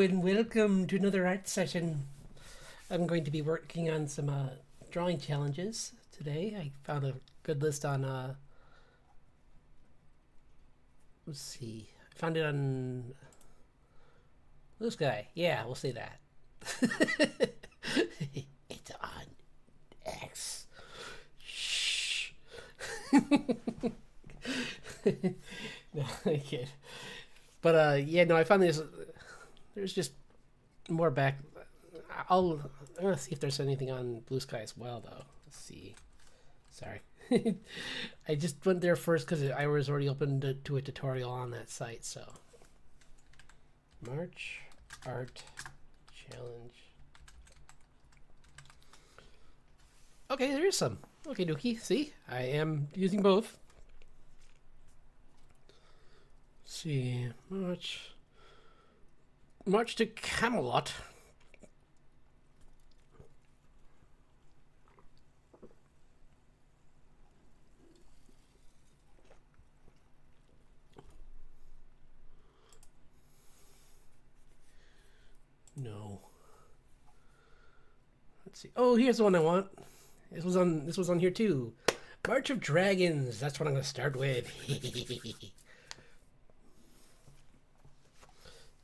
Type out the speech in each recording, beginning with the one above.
and welcome to another art session. I'm going to be working on some drawing challenges today. I found a good list on, let's see, I found it on this guy. Yeah, we'll say that. It's on X. Shh. No, I kid. But yeah, no, I found this. There's just more back. I'm gonna see if there's anything on Blue Sky as well, though. Let's see. Sorry, I just went there first because I was already open to a tutorial on that site. So, March Art Challenge. Okay, there is some. Okay, Dookie. See, I am using both. Let's see, March to Camelot. No. Let's see. Oh, here's the one I want. This was on here too. March of Dragons. That's what I'm gonna start with.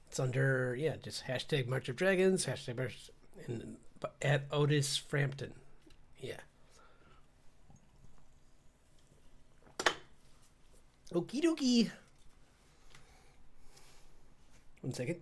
It's under, yeah, just hashtag March of Dragons, hashtag March, and at Otis Frampton. Yeah. Okie dokie. One second.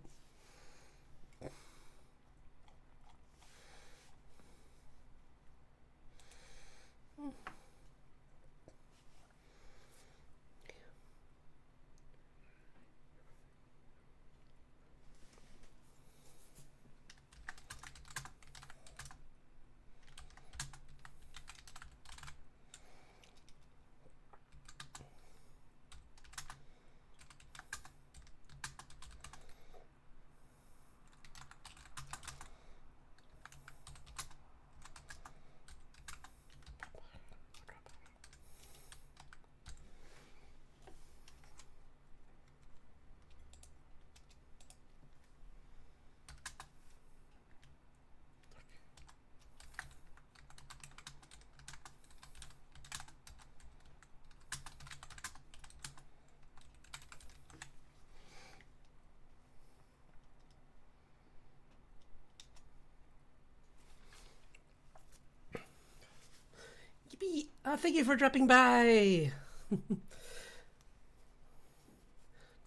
Yippee! Thank you for dropping by.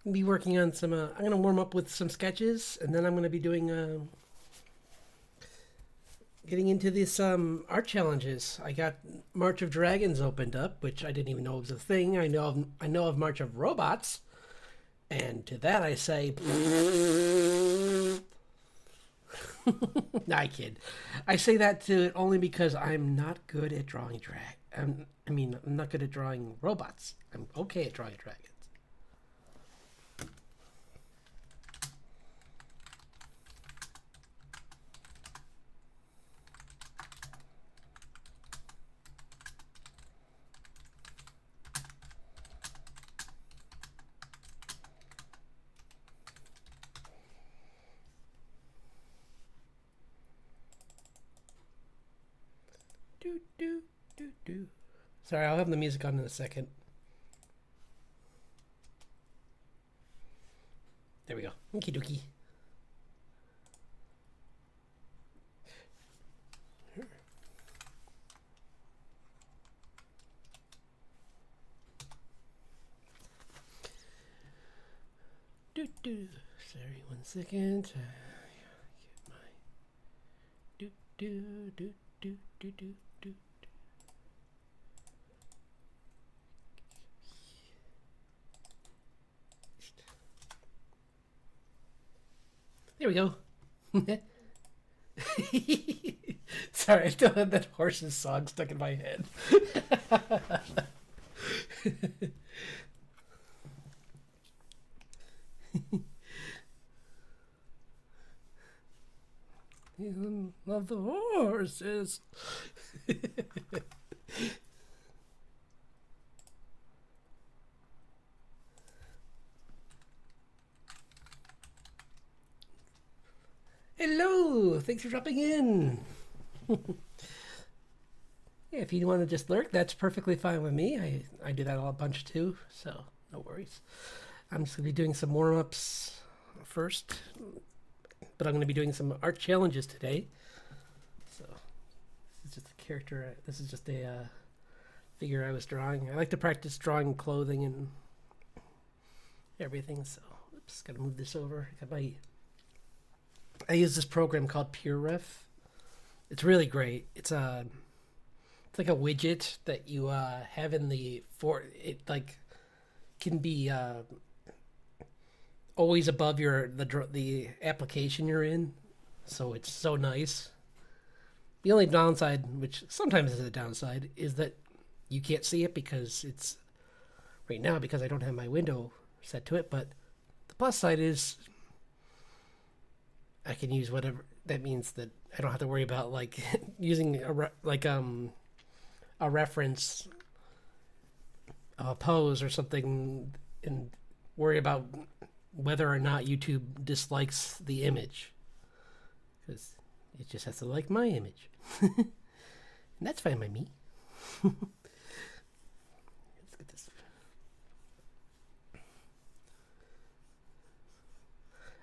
Be working on some. I'm gonna warm up with some sketches, and then I'm gonna be doing getting into these art challenges. I got March of Dragons opened up, which I didn't even know was a thing. I know of March of Robots, and to that I say, nah, I kid. I say that to it only because I'm not good at drawing I'm not good at drawing robots. I'm okay at drawing dragons. Do do do do. Sorry, I'll have the music on in a second. There we go. Okie dokie. Do do. Sorry, 1 second. Get my do do do do do do do. There we go. Sorry, I still had that horse's song stuck in my head. Love the horses. Hello! Thanks for dropping in. Yeah, if you want to just lurk, that's perfectly fine with me. I do that all a bunch too, so no worries. I'm just going to be doing some warm ups first, but I'm going to be doing some art challenges today. So this is just a character. This is just a figure I was drawing. I like to practice drawing clothing and everything, so oops, got to move this over. I use this program called PureRef. It's really great. It's like a widget that you have in it like can be always above the application you're in, so it's so nice. The only downside, which sometimes is a downside, is that you can't see it because it's right now because I don't have my window set to it. But the plus side is I can use whatever. That means that I don't have to worry about like using a reference, a pose or something, and worry about whether or not YouTube dislikes the image, because it just has to like my image. And that's fine by me. Let's get this.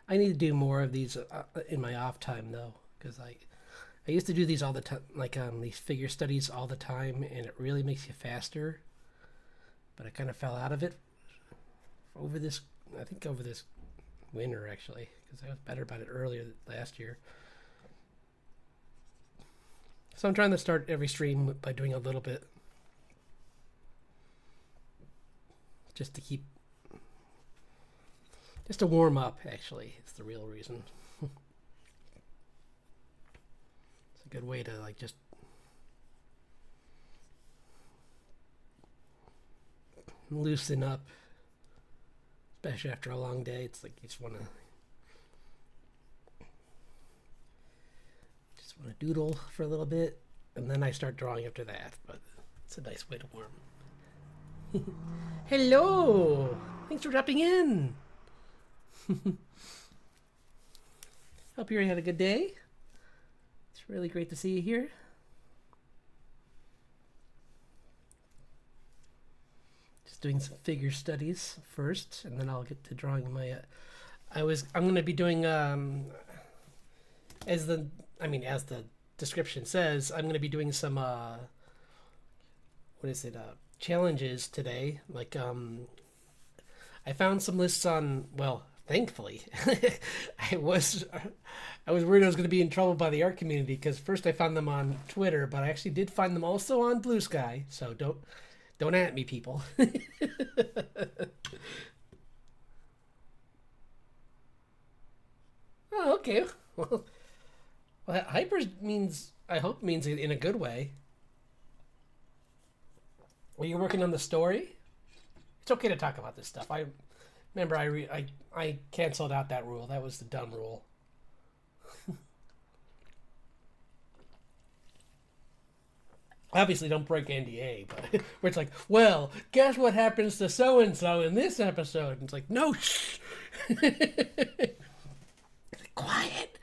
I need to do more of these in my off time though, because I used to do these all the time, like these figure studies all the time, and it really makes you faster. But I kind of fell out of it over this winter actually, because I was better about it earlier last year. So I'm trying to start every stream by doing a little bit, just to warm up. Actually, it's the real reason. It's a good way to like just loosen up, especially after a long day. It's like you just want to doodle for a little bit, and then I start drawing after that. But it's a nice way to warm. Hello, thanks for dropping in. Hope you had a good day. It's really great to see you here. Just doing some figure studies first, and then I'll get to drawing my. I'm going to be doing as the description says, I'm going to be doing some challenges today. Like I found some lists on, well, thankfully. I was worried I was going to be in trouble by the art community, because first I found them on Twitter, but I actually did find them also on Blue Sky. So don't at me, people. Oh, okay. Well, hyper means, I hope means in a good way. Are you working on the story? It's okay to talk about this stuff. I remember I canceled out that rule. That was the dumb rule. Obviously, don't break NDA, but where it's like, well, guess what happens to so and so in this episode? And it's like, no, shh. Quiet.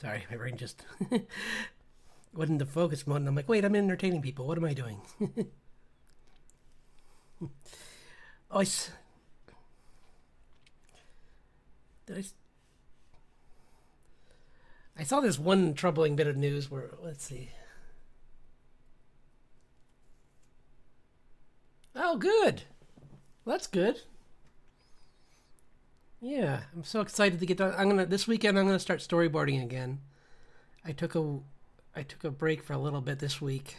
Sorry, my brain just wasn't the focus mode. And I'm like, wait, I'm entertaining people. What am I doing? Oh, I saw this one troubling bit of news where, let's see. Oh, good. Well, that's good. Yeah, I'm so excited to get done. This weekend. I'm gonna start storyboarding again. I took a I took a break for a little bit this week,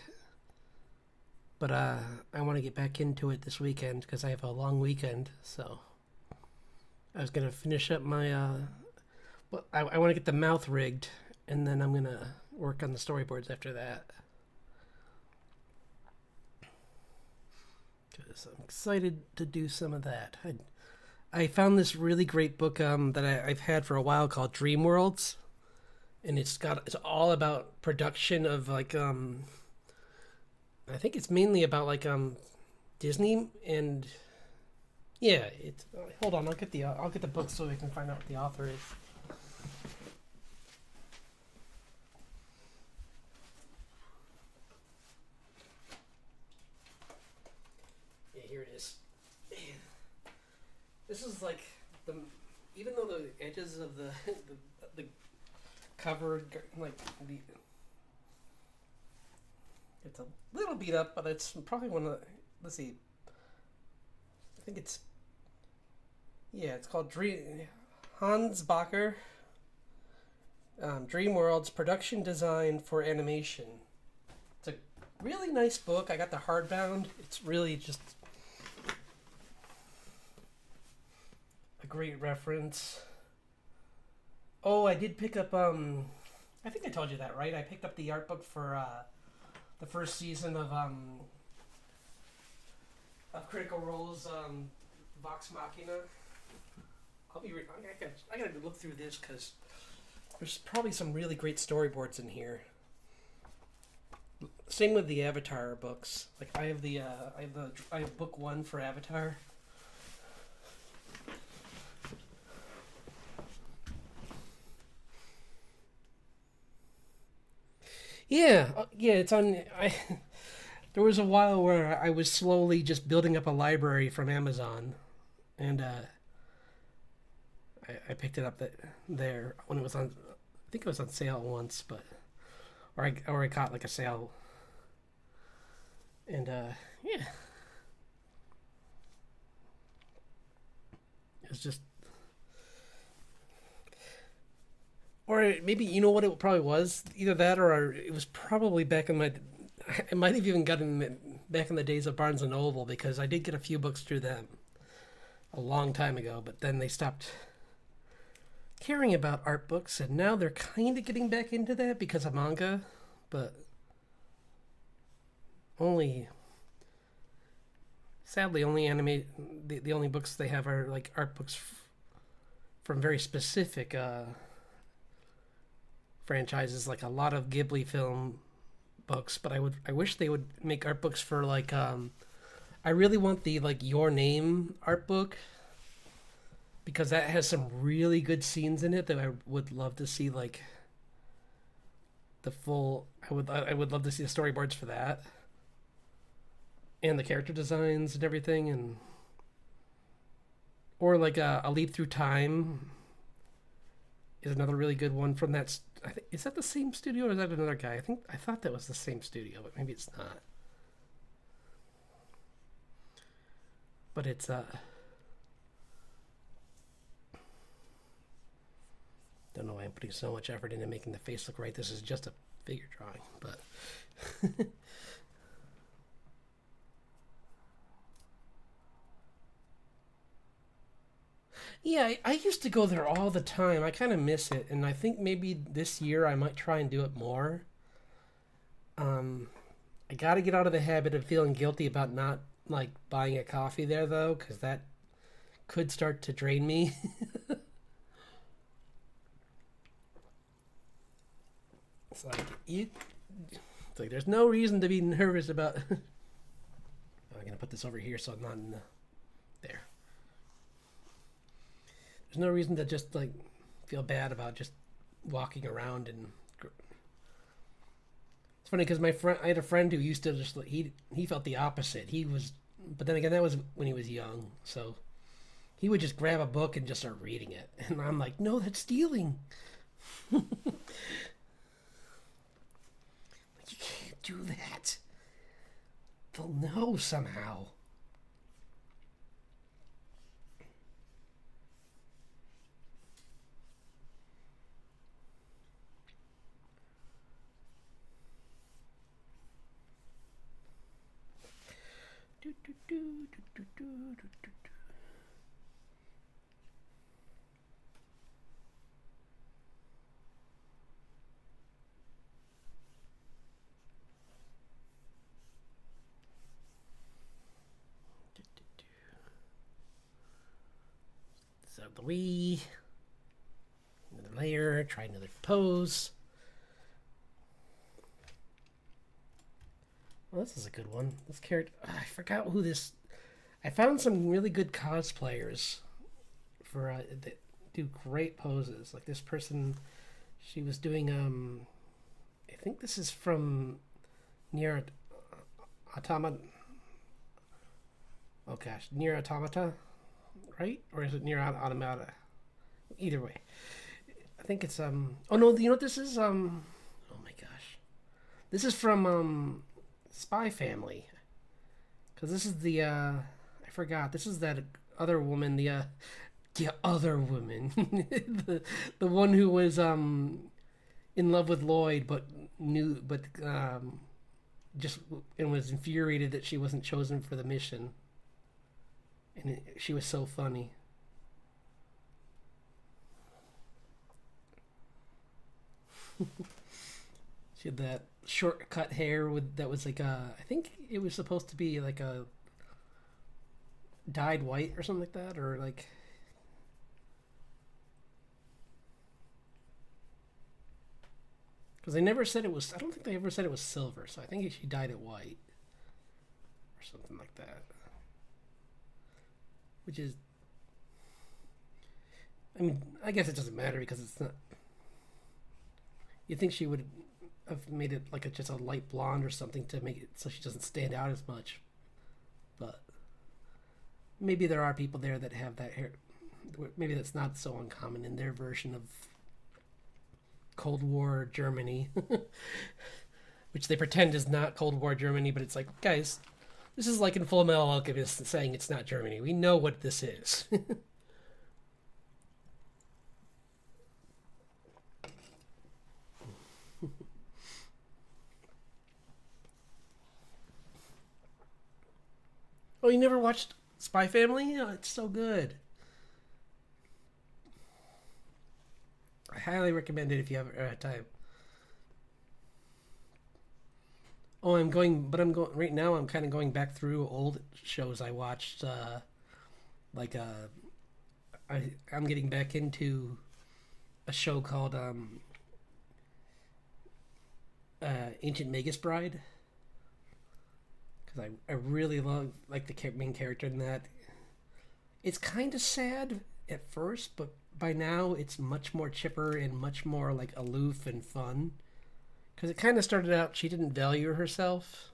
but I want to get back into it this weekend because I have a long weekend. So I was gonna finish up my well, I want to get the mouth rigged, and then I'm gonna work on the storyboards after that. Because I'm excited to do some of that. I found this really great book that I've had for a while called Dream Worlds, and it's all about production of like I think it's mainly about like Disney and yeah. It's hold on, I'll get the book so we can find out what the author is. Yeah, here it is. This is like the even though the edges of the cover like the it's a little beat up, but it's probably one of the, let's see. I think it's yeah, it's called Dream Hans Bacher Dream Worlds Production Design for Animation. It's a really nice book. I got the hardbound. It's really just a great reference. Oh, I did pick up I think I told you that, right? I picked up the art book for the first season of Critical Role's Vox Machina. I gotta look through this because there's probably some really great storyboards in here. Same with the Avatar books. Like I have book one for Avatar. Yeah, yeah, it's on. I there was a while where I was slowly just building up a library from Amazon, and I picked it up there when it was on. I think it was on sale once, but or I caught like a sale, and yeah, it's just or maybe you know what it probably was either that or it was probably back in my. I might have even gotten it back in the days of Barnes and Noble because I did get a few books through them a long time ago, but then they stopped caring about art books, and now they're kind of getting back into that because of manga, but only sadly only anime. The only books they have are like art books from very specific franchises, like a lot of Ghibli film books. But I wish they would make art books for like I really want the like Your Name art book because that has some really good scenes in it that I would love to see like the full. I would love to see the storyboards for that and the character designs and everything, and or like a Leap Through Time is another really good one from that. Is that the same studio or is that another guy? I thought that was the same studio, but maybe it's not. But it's don't know why I'm putting so much effort into making the face look right. This is just a figure drawing, but yeah, I used to go there all the time. I kind of miss it, and I think maybe this year I might try and do it more. Um, I got to get out of the habit of feeling guilty about not like buying a coffee there though, because that could start to drain me. It's like you, it's like there's no reason to be nervous about. I'm gonna put this over here so I'm not in there. There's no reason to just like feel bad about just walking around and. It's funny because I had a friend who used to just he felt the opposite. He was, but then again that was when he was young, so he would just grab a book and just start reading it, and I'm like, no, that's stealing. You can't do that. They'll know somehow. So the Wii, another layer, try another pose. Well, this is a good one. This character, I forgot who this. I found some really good cosplayers for that do great poses. Like this person, she was doing I think this is from Nier Automata. Oh gosh, Nier Automata, right? Or is it Nier Automata? Either way, I think it's Oh no, you know what this is? Oh my gosh, this is from Spy Family. Because this is the I forgot. This is that other woman. The other woman, the one who was in love with Lloyd, but just and was infuriated that she wasn't chosen for the mission. And she was so funny. She had that shortcut hair with that was like I think it was supposed to be like a dyed white or something like that, or like because they never said it was. I don't think they ever said it was silver, so I think she dyed it white or something like that. Which is, I mean, I guess it doesn't matter because it's not. You think she would have made it like just a light blonde or something to make it so she doesn't stand out as much, but maybe there are people there that have that hair. Maybe that's not so uncommon in their version of Cold War Germany, which they pretend is not Cold War Germany, but it's like, guys, this is like in Full Metal Alchemist saying it's not Germany. We know what this is. Oh, you never watched Spy Family? Oh, it's so good. I highly recommend it if you have time. Oh, I'm going right now. I'm kind of going back through old shows I watched. Like I'm getting back into a show called Ancient Magus Bride because I really love like the main character in that. It's kind of sad at first, but by now it's much more chipper and much more like aloof and fun. Because it kind of started out she didn't value herself.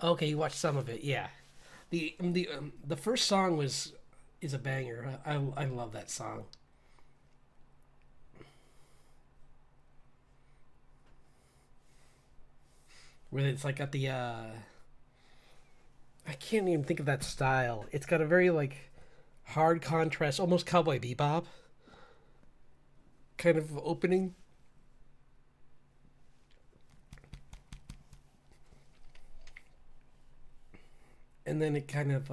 Okay, you watched some of it, yeah. The first song is a banger. I love that song. Where it's like got the I can't even think of that style. It's got a very like hard contrast, almost Cowboy Bebop kind of opening. And then it kind of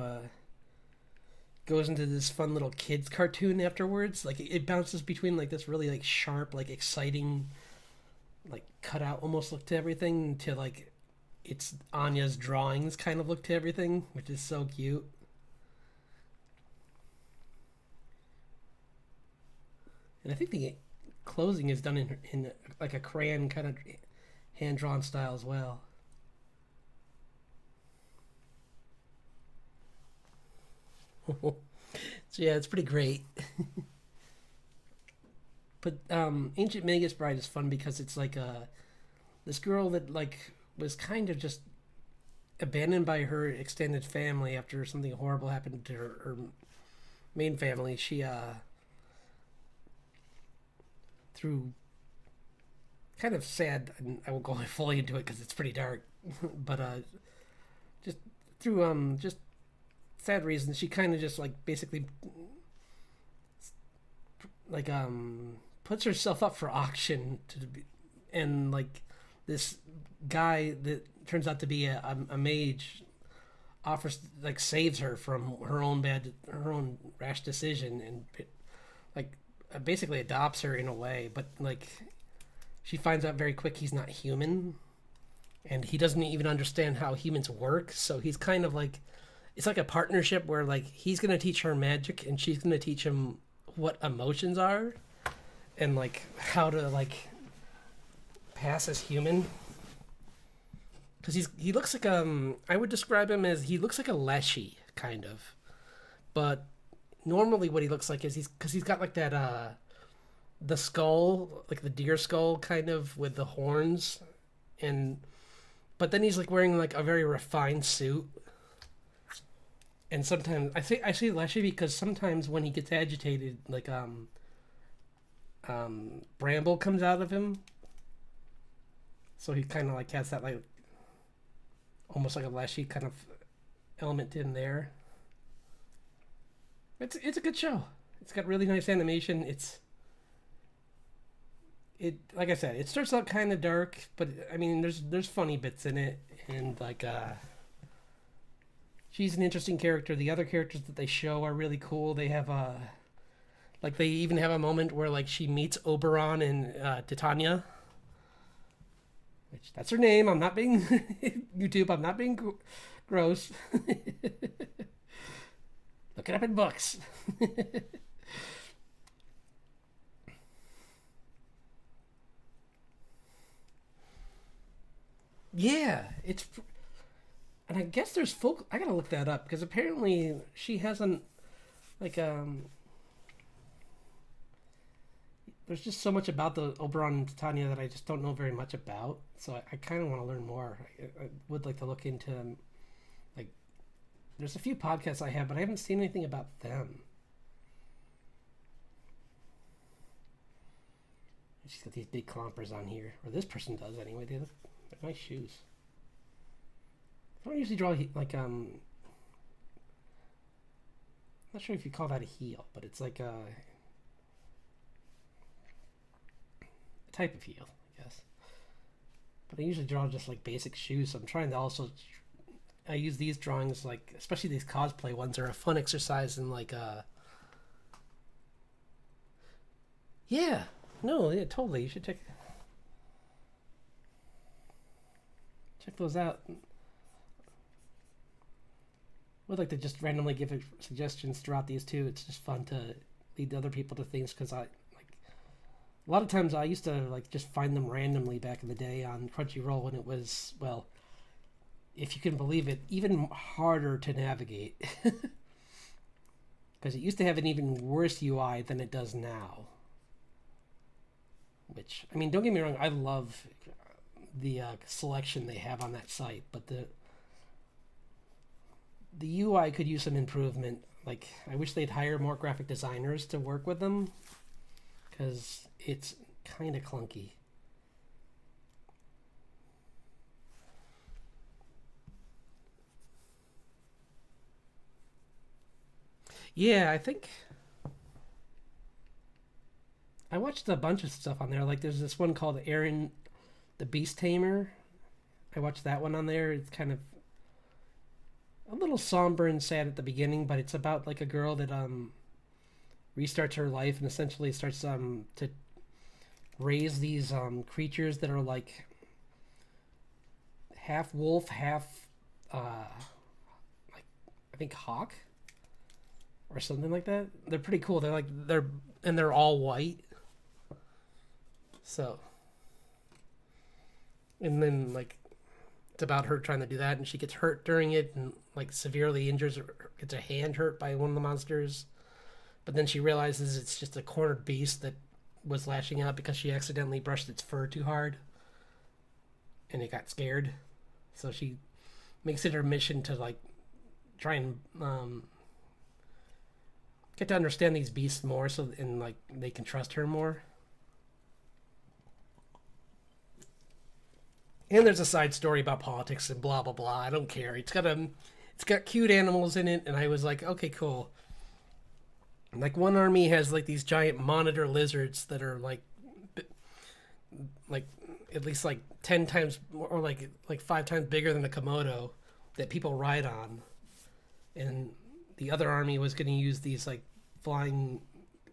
goes into this fun little kids cartoon afterwards. Like it bounces between like this really like sharp, like exciting, like cut out almost look to everything to like it's Anya's drawings kind of look to everything, which is so cute. And I think the closing is done in like a crayon kind of hand drawn style as well. So yeah, it's pretty great. But Ancient Magus Bride is fun because it's like this girl that like was kind of just abandoned by her extended family after something horrible happened to her main family. She through kind of sad, and I won't go fully into it because it's pretty dark, but just through just sad reasons, she kind of just like basically like puts herself up for auction to be, and like this guy that turns out to be a mage offers like saves her from her own rash decision, and like basically adopts her in a way, but like she finds out very quick he's not human, and he doesn't even understand how humans work. So he's kind of like, it's like a partnership where like he's gonna teach her magic and she's gonna teach him what emotions are, and like how to like pass as human. Because he looks like I would describe him as, he looks like a Leshy kind of, but normally what he looks like is he's got like that the skull, like the deer skull kind of with the horns, and but then he's like wearing like a very refined suit. And sometimes I say Leshy because sometimes when he gets agitated, like Bramble comes out of him, so he kind of like has that like almost like a Leshy kind of element in there. It's a good show. It's got really nice animation. It like I said, it starts out kind of dark, but I mean there's funny bits in it, and like she's an interesting character. The other characters that they show are really cool. They have like they even have a moment where like she meets Oberon and Titania, which that's her name. I'm not being YouTube. I'm not being gross. Look it up in books. Yeah, it's, and I guess there's folk. I gotta look that up because apparently she hasn't like There's just so much about the Oberon and Titania that I just don't know very much about. So I kind of want to learn more. I would like to look into like. There's a few podcasts I have, but I haven't seen anything about them. She's got these big clompers on here, or this person does anyway. They're nice shoes. I don't usually draw like not sure if you call that a heel, but it's like a type of heel, I guess. But I usually draw just like basic shoes. So I'm trying to also I use these drawings like, especially these cosplay ones, are a fun exercise in like yeah, no, yeah, totally. You should check those out. Would like to just randomly give suggestions throughout these too. It's just fun to lead other people to things because I like a lot of times I used to like just find them randomly back in the day on Crunchyroll when it was, well, if you can believe it, even harder to navigate because it used to have an even worse UI than it does now. Which, I mean, don't get me wrong, I love the selection they have on that site, but the UI could use some improvement. Like, I wish they'd hire more graphic designers to work with them because it's kind of clunky. Yeah, I think I watched a bunch of stuff on there. Like, there's this one called Aaron the Beast Tamer. I watched that one on there. It's kind of a little somber and sad at the beginning, but it's about like a girl that restarts her life and essentially starts to raise these creatures that are like half wolf, half like I think hawk or something like that. They're pretty cool. They're all white. So, and then like it's about her trying to do that, and she gets hurt during it, and like severely injures or gets a hand hurt by one of the monsters. But then she realizes it's just a cornered beast that was lashing out because she accidentally brushed its fur too hard, and it got scared. So she makes it her mission to like try and get to understand these beasts more, so and like they can trust her more. And there's a side story about politics and blah blah blah. I don't care. It's got cute animals in it, and I was like, okay, cool. Like one army has like these giant monitor lizards that are like at least like 10 times or like 5 times bigger than a Komodo that people ride on. and the other army was going to use these like flying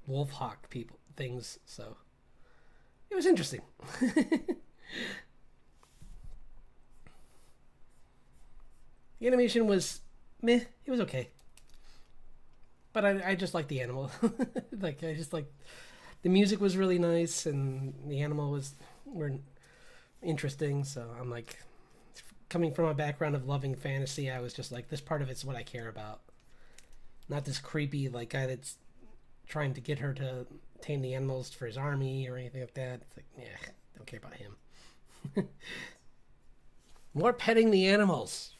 wolf hawk people things. So it was interesting. The animation was meh. It was okay, but I just like the animal. Like I just like the music was really nice, and the animal were interesting. So I'm like, coming from a background of loving fantasy, I was just like, this part of it's what I care about, not this creepy like guy that's trying to get her to tame the animals for his army or anything like that. It's like, yeah, don't care about him. More petting the animals.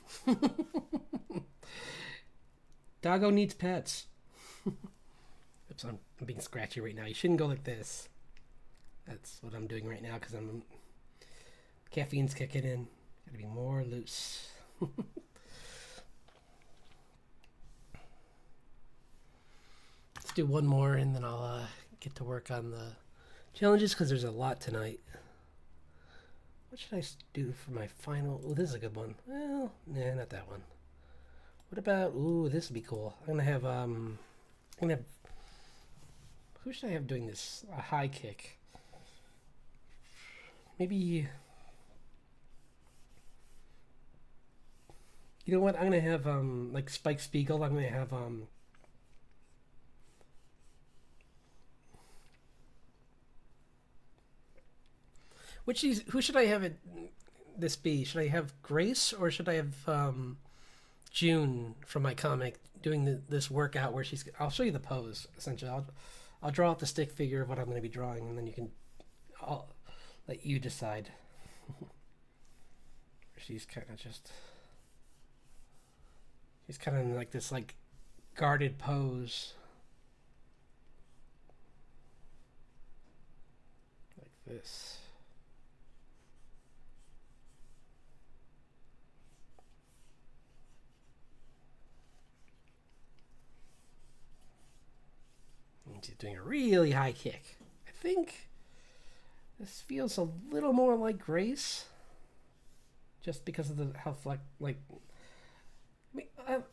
Doggo needs pets. Oops, I'm being scratchy right now. You shouldn't go like this. That's what I'm doing right now because caffeine's kicking in. Gotta be more loose. Let's do one more and then I'll get to work on the challenges because there's a lot tonight. What should I do for my final? Oh, this is a good one. Well, nah, not that one. What about? Ooh, this would be cool. I'm gonna have who should I have doing this? A high kick. Maybe. You know what? I'm gonna have like Spike Spiegel. I'm gonna have who should I have it this be? Should I have Grace or should I have June from my comic doing this workout where she's? I'll show you the pose essentially. I'll draw out the stick figure of what I'm going to be drawing, and then I'll let you decide. She's kind of in like this like guarded pose, like this. She's doing a really high kick. I think this feels a little more like Grace, just because of the how like. I mean,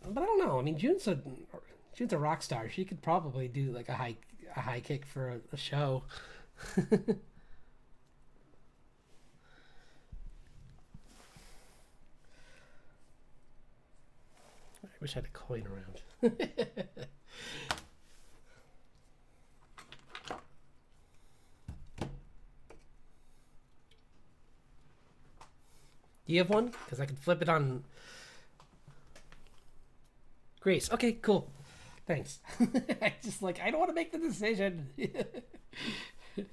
but I don't know. I mean, June's a rock star. She could probably do like a high kick for a show. I wish I had a coin around. Do you have one? Because I could flip it on Grace. Okay, cool. Thanks. I just like I don't want to make the decision. I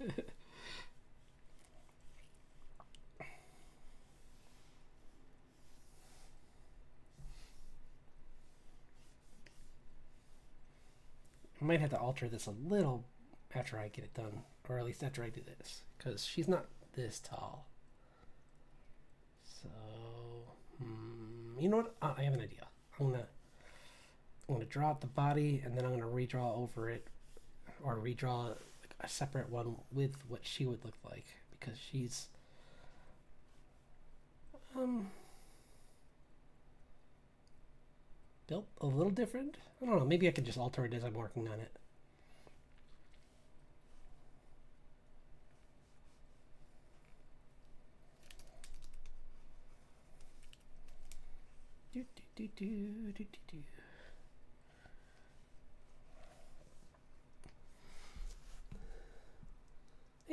might have to alter this a little after I get it done, or at least after I do this, because she's not this tall. So, you know what? I have an idea. I'm gonna draw out the body, and then I'm gonna redraw over it, or redraw a separate one with what she would look like, because she's built a little different. I don't know. Maybe I could just alter it as I'm working on it.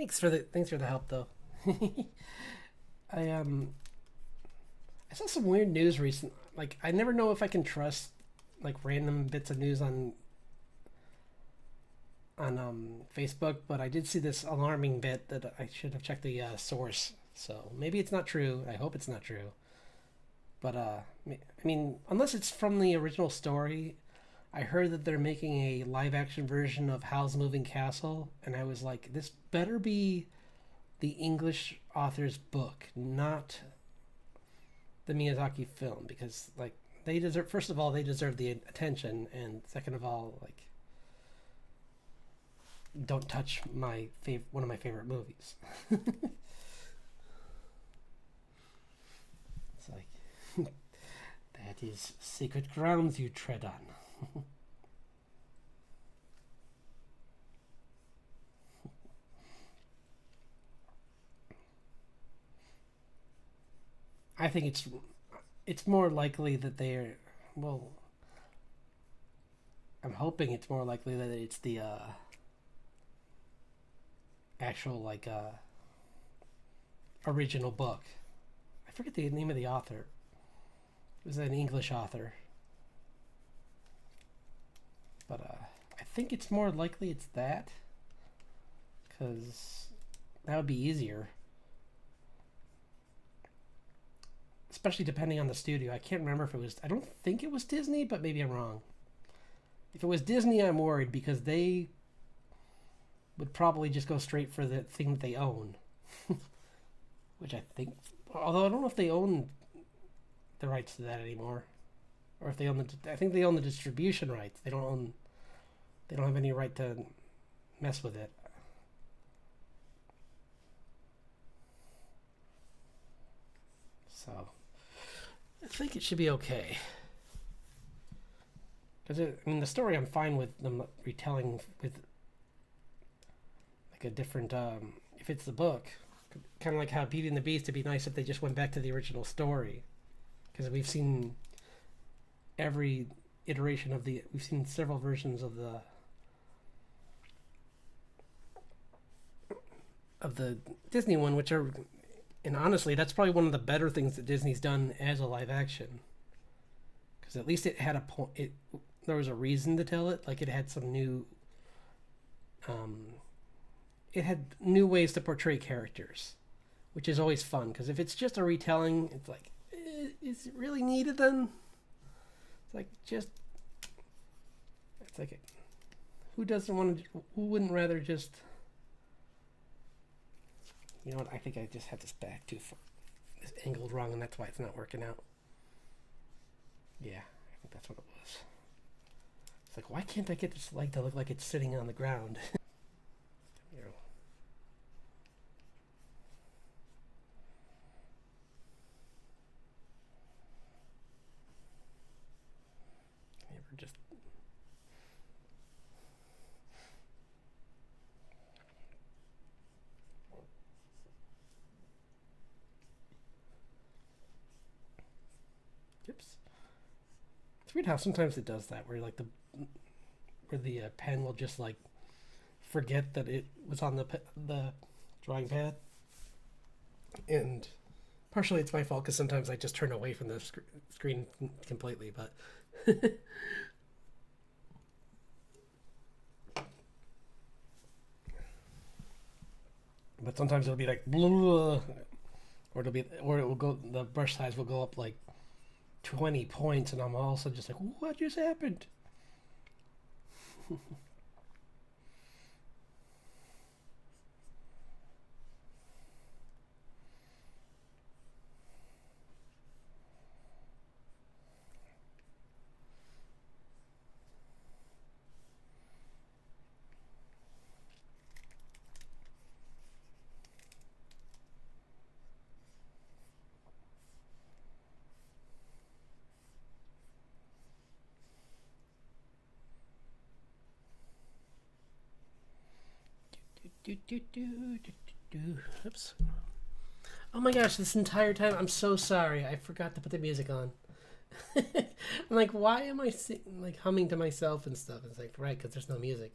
Thanks for the help though. I saw some weird news recent. Like I never know if I can trust like random bits of news on Facebook, but I did see this alarming bit that I should have checked the source. So maybe it's not true. I hope it's not true. But I mean, unless it's from the original story, I heard that they're making a live action version of Howl's Moving Castle, and I was like, this better be the English author's book, not the Miyazaki film, because like they deserve. First of all, they deserve the attention, and second of all, like don't touch one of my favorite movies. It's like It is sacred grounds you tread on. I think it's more likely that they're, well, I'm hoping it's more likely that it's the actual like original book. I forget the name of the author. It was an English author, but I think it's more likely it's that, because that would be easier. Especially depending on the studio. I can't remember if it was. I don't think it was Disney, but maybe I'm wrong. If it was Disney, I'm worried because they would probably just go straight for the thing that they own. Which I think. Although I don't know if they own the rights to that anymore, or if they own the. I think they own the distribution rights. They don't own. They don't have any right to mess with it. So I think it should be okay. Because I mean, the story I'm fine with them retelling with like a different. If it's the book, kind of like how Beauty and the Beast, it'd be nice if they just went back to the original story, because we've seen every iteration of the. We've seen several versions of the Disney one, which are, and honestly, that's probably one of the better things that Disney's done as a live action. Because at least it had a point. There was a reason to tell it. Like it had some new. It had new ways to portray characters, which is always fun. Because if it's just a retelling, it's like, is it really needed then? It's like just. It's like, who doesn't want to? Who wouldn't rather just? You know what? I think I just had this back too far. This angled wrong, and that's why it's not working out. Yeah, I think that's what it was. It's like, why can't I get this leg to look like it's sitting on the ground? You know. You ever just. Oops. It's weird how sometimes it does that, where like the pen will just like forget that it was on the drawing pad, and partially it's my fault because sometimes I just turn away from the screen completely. But but sometimes it'll be like blah, or it will go. The brush size will go up like 20 points, and I'm also just like, what just happened? Oops. Oh my gosh, this entire time, I'm so sorry. I forgot to put the music on. I'm like, why am I like humming to myself and stuff? It's like, right, because there's no music.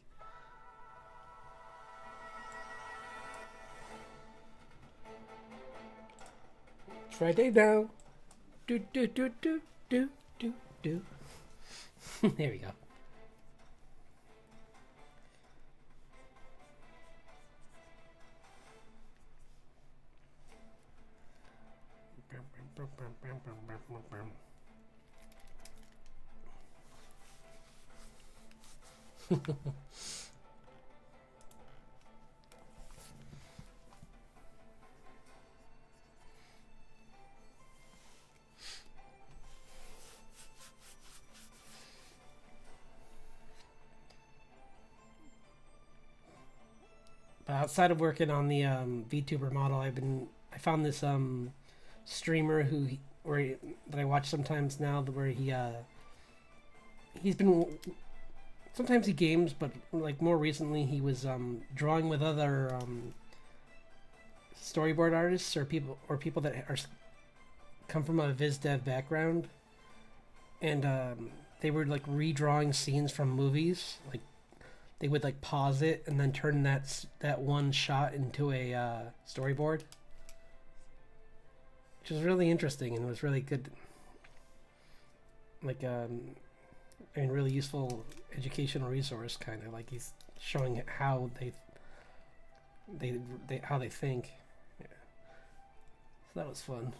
Friday now. Do do do do do do do. There we go. But outside of working on the VTuber model, I found this streamer who where that I watch sometimes now, where he's been sometimes he games, but like more recently he was drawing with other storyboard artists or people that are come from a viz dev background, and they were like redrawing scenes from movies. Like they would like pause it and then turn that one shot into a storyboard, which was really interesting and was really good. Like I mean, really useful educational resource, kind of like he's showing how they how they think. Yeah. So that was fun.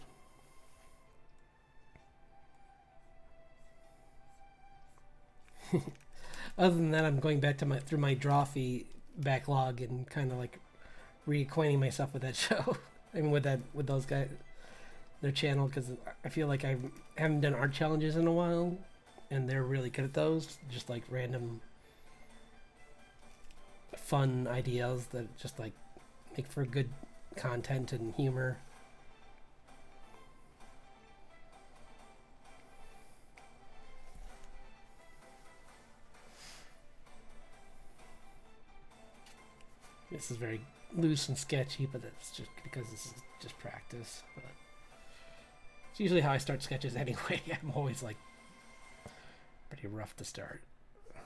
Other than that, I'm going back to through my Drawfee backlog and kind of like reacquainting myself with that show. I mean, with those guys, their channel, because I feel like I haven't done art challenges in a while, and they're really good at those. Just like random fun ideas that just like make for good content and humor. This is very loose and sketchy, but that's just because this is just practice. But it's usually how I start sketches anyway. I'm always like pretty rough to start. I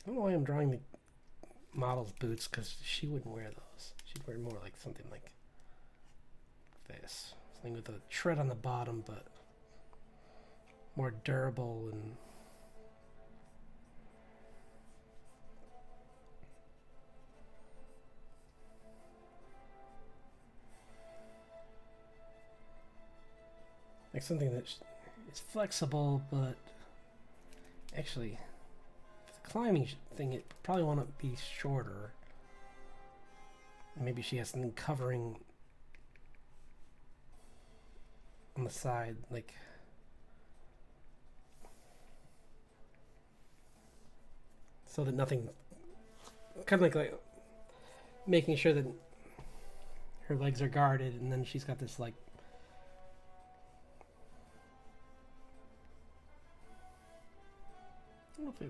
don't know why I'm drawing the model's boots, because she wouldn't wear those. She'd wear more like something like this. Something with a tread on the bottom, but more durable and like something that is flexible, but actually, for the climbing thing, it probably want to be shorter. And maybe she has something covering on the side, like so that nothing, kind of like making sure that her legs are guarded, and then she's got this like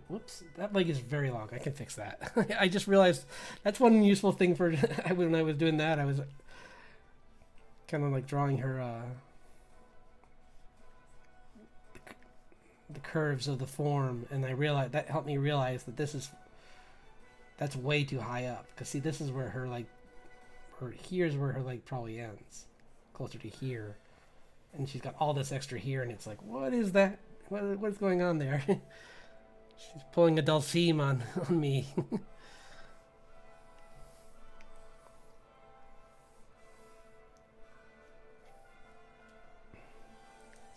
whoops, that leg is very long. I can fix that. I just realized that's one useful thing for when I was doing that. I was kind of like drawing her the curves of the form, and I realized that helped me realize that that's way too high up. Because see, this is where her like, or here's where her leg probably ends, closer to here, and she's got all this extra here, and it's like, what is that? What's going on there? She's pulling a Dulcime on me.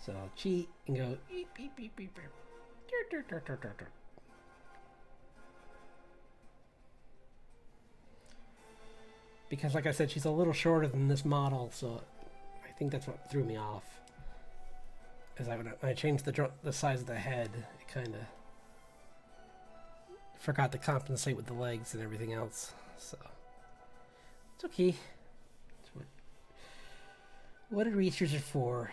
So I'll cheat and go beep beep beep beep beep. Because like I said, she's a little shorter than this model, so I think that's what threw me off. As when I changed the size of the head, it kind of forgot to compensate with the legs and everything else. So it's okay. It's what erasers are for.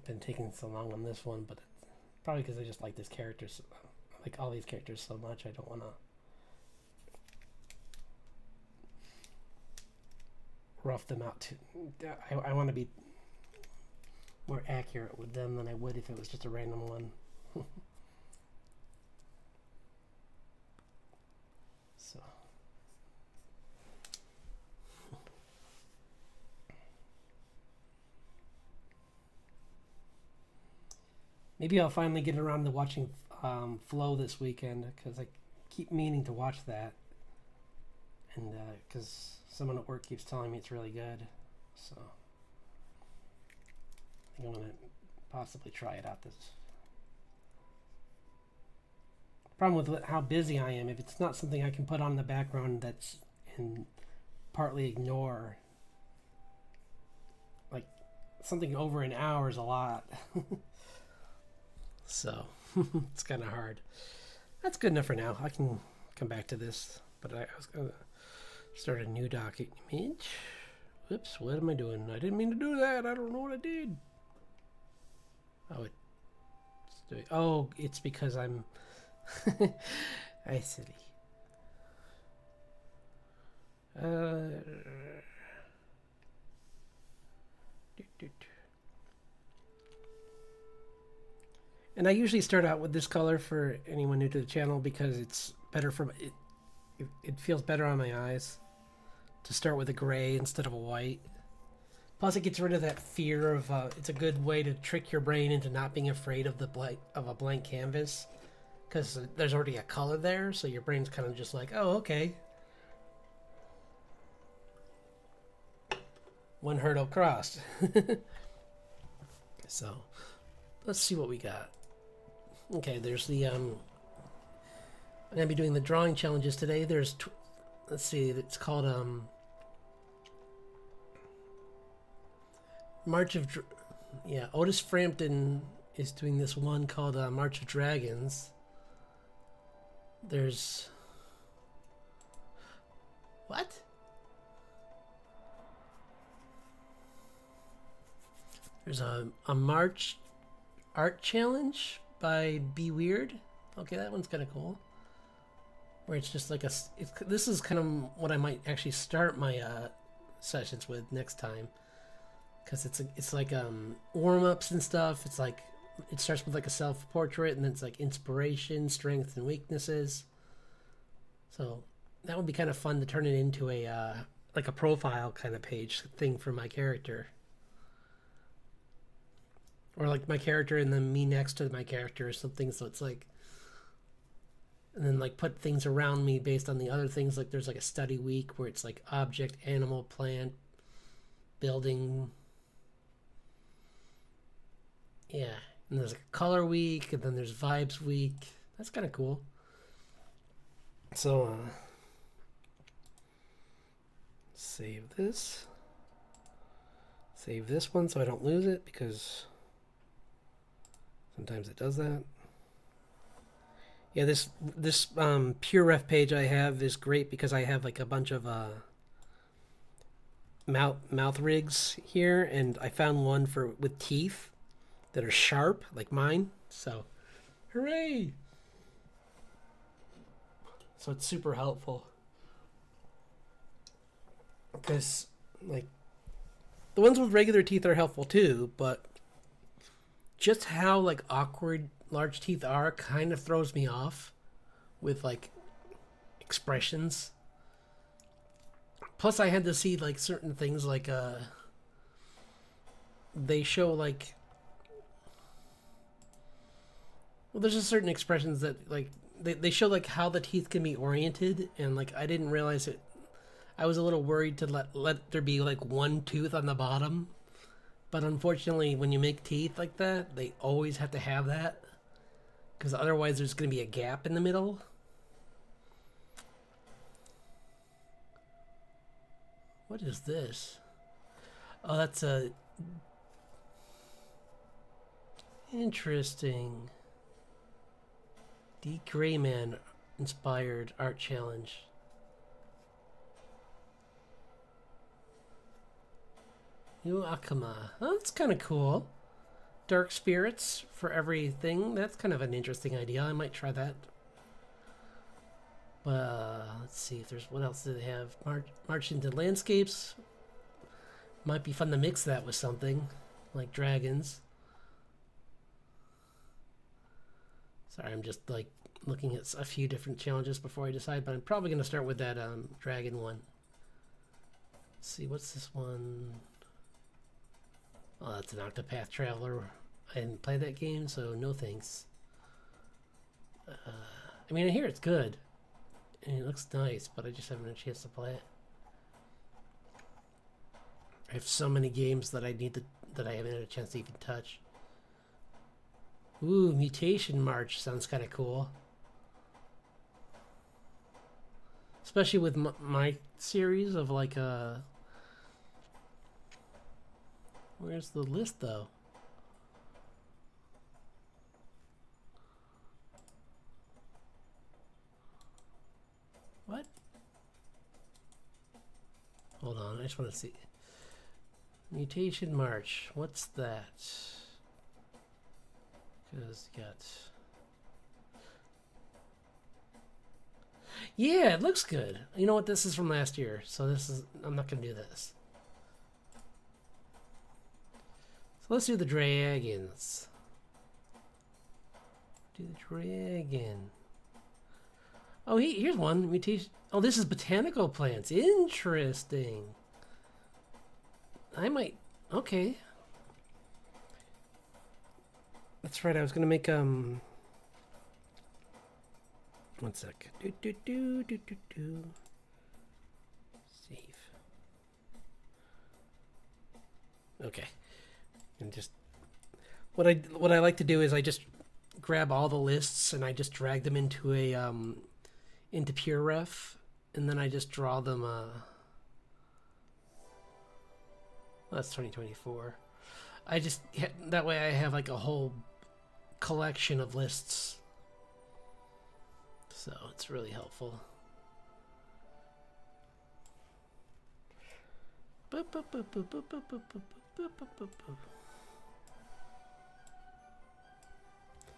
Been taking so long on this one, but it's probably because I just like this character, like all these characters so much. I don't want to rough them out too. I want to be more accurate with them than I would if it was just a random one. So maybe I'll finally get around to watching Flow this weekend, because I keep meaning to watch that, and because someone at work keeps telling me it's really good, so I think I'm gonna possibly try it out this Problem with how busy I am, if it's not something I can put on the background that's and partly ignore, like something over an hour is a lot. So it's kind of hard. That's good enough for now. I can come back to this, but I was gonna start a new doc image. Whoops, what am I doing? I didn't mean to do that. I don't know what I did. Oh, it's because I'm I silly. And I usually start out with this color for anyone new to the channel because it's better for it feels better on my eyes to start with a gray instead of a white. Plus, it gets rid of that fear of. It's a good way to trick your brain into not being afraid of a blank canvas, because there's already a color there, so your brain's kind of just like, oh, okay. One hurdle crossed. So, let's see what we got. Okay, there's the I'm gonna be doing the drawing challenges today. There's let's see, it's called March of Otis Frampton is doing this one called March of Dragons. There's what? There's a March art challenge by Be Weird. Okay, that one's kind of cool. Where it's just like this is kind of what I might actually start my sessions with next time, because it's like warm-ups and stuff. It's like it starts with like a self-portrait, and then it's like inspiration, strengths, and weaknesses. So that would be kind of fun to turn it into a like a profile kind of page thing for my character. Or like my character and then me next to my character or something, so it's like, and then like put things around me based on the other things. Like there's like a study week where it's like object, animal, plant, building. Yeah, and there's like a color week, and then there's vibes week. That's kind of cool. So save this one so I don't lose it, because sometimes it does that. Yeah, this PureRef page I have is great because I have like a bunch of mouth rigs here, and I found one with teeth that are sharp like mine. So, hooray! So it's super helpful because like the ones with regular teeth are helpful too, but just how like awkward large teeth are kind of throws me off with like expressions. Plus I had to see like certain things like they show like, well, there's just certain expressions that like they show like how the teeth can be oriented, and like I didn't realize it. I was a little worried to let there be like one tooth on the bottom. But unfortunately, when you make teeth like that, they always have to have that, because otherwise there's going to be a gap in the middle. What is this? Oh, that's a interesting D. Grayman inspired art challenge. New Akama. Oh, that's kind of cool. Dark spirits for everything. That's kind of an interesting idea. I might try that. Let's see if there's... What else do they have? March into landscapes. Might be fun to mix that with something. Like dragons. Sorry, I'm just like looking at a few different challenges before I decide. But I'm probably going to start with that dragon one. Let's see, what's this one? Oh, that's an Octopath Traveler. I didn't play that game, so no thanks. I mean, I hear it's good. And it looks nice, but I just haven't had a chance to play it. I have so many games that I haven't had a chance to even touch. Ooh, Mutation March sounds kind of cool. especially with my series of like where's the list though? What? Hold on, I just want to see. Mutation March. What's that? Because you got. Yeah, it looks good. You know what? This is from last year, so this is. I'm not gonna do this. So let's do the dragons. Do the dragon. Oh, here's one mutation. Oh, this is botanical plants. Interesting. I might. Okay. That's right. I was gonna make 1 sec. Save. Okay. And just what I like to do is I just grab all the lists and I just drag them into a into PureRef, and then I just draw them. That's 2024. I just that way I have like a whole collection of lists, so it's really helpful.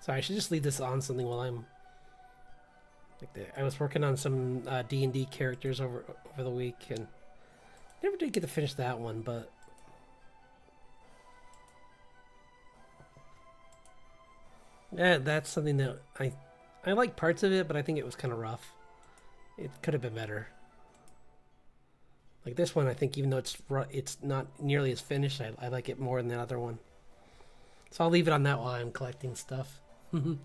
Sorry, I should just leave this on something while I'm like I was working on some D&D characters over the week and never did get to finish that one, but yeah, that's something that I like parts of it, but I think it was kind of rough. It could have been better. Like this one, I think even though it's not nearly as finished, I like it more than the other one. So I'll leave it on that while I'm collecting stuff. Let's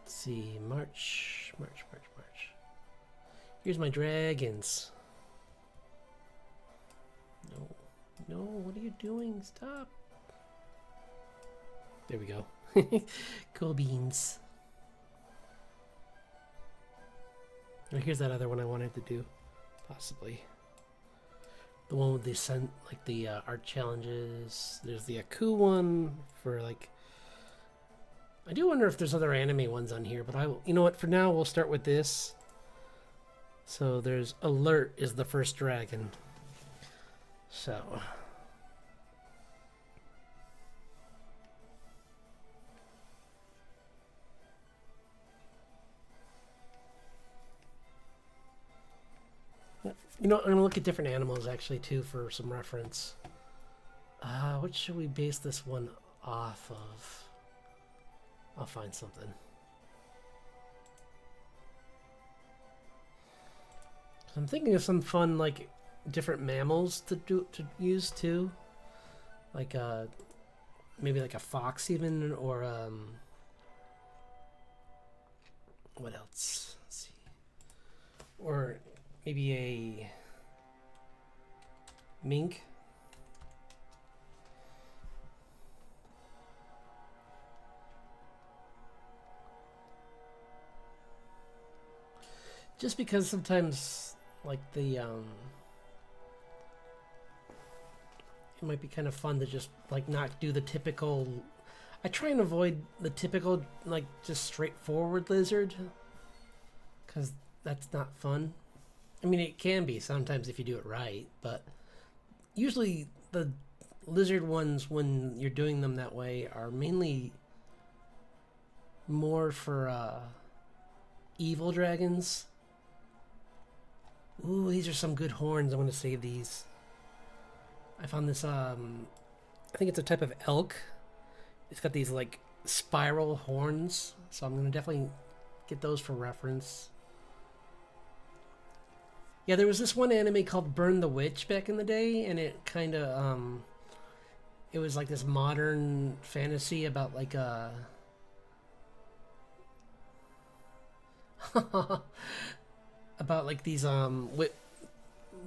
see, March. Here's my dragons. No, what are you doing? Stop. There we go. Cool beans. Oh, here's that other one I wanted to do, possibly. The one with the like the art challenges. There's the Aku one for like. I do wonder if there's other anime ones on here, but you know what? For now, we'll start with this. So there's Alert is the first dragon. So. You know, I'm going to look at different animals, actually, too, for some reference. What should we base this one off of? I'll find something. I'm thinking of some fun, like, different mammals to use, too. Like, maybe like a fox, even, or, what else? Let's see. Or maybe a mink. Just because sometimes, like, the, it might be kind of fun to just, like, not do the typical. I try and avoid the typical, like, just straightforward lizard, because that's not fun. I mean, it can be sometimes if you do it right, but usually the lizard ones, when you're doing them that way, are mainly more for evil dragons. Ooh, these are some good horns. I want to save these. I found this, I think it's a type of elk. It's got these, like, spiral horns, so I'm going to definitely get those for reference. Yeah, there was this one anime called Burn the Witch back in the day, and it kind of, it was like this modern fantasy about, like, about, like, these,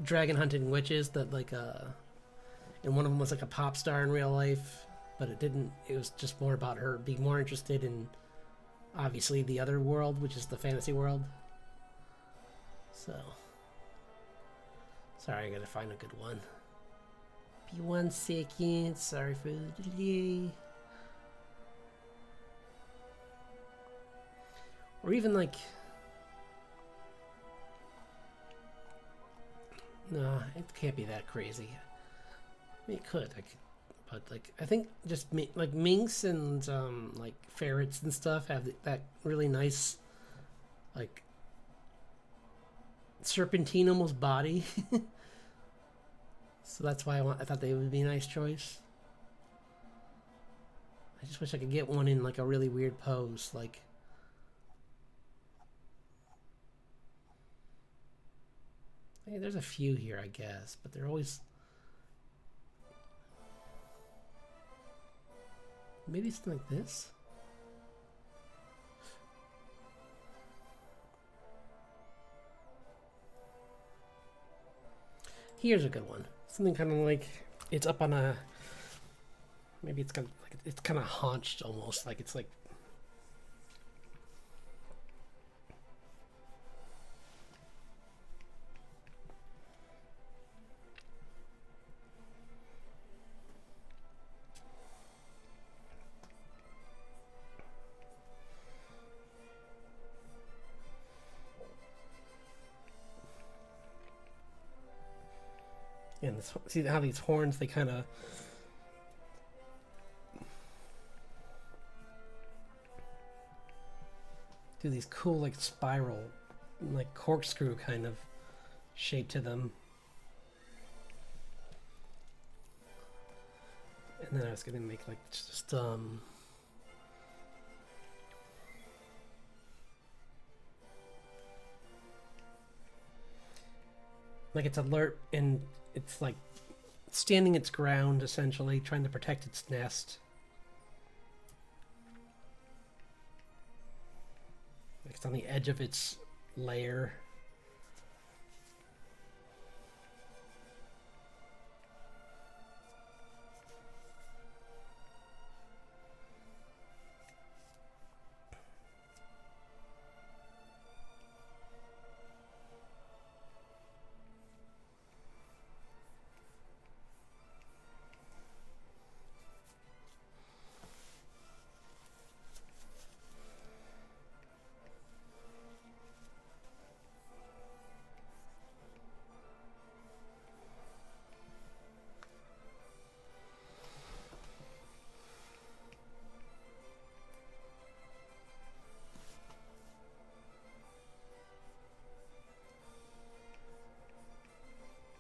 dragon hunting witches that, like, and one of them was, like, a pop star in real life. but it didn't. It was just more about her being more interested in obviously the other world, which is the fantasy world. So, sorry, I gotta find a good one. Be 1 second. Sorry for the delay. Or even like, no, it can't be that crazy. I mean, it could, but like I think just like minks and like ferrets and stuff have that really nice, like serpentine almost body. So that's why I thought they would be a nice choice. I just wish I could get one in like a really weird pose, like. Hey, there's a few here, I guess, but they're always. Maybe something like this. Here's a good one. Something kind of like it's up on a. Maybe it's kind of like it's kind of haunched almost, like it's like. And this, see how these horns, they kind of do these cool like spiral, like corkscrew kind of shape to them. And then I was gonna make like just like it's alert and it's like standing its ground, essentially trying to protect its nest. Like it's on the edge of its lair.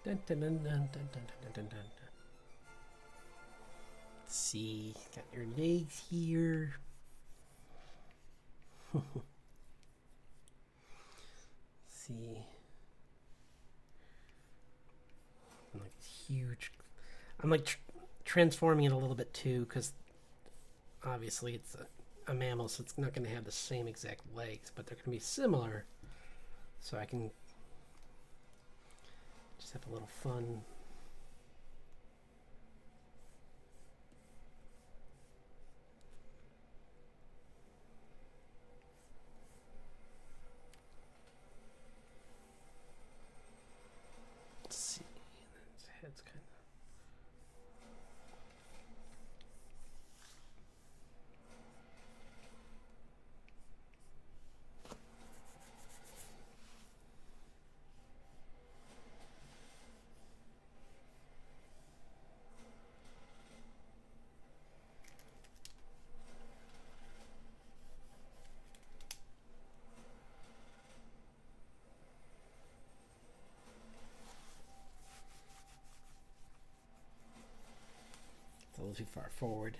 Dun, dun, dun, dun, dun, dun, dun, dun, dun. Let's see, got your legs here. See, I'm like huge. I'm like transforming it a little bit too, because obviously it's a mammal, so it's not going to have the same exact legs, but they're going to be similar. So I can just have a little fun. Let's see, his head's kind of. A little too far forward.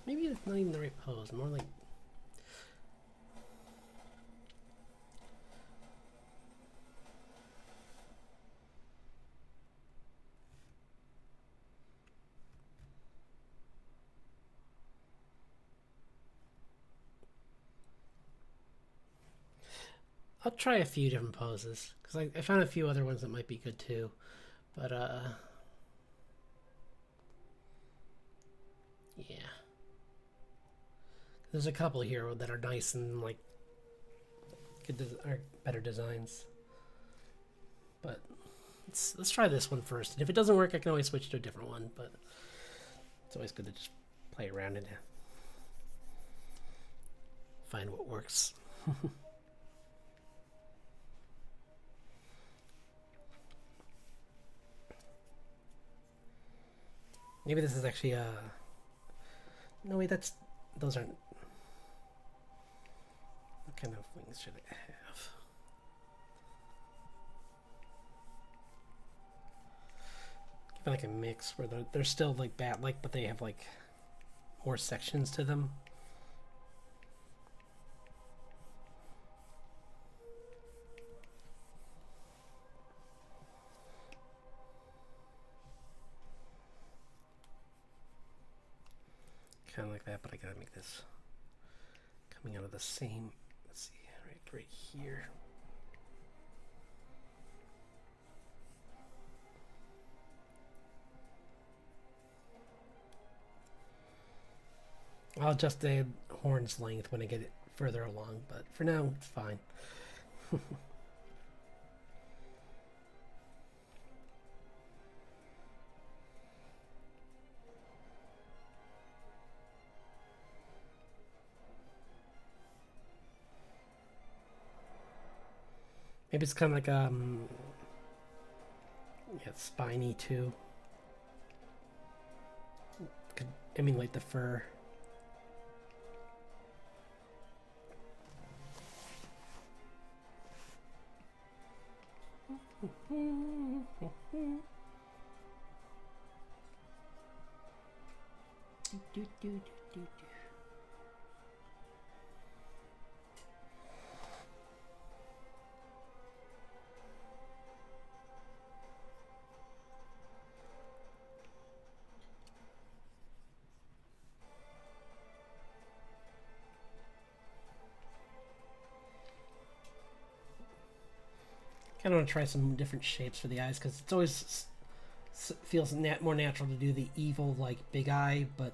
Maybe it's not even the right pose. More like. I'll try a few different poses because I found a few other ones that might be good too. But yeah, there's a couple here that are nice and like are better designs. But let's try this one first. And if it doesn't work, I can always switch to a different one. But it's always good to just play around and find what works. Maybe this is actually no wait, those aren't. What kind of wings should I have? Give it like a mix where they're still like bat-like, but they have like more sections to them. Kind of like that, but I gotta make this coming out of the same. Let's see, right here. I'll adjust the horn's length when I get it further along, but for now it's fine. Maybe it's kind of like yeah, spiny too. Could emulate the fur. Kind of want to try some different shapes for the eyes because it's always feels more natural to do the evil like big eye, but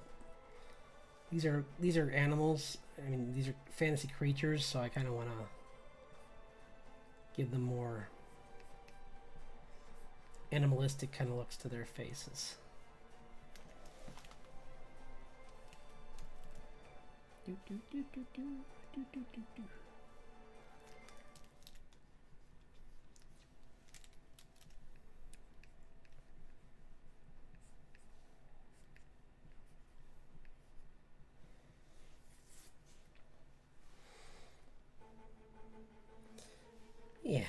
these are animals. I mean, these are fantasy creatures, so I kind of want to give them more animalistic kind of looks to their faces. Yeah.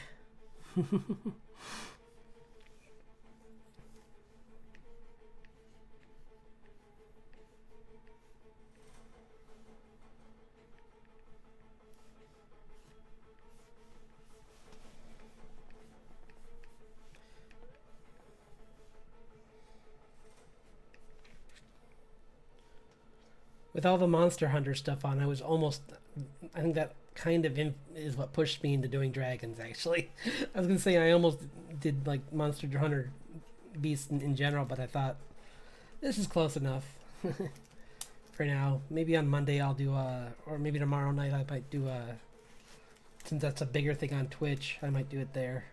With all the Monster Hunter stuff on, I think that kind of is what pushed me into doing dragons, actually. I was going to say I almost did like Monster Hunter beasts in general, but I thought this is close enough for now. Maybe on Monday I'll do or maybe tomorrow night I might do since that's a bigger thing on Twitch, I might do it there.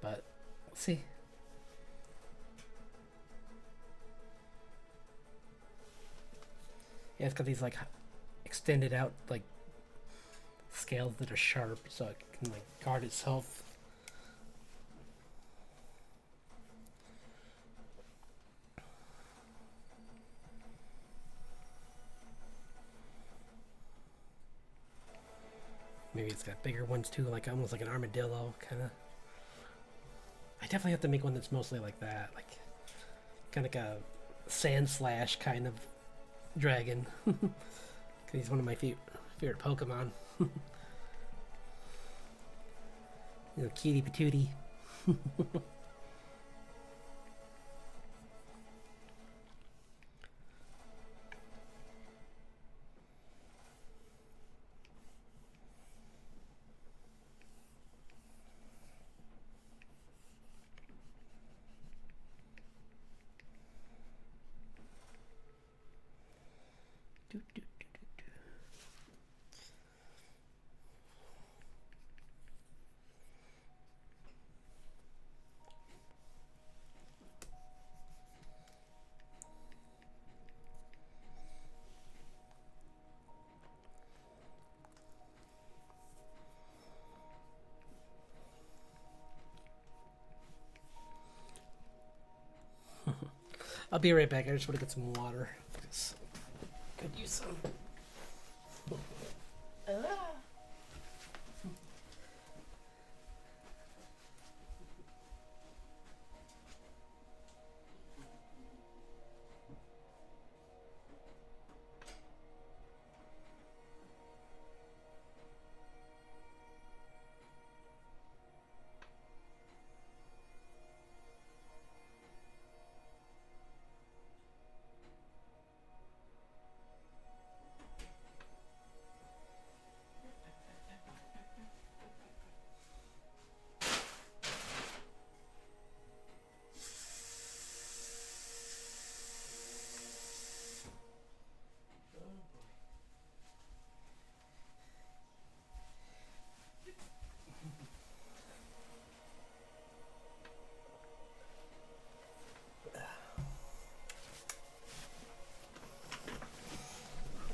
But we'll see. Yeah, it's got these like extended out like scales that are sharp, so it can like guard itself. Maybe it's got bigger ones too, like almost like an armadillo kind of. I definitely have to make one that's mostly like that, like kind of like a Sandslash kind of dragon. Because he's one of my favorite Pokemon. Little cutie patootie. Do, do, do, do. I'll be right back. I just want to get some water. Could use some.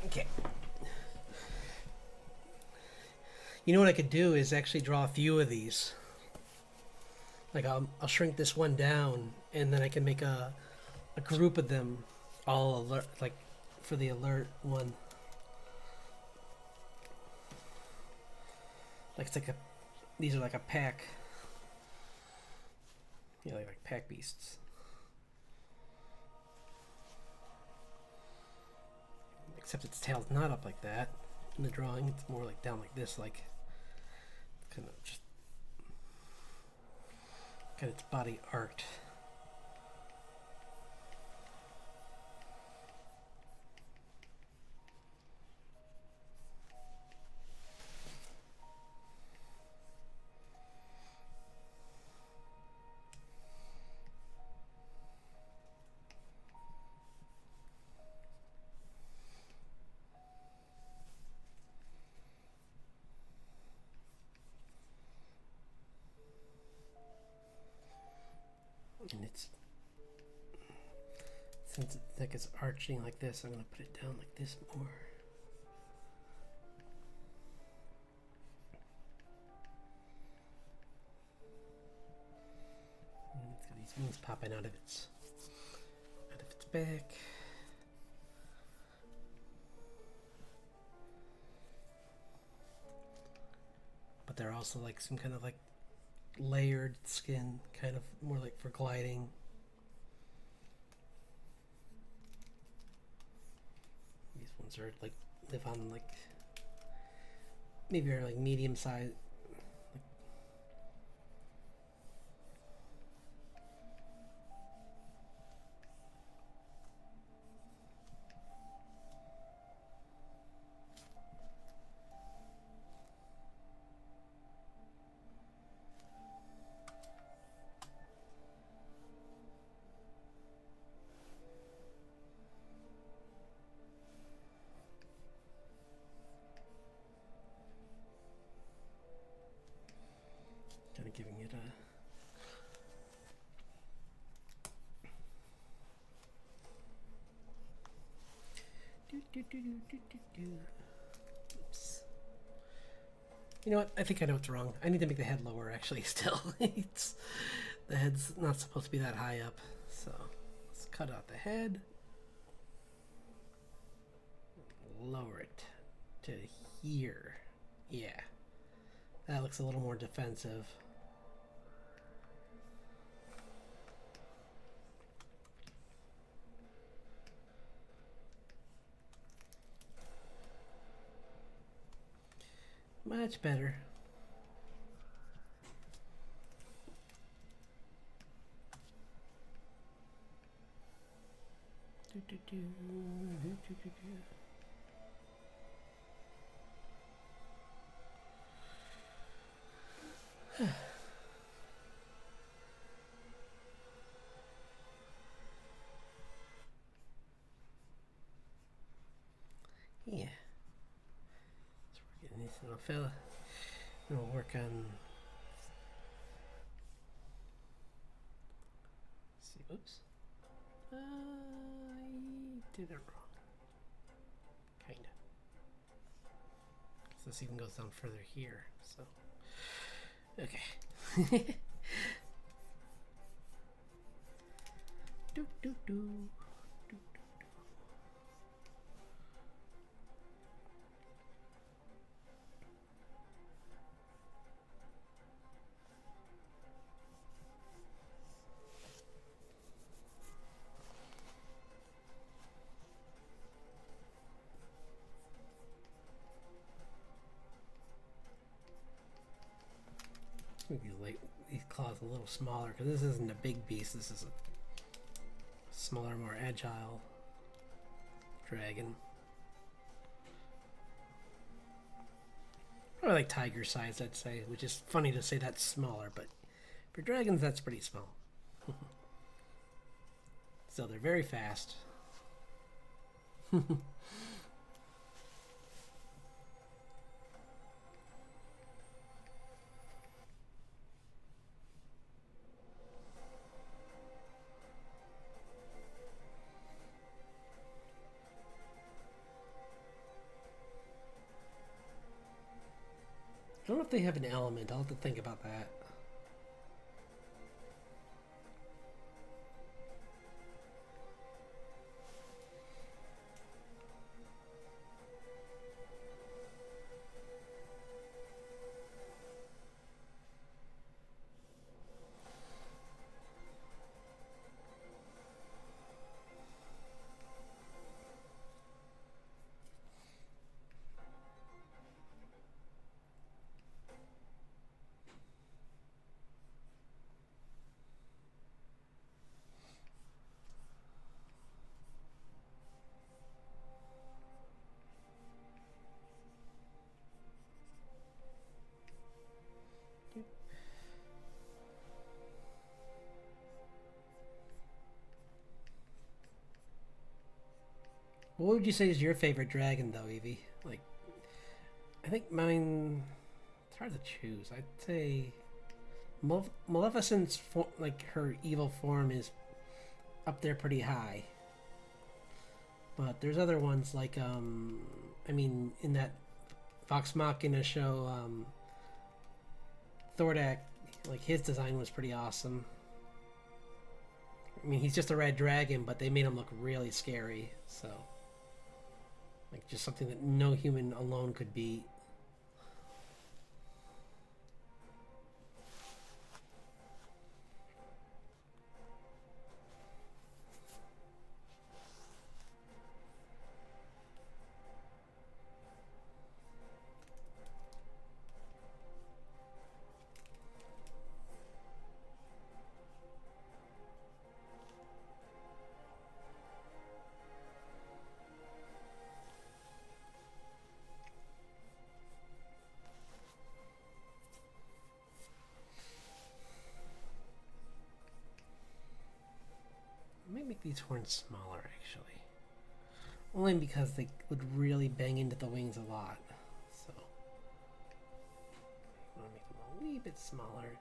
Okay. You know what I could do is actually draw a few of these. Like I'll shrink this one down, and then I can make a group of them, all alert, like for the alert one. Like it's like these are like a pack. Yeah, like pack beasts. Except its tail's not up like that in the drawing. It's more like down like this, like kind of just got its body arced. And it's, since it's like it's arching like this, I'm going to put it down like this more. And it's got these wings popping out of its back. But they're also like some kind of like layered skin, kind of more like for gliding. These ones are like live on like maybe are like medium size. Kind of giving it a Oops. You know what? I think I know what's wrong. I need to make the head lower, actually, still. The head's not supposed to be that high up. So let's cut out the head. Lower it to here. Yeah. That looks a little more defensive. Much better. Yeah. So we're getting this little fella. We'll work on. Let's see, oops. I did it wrong. Kinda. So this even goes down further here. So. Okay. do do do. Make these claws a little smaller because this isn't a big beast. This is a smaller, more agile dragon. Probably like tiger size, I'd say, which is funny to say that's smaller, but for dragons, that's pretty small. So they're very fast. I don't know if they have an element. I'll have to think about that. What would you say is your favorite dragon, though, Evie? Like, I think mine. It's hard to choose. I'd say Maleficent's like her evil form is up there pretty high. But there's other ones like I mean, in that Vox Machina show, Thordak, like his design was pretty awesome. I mean, he's just a red dragon, but they made him look really scary. So, like, just something that no human alone could beat. I might make these horns smaller, actually. Only because they would really bang into the wings a lot. So, I want to make them a wee bit smaller.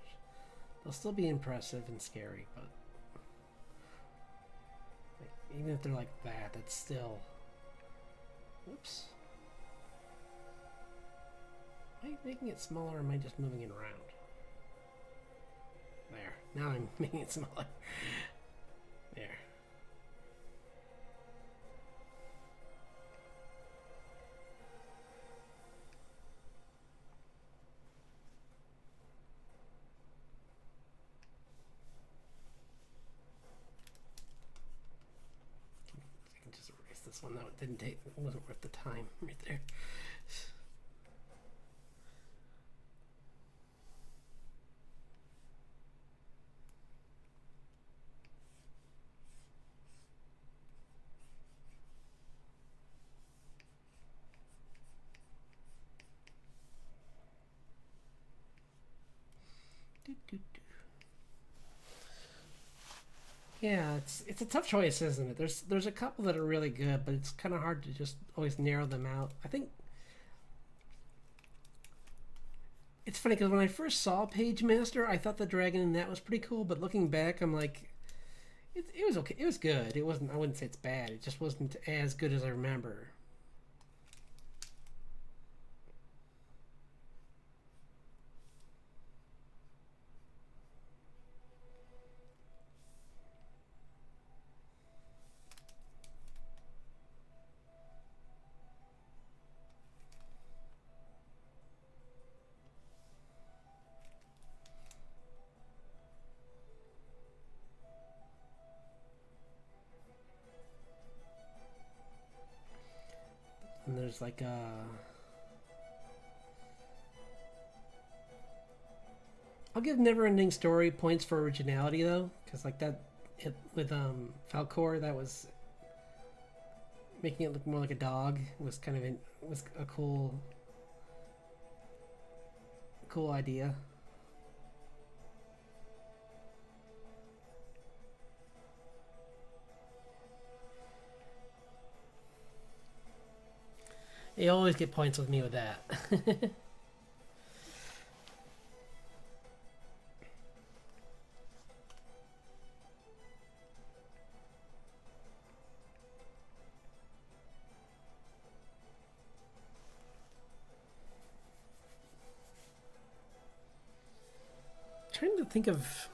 They'll still be impressive and scary, but like, even if they're like that, that's still. Whoops. Am I making it smaller or am I just moving it around? There. Now I'm making it smaller. There. I can just erase this one. No, it didn't take. It wasn't worth the time right there. Yeah, it's a tough choice, isn't it? There's a couple that are really good, but it's kind of hard to just always narrow them out. I think it's funny because when I first saw Page Master, I thought the dragon in that was pretty cool, but looking back, I'm like, it was okay. It was good. It wasn't. I wouldn't say it's bad. It just wasn't as good as I remember. And there's like I'll give Neverending Story points for originality though, because like that with Falcor, that was making it look more like a dog was kind of was a cool idea. You always get points with me with that. Trying to think of.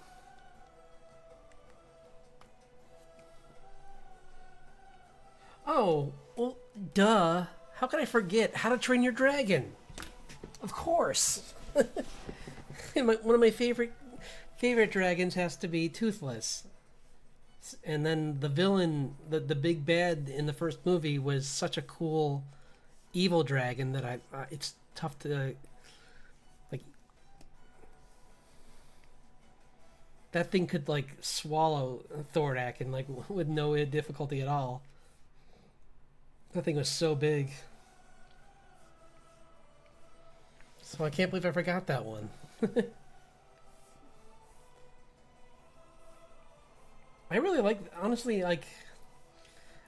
Oh, well, duh. How could I forget How to Train Your Dragon? Of course. One of my favorite dragons has to be Toothless. And then the villain, the big bad in the first movie, was such a cool evil dragon that it's tough to like. That thing could like swallow Thorak and like with no difficulty at all. That thing was so big. So I can't believe I forgot that one. I really like, honestly, like,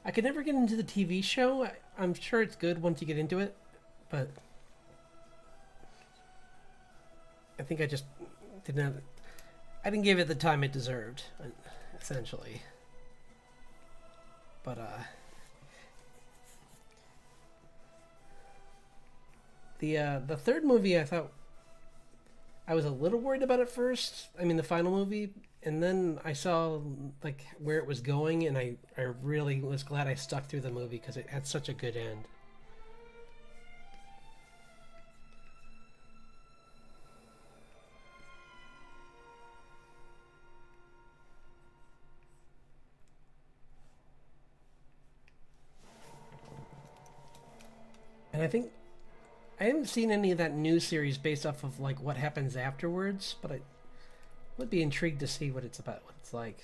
I could never get into the TV show. I'm sure it's good once you get into it, but I think I just did not. I didn't give it the time it deserved, essentially. But the third movie, I thought I was a little worried about at first. I mean, the final movie, and then I saw like where it was going, and I really was glad I stuck through the movie because it had such a good end. And I think I haven't seen any of that new series based off of like what happens afterwards, but I would be intrigued to see what it's about, what it's like.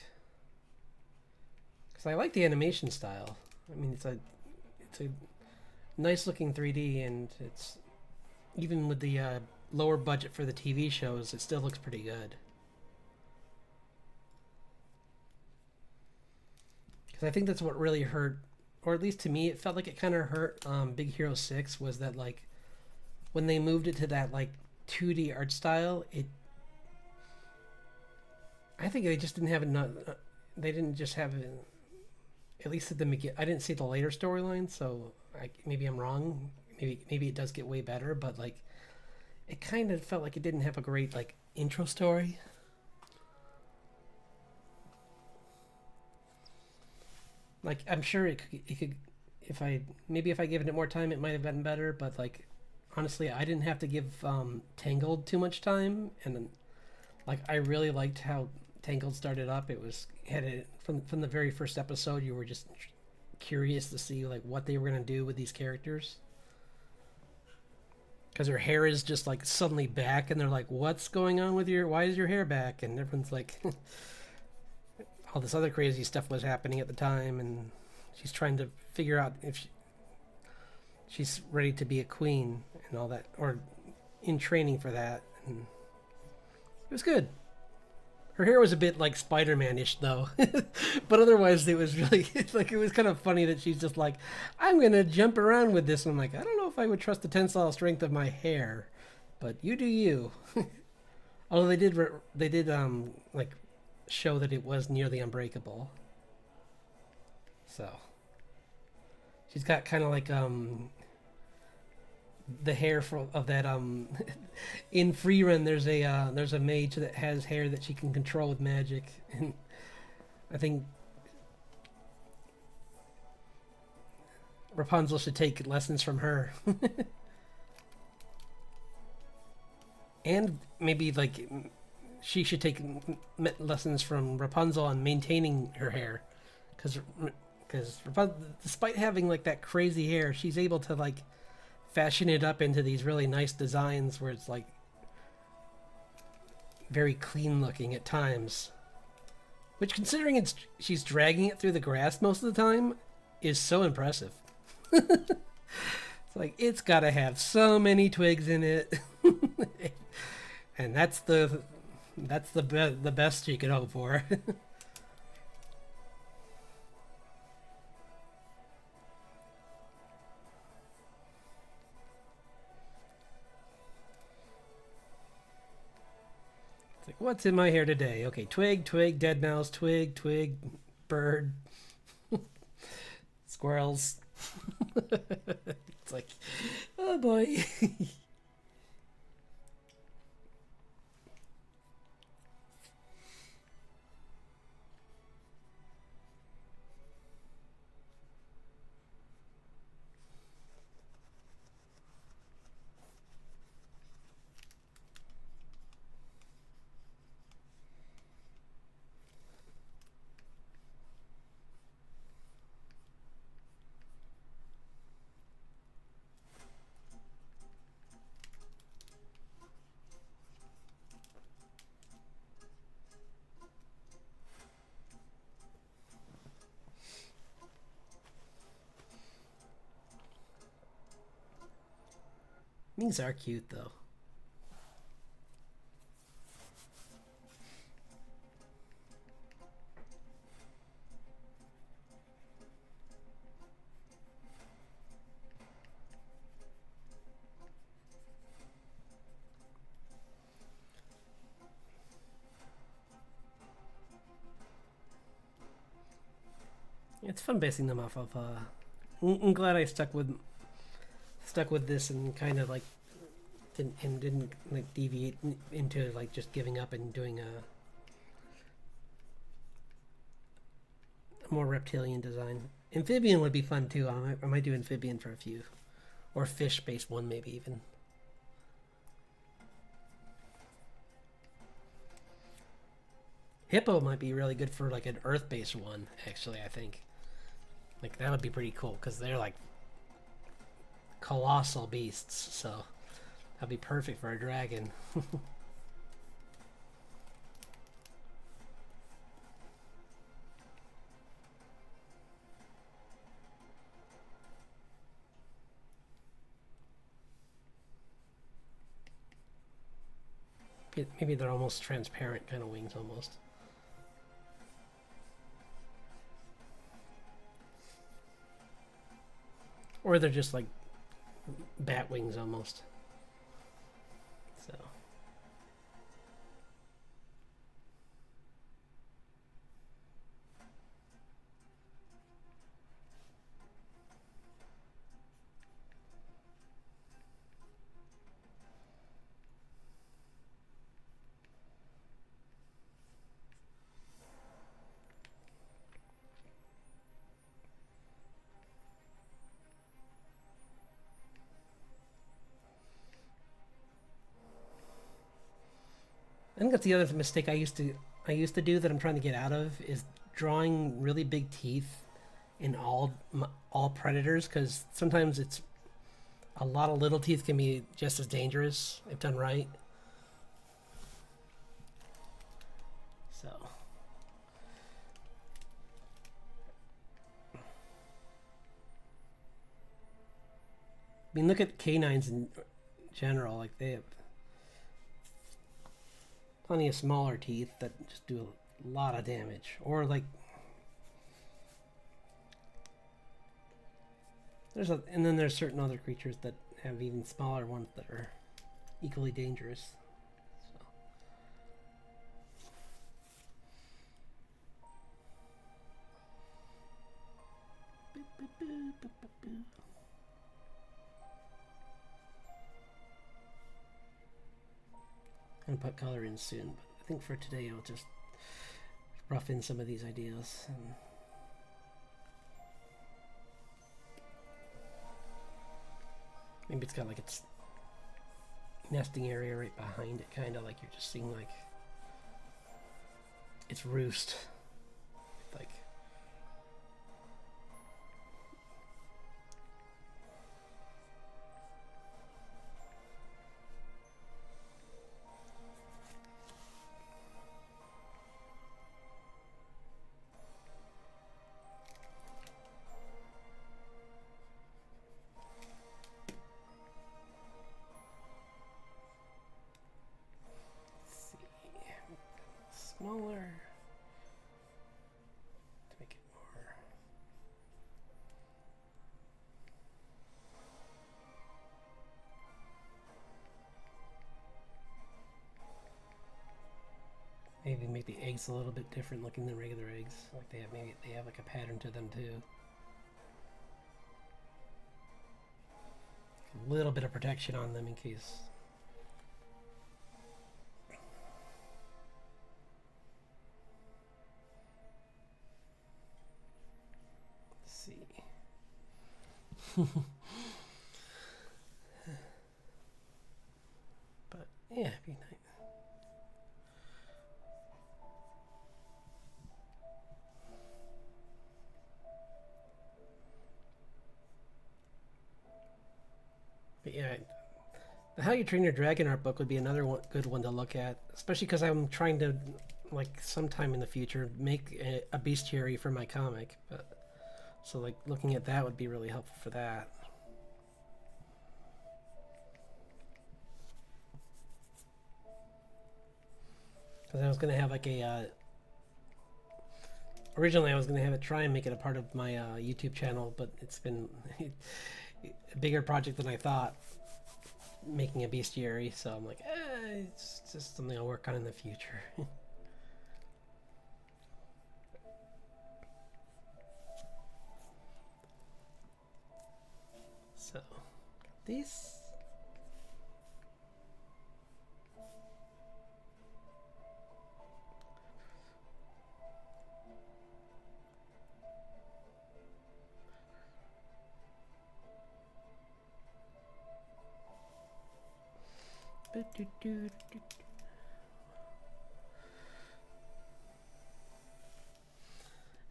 Because I like the animation style. I mean, it's a nice looking 3D, and it's even with the lower budget for the TV shows, it still looks pretty good. Because I think that's what really hurt, or at least to me, it felt like it kind of hurt Big Hero 6 was that like when they moved it to that like 2D art style, it I think they just didn't have enough. They didn't just have it. At least at the beginning, I didn't see the later storyline, so maybe I'm wrong. Maybe it does get way better, but like it kind of felt like it didn't have a great like intro story. Like I'm sure it could if I given it more time, it might have been better. But like honestly, I didn't have to give Tangled too much time, and like I really liked how Tangled started up. It was had it from the very first episode. You were just curious to see like what they were gonna do with these characters because her hair is just like suddenly back, and they're like, "What's going on with your? Why is your hair back?" And everyone's like, all this other crazy stuff was happening at the time, and she's trying to figure out if she's ready to be a queen and all that, or in training for that. And it was good. Her hair was a bit like Spider-Man-ish though, but otherwise it was really like it was kind of funny that she's just like, I'm gonna jump around with this. And I'm like, I don't know if I would trust the tensile strength of my hair, but you do you. Although they did like show that it was nearly unbreakable. So she's got kind of like the hair of that in Freerun. There's a mage that has hair that she can control with magic, and I think Rapunzel should take lessons from her. And maybe like she should take lessons from Rapunzel on maintaining her hair, because despite having like that crazy hair, she's able to like fashion it up into these really nice designs where it's like very clean looking at times. Which, considering she's dragging it through the grass most of the time, is so impressive. It's like it's gotta have so many twigs in it, and that's the best you could hope for. It's like, what's in my hair today? Okay, twig, twig, dead mouse, twig, twig, bird, squirrels. It's like, oh boy. These are cute though. It's fun basing them off of. I'm glad I stuck with this and kind of like didn't like deviate into like just giving up and doing a more reptilian design. Amphibian would be fun too. I might do amphibian for a few, or fish-based one maybe even. Hippo might be really good for like an earth-based one. Actually, I think like that would be pretty cool because they're like colossal beasts. So that'd be perfect for a dragon. Maybe they're almost transparent kind of wings almost. Or they're just like bat wings almost. So I think that's the other mistake I used to do that I'm trying to get out of is drawing really big teeth in all predators, because sometimes it's a lot of little teeth can be just as dangerous if done right. So I mean, look at canines in general. Like they have plenty of smaller teeth that just do a lot of damage. Or like and then there's certain other creatures that have even smaller ones that are equally dangerous. I'm gonna put color in soon, but I think for today I'll just rough in some of these ideas. Maybe it's got like its nesting area right behind it, kind of like you're just seeing like its roost. Like smaller to make it more. Maybe make the eggs a little bit different looking than regular eggs. Like maybe they have like a pattern to them too. A little bit of protection on them in case. But yeah, it'd be nice. But yeah, the How You Train Your Dragon art book would be another good one to look at, especially because I'm trying to, like, sometime in the future make a bestiary for my comic. But so like looking at that would be really helpful for that. Because I was gonna have like a originally I was gonna have it try and make it a part of my YouTube channel, but it's been a bigger project than I thought, making a bestiary. So I'm like, it's just something I'll work on in the future. So, got these.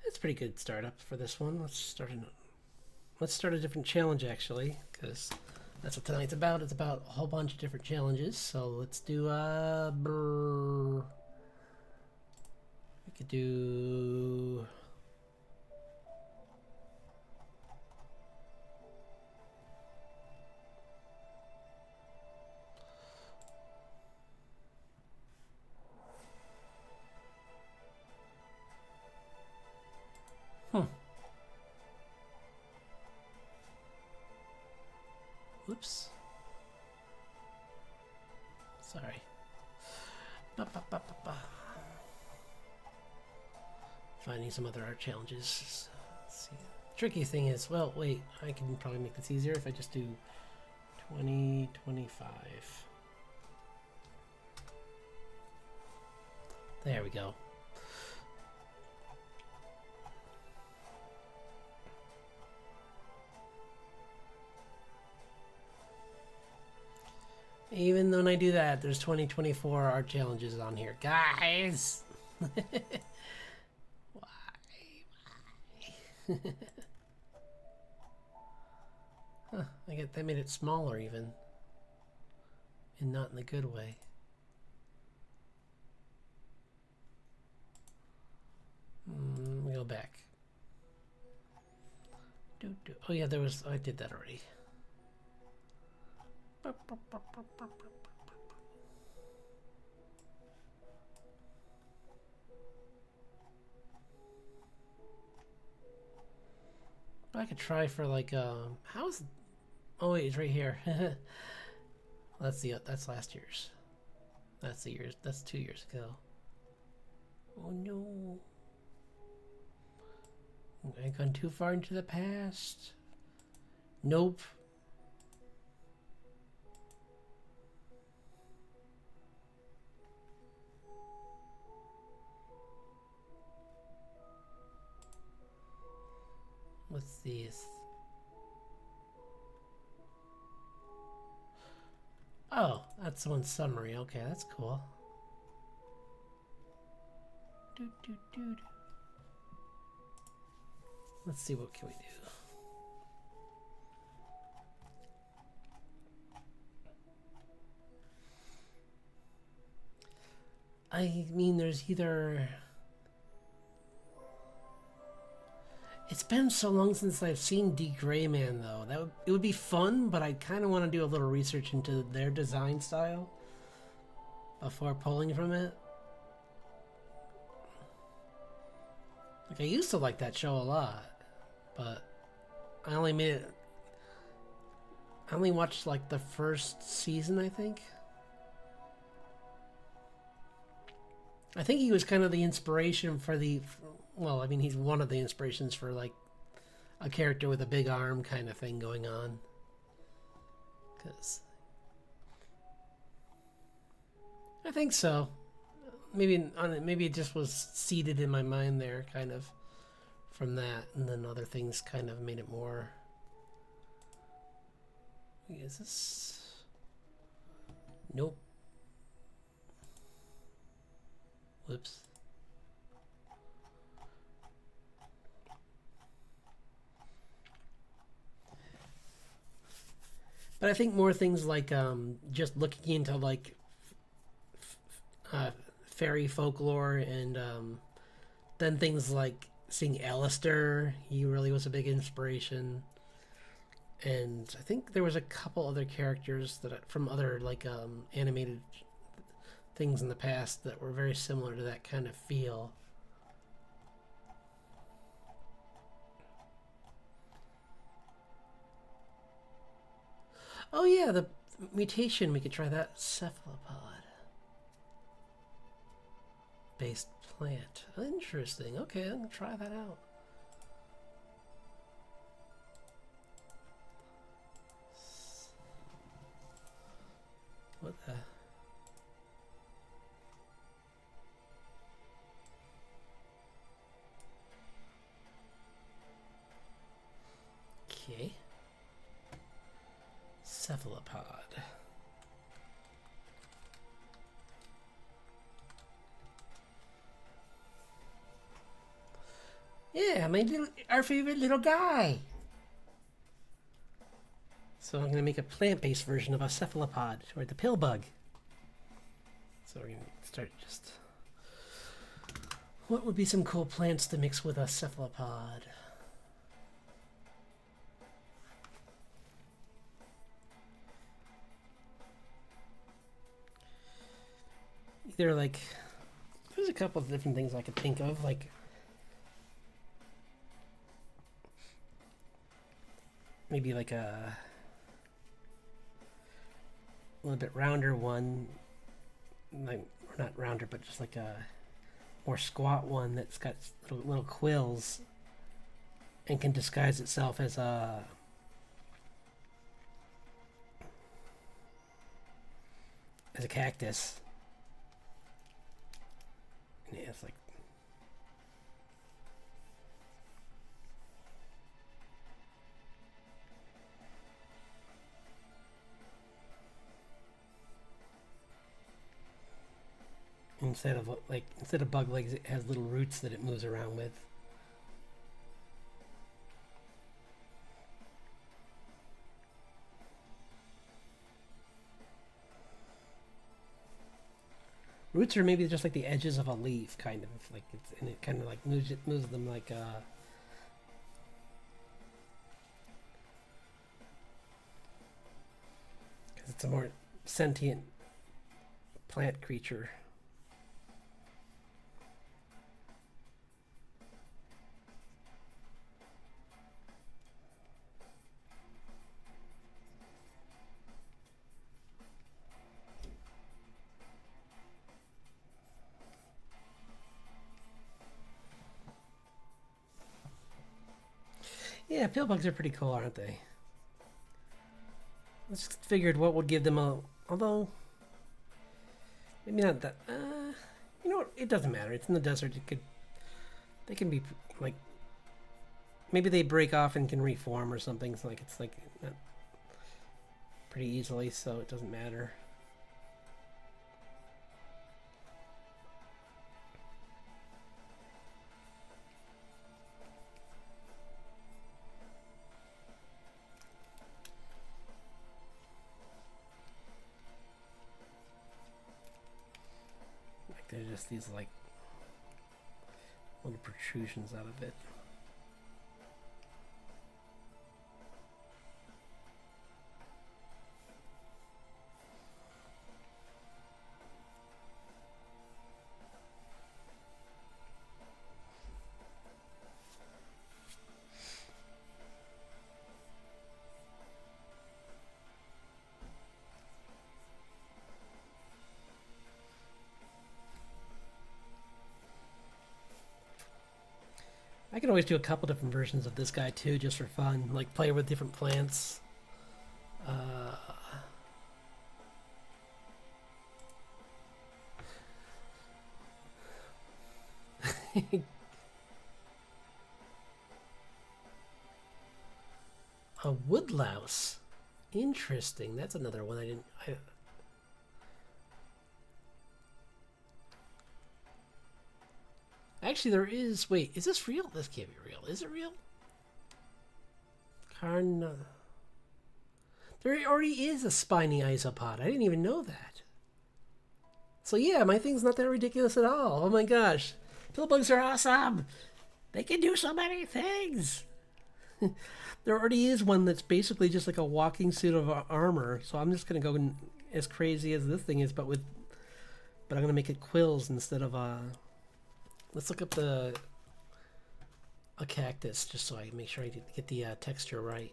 It's a pretty good startup for this one. Let's start a different challenge actually, because that's what tonight's about. It's about a whole bunch of different challenges. So let's do we could do whoops. Sorry. Finding some other art challenges. Let's see. Tricky thing is, well, wait, I can probably make this easier if I just do 20, 25. There we go. Even when I do that, there's 2024 art challenges on here. Guys! Why? Huh, they made it smaller even. And not in the good way. We go back. Oh yeah, I did that already. But I could try for like how's oh wait, it's right here. That's last year's. That's 2 years ago. Oh no. I've gone too far into the past. Nope. What's this? Oh, that's one summary. Okay, that's cool. Let's see, what can we do? I mean, there's either... It's been so long since I've seen D. Gray Man, though. It would be fun, but I kind of want to do a little research into their design style before pulling from it. Like, I used to like that show a lot, but I only watched like the first season, I think. I think he was kind of the inspiration for well, I mean, he's one of the inspirations for like a character with a big arm kind of thing going on. Because I think so. Maybe it just was seeded in my mind there, kind of, from that, and then other things kind of made it more. Is this? Nope. Whoops. But I think more things like just looking into like fairy folklore, and then things like seeing Alistair. He really was a big inspiration. And I think there was a couple other characters from other like animated things in the past that were very similar to that kind of feel. Oh yeah, the mutation, we could try that. Cephalopod based plant. Interesting. Okay, I'm gonna try that out. What the? Okay. Cephalopod. Yeah, our favorite little guy. So I'm going to make a plant-based version of a cephalopod, or the pill bug. So we're going to start just... What would be some cool plants to mix with a cephalopod? Either like... There's a couple of different things I could think of, like... Maybe like a little bit rounder one, like, or not rounder, but just like a more squat one that's got little quills and can disguise itself as a cactus. Yeah, it's like instead of bug legs, it has little roots that it moves around with. Roots are maybe just like the edges of a leaf, kind of like and it kind of like moves them like because it's a more sentient plant creature. Yeah, pillbugs are pretty cool, aren't they? I just figured what would give them a... Although... Maybe not that... you know what? It doesn't matter. It's in the desert. It could... They can be, like... Maybe they break off and can reform or something. It's like not pretty easily, so it doesn't matter. Like they're just these like little protrusions out of it. I could always do a couple different versions of this guy too, just for fun. Like play with different plants. A woodlouse. Interesting. That's another one I didn't... Actually, there is... Wait, is this real? This can't be real. Is it real? There already is a spiny isopod. I didn't even know that. So yeah, my thing's not that ridiculous at all. Oh my gosh. Pillbugs are awesome. They can do so many things. There already is one that's basically just like a walking suit of armor. So I'm just going to go as crazy as this thing is, but I'm going to make it quills instead of... Let's look up a cactus just so I make sure I get the texture right.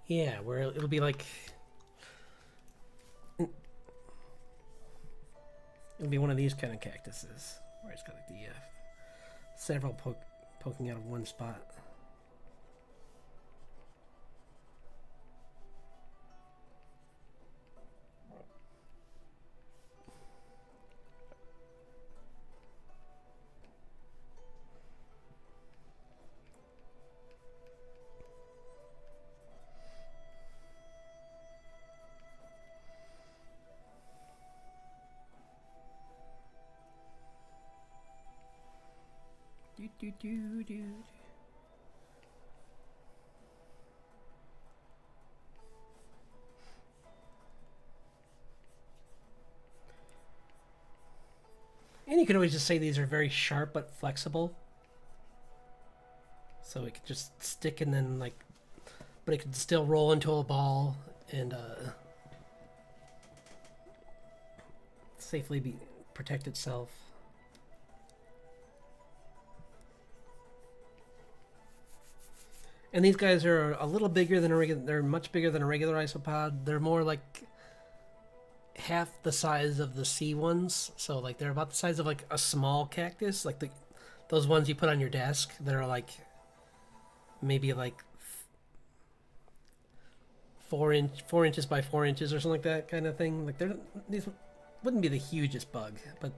Yeah, where it'll be like... It'll be one of these kind of cactuses, where it's got like the several poking out of one spot. Do. And you could always just say these are very sharp but flexible. So it could just stick and then like, but it could still roll into a ball and safely protect itself. And these guys are a little bigger than a regular. They're much bigger than a regular isopod. They're more like half the size of the sea ones. So like they're about the size of like a small cactus, like those ones you put on your desk that are like maybe like 4 inches by 4 inches or something like that kind of thing. Like these wouldn't be the hugest bug, but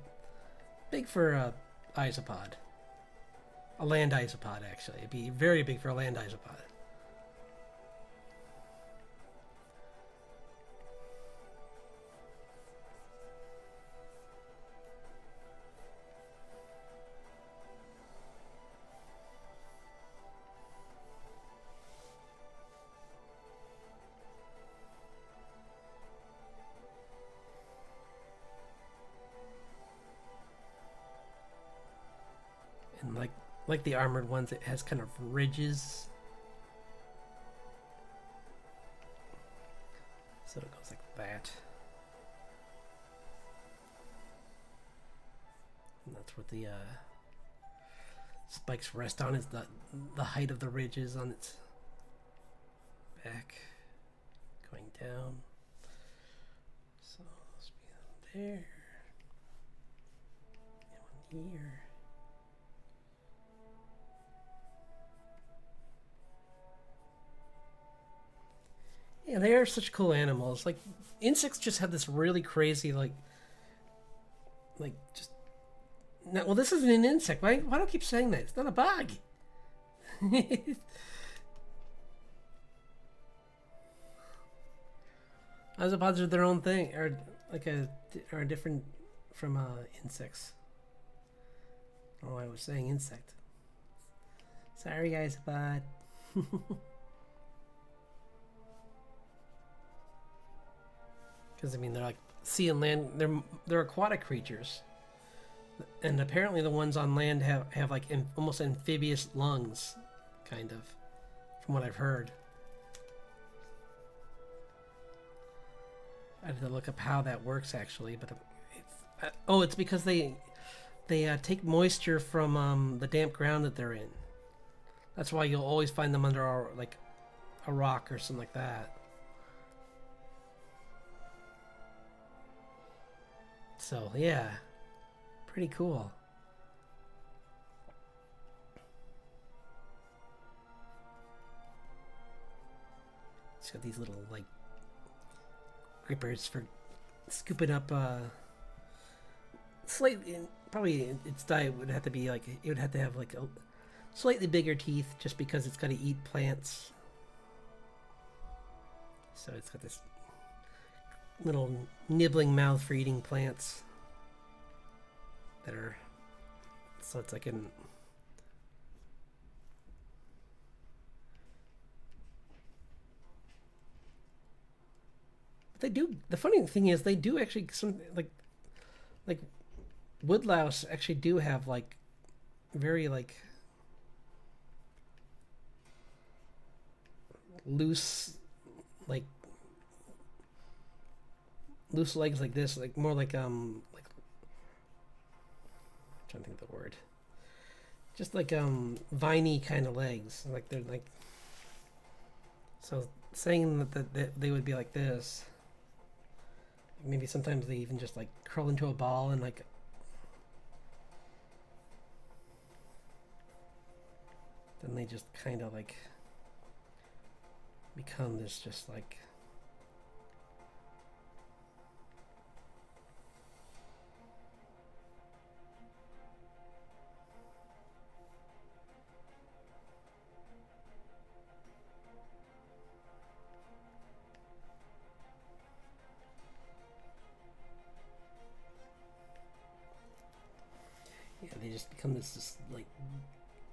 big for a isopod. A land isopod, actually. It'd be very big for a land isopod. And like the armored ones, it has kind of ridges. So it goes like that. And that's what the spikes rest on, is the height of the ridges on its back going down. So there. And one here. Yeah, they are such cool animals. Like, insects just have this really crazy, like just. No, well, this isn't an insect. Why do I keep saying that? It's not a bug. Isopods are their own thing, or are different from insects. Oh, I was saying insect. Sorry, isopod. Because I mean, they're like sea and land. They're aquatic creatures, and apparently the ones on land have like almost amphibious lungs, kind of, from what I've heard. I had to look up how that works actually, but it's because they take moisture from the damp ground that they're in. That's why you'll always find them under like a rock or something like that. So yeah, pretty cool. It's got these little like grippers for scooping up slightly, probably its diet would have to be like, it would have to have like a slightly bigger teeth just because it's got to eat plants. So it's got this little nibbling mouth for eating plants that are, so it's like an they do, the funny thing is they do actually some like woodlouse actually do have like very like loose loose legs like this, like more like I'm trying to think of the word, just like viney kind of legs, like they're like, so saying that they would be like this, maybe sometimes they even just like curl into a ball and like then they just kind of like become this just like yeah, they just become this like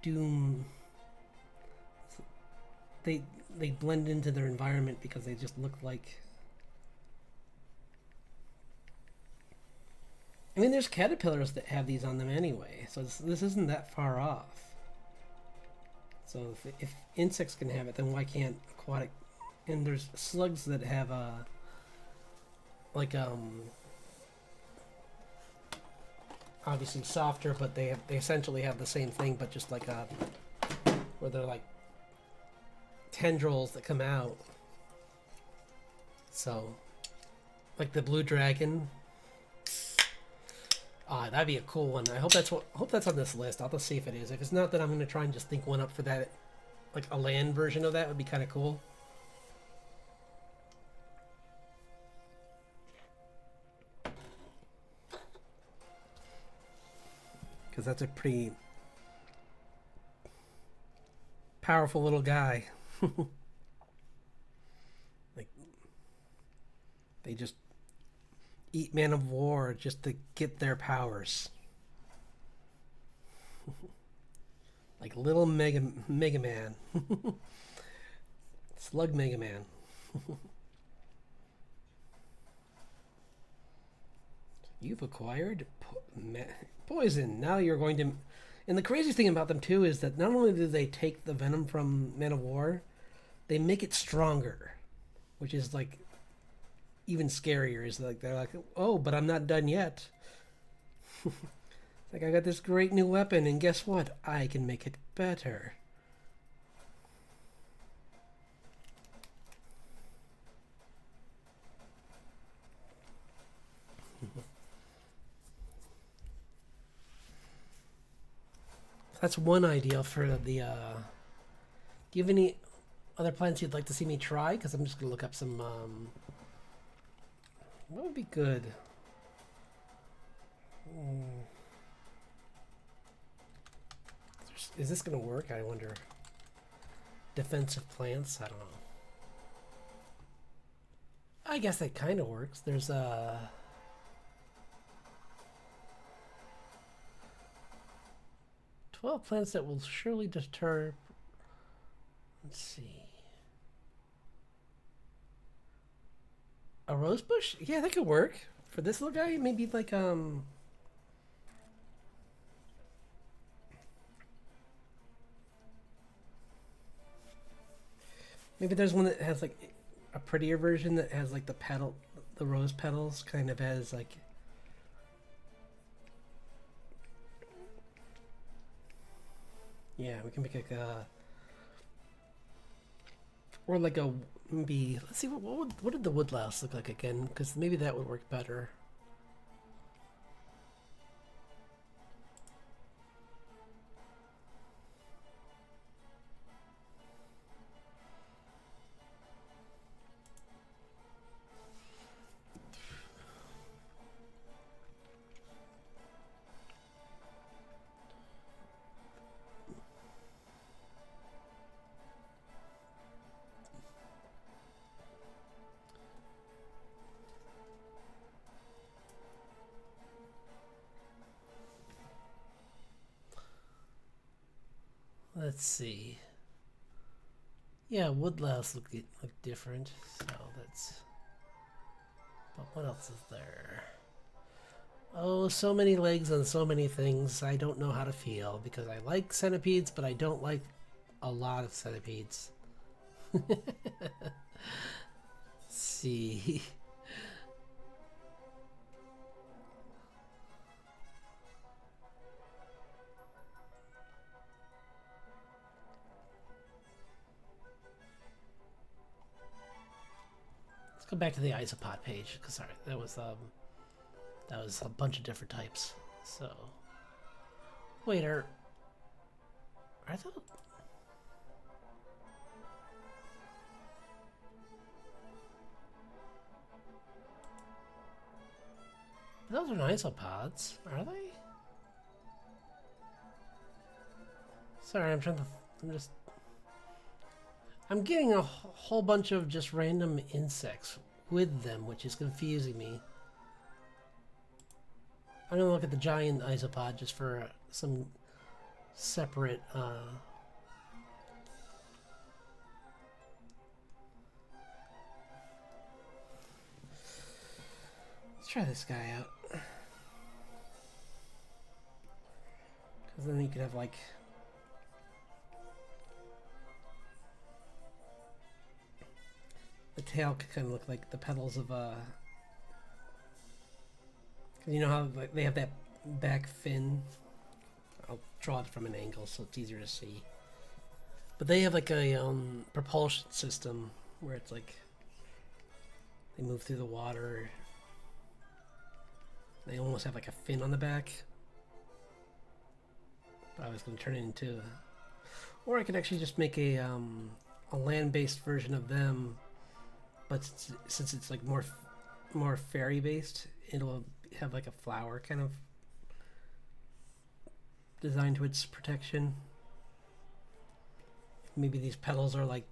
doom. They blend into their environment because they just look like, I mean, there's caterpillars that have these on them anyway, so this isn't that far off. So if insects can have it, then why can't aquatic? And there's slugs that have like obviously softer, but they essentially have the same thing, but just like where they're like tendrils that come out. So like the blue dragon. That'd be a cool one. I hope that's on this list. I'll just see if it is. If it's not, then I'm gonna try and just think one up for that. Like a land version of that would be kind of cool. Because that's a pretty powerful little guy. Like they just eat Man of War just to get their powers. Like little Mega Man. Slug Mega Man. You've acquired poison. Now you're going to... And the crazy thing about them too is that not only do they take the venom from Man of War, they make it stronger, which is like even scarier. Is like they're like, oh, but I'm not done yet. Like I got this great new weapon, and guess what? I can make it better. That's one idea for the. Do you have any other plants you'd like to see me try? Because I'm just gonna look up some. What would be good? Is this gonna work? I wonder. Defensive plants? I don't know. I guess that kind of works. There's 12 plants that will surely deter. Let's see. A rose bush? Yeah, that could work. For this little guy, maybe like maybe there's one that has like a prettier version that has like the rose petals kind of has like. Yeah, we can make like a. Or like a maybe. Let's see what did the woodlouse look like again? Because maybe that would work better. Let's see. Yeah, woodlouse look different. So that's. But what else is there? Oh, so many legs on so many things. I don't know how to feel because I like centipedes, but I don't like a lot of centipedes. Let's see. Let's go back to the isopod page because sorry, that was a bunch of different types. So wait, are those? Those are isopods, are they? Sorry, I'm getting a whole bunch of just random insects with them, which is confusing me. I'm gonna look at the giant isopod just for some separate. Let's try this guy out. Because then you could have like. The tail could kind of look like the petals of you know how like, they have that back fin. I'll draw it from an angle so it's easier to see. But they have like a propulsion system where it's like they move through the water. They almost have like a fin on the back. But I was going to turn it into, or I could actually just make a land-based version of them. But since it's like more fairy based, it'll have like a flower kind of design to its protection. Maybe these petals are like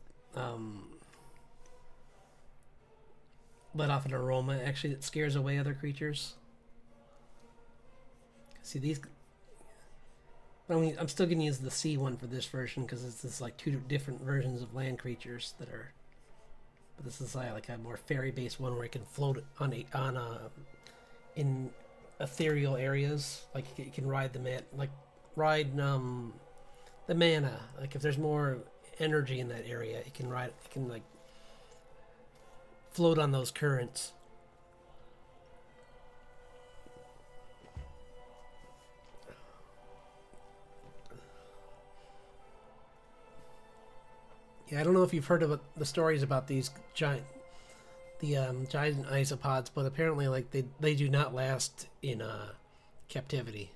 let off an aroma actually that scares away other creatures. See these. I'm still going to use the sea one for this version because it's like two different versions of land creatures that are. But this is like a more fairy-based one where it can float in ethereal areas. Like you can ride the mana. Like if there's more energy in that area, it can ride. It can like float on those currents. Yeah, I don't know if you've heard about the stories about these giant isopods, but apparently, like they do not last in captivity.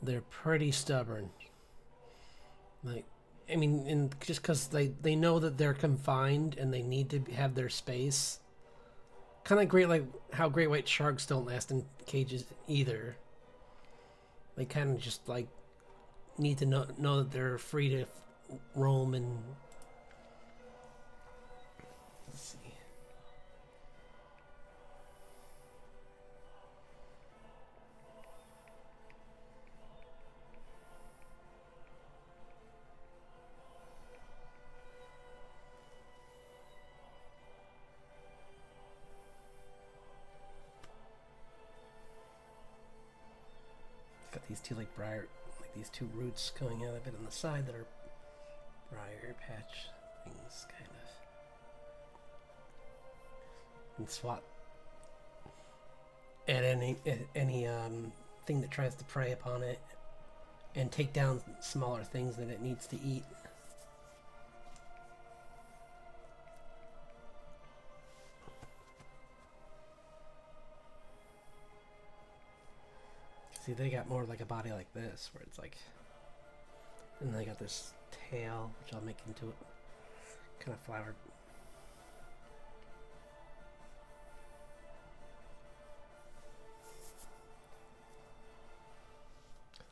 they're pretty stubborn. Like, I mean, and just because they know that they're confined and they need to have their space. Kind of great, like how great white sharks don't last in cages either. They kind of just like need to know that they're free to roam and. Let's see. Got these two like briar, like these two roots coming out of it on the side that are briar patch things, kind of. And swat at any thing that tries to prey upon it, and take down smaller things that it needs to eat. See, they got more like a body like this, where it's like, and they got this tail, which I'll make into a kind of flower.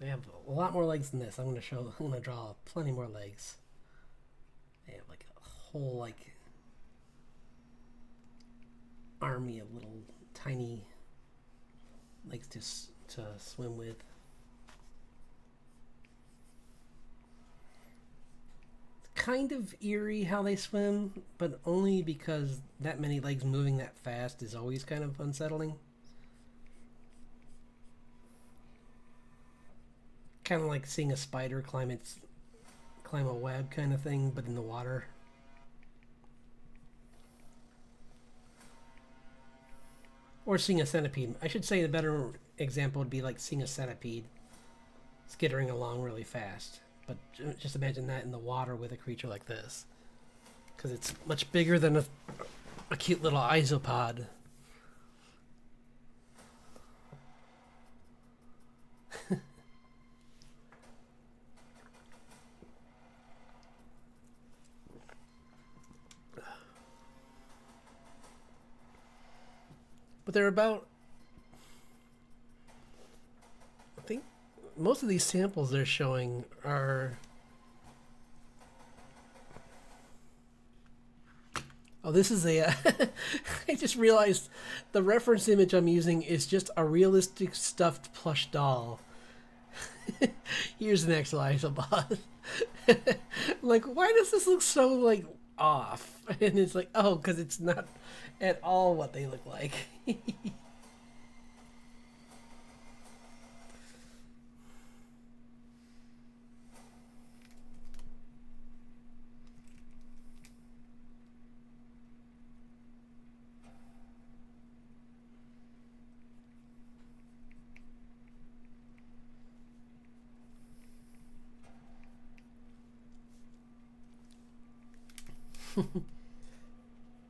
They have a lot more legs than this. I'm gonna draw plenty more legs. They have like a whole like army of little tiny legs to swim with. It's kind of eerie how they swim, but only because that many legs moving that fast is always kind of unsettling. Kind of like seeing a spider climb a web kind of thing, but in the water. Or seeing a centipede. I should say the better example would be like seeing a centipede skittering along really fast. But just imagine that in the water with a creature like this. Because it's much bigger than a cute little isopod. But they're about, I think most of these samples they're showing are, oh, this is a, I just realized the reference image I'm using is just a realistic stuffed plush doll. Here's an actual isopod. Like, why does this look so, like, off? And it's like, oh, because it's not at all what they look like.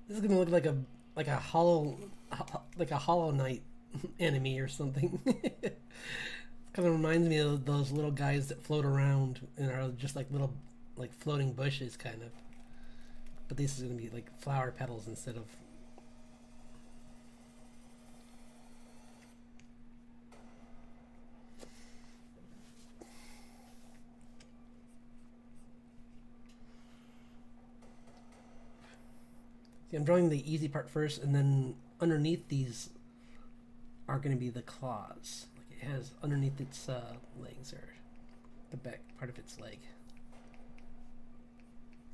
This is gonna look like a Hollow Knight enemy or something. It kind of reminds me of those little guys that float around and are just like little like floating bushes, kind of. But this is gonna be like flower petals instead of. See, I'm drawing the easy part first, and then underneath these are going to be the claws. Like it has underneath its legs, or the back part of its leg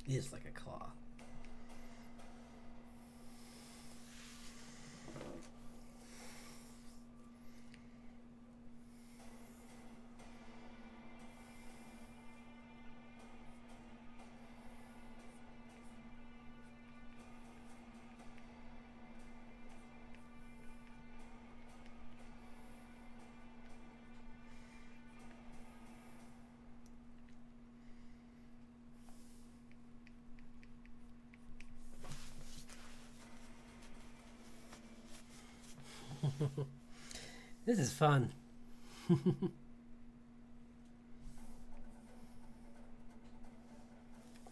is like a claw. This is fun.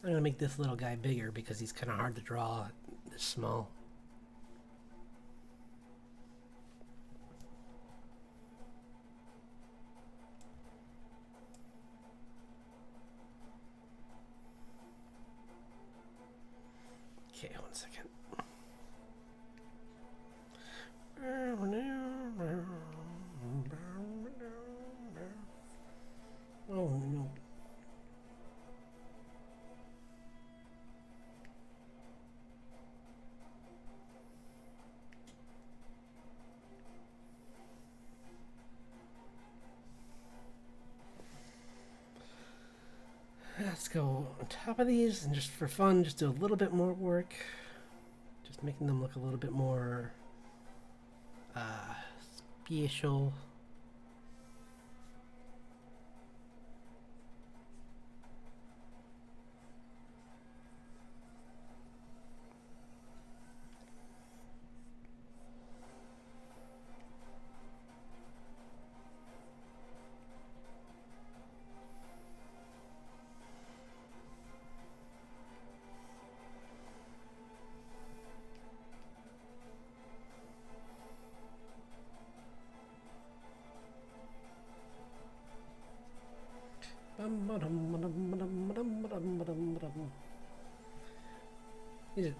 I'm gonna make this little guy bigger because he's kind of hard to draw this small. Okay, 1 second. Oh no. Let's go on top of these and just for fun, just do a little bit more work. Just making them look a little bit more special.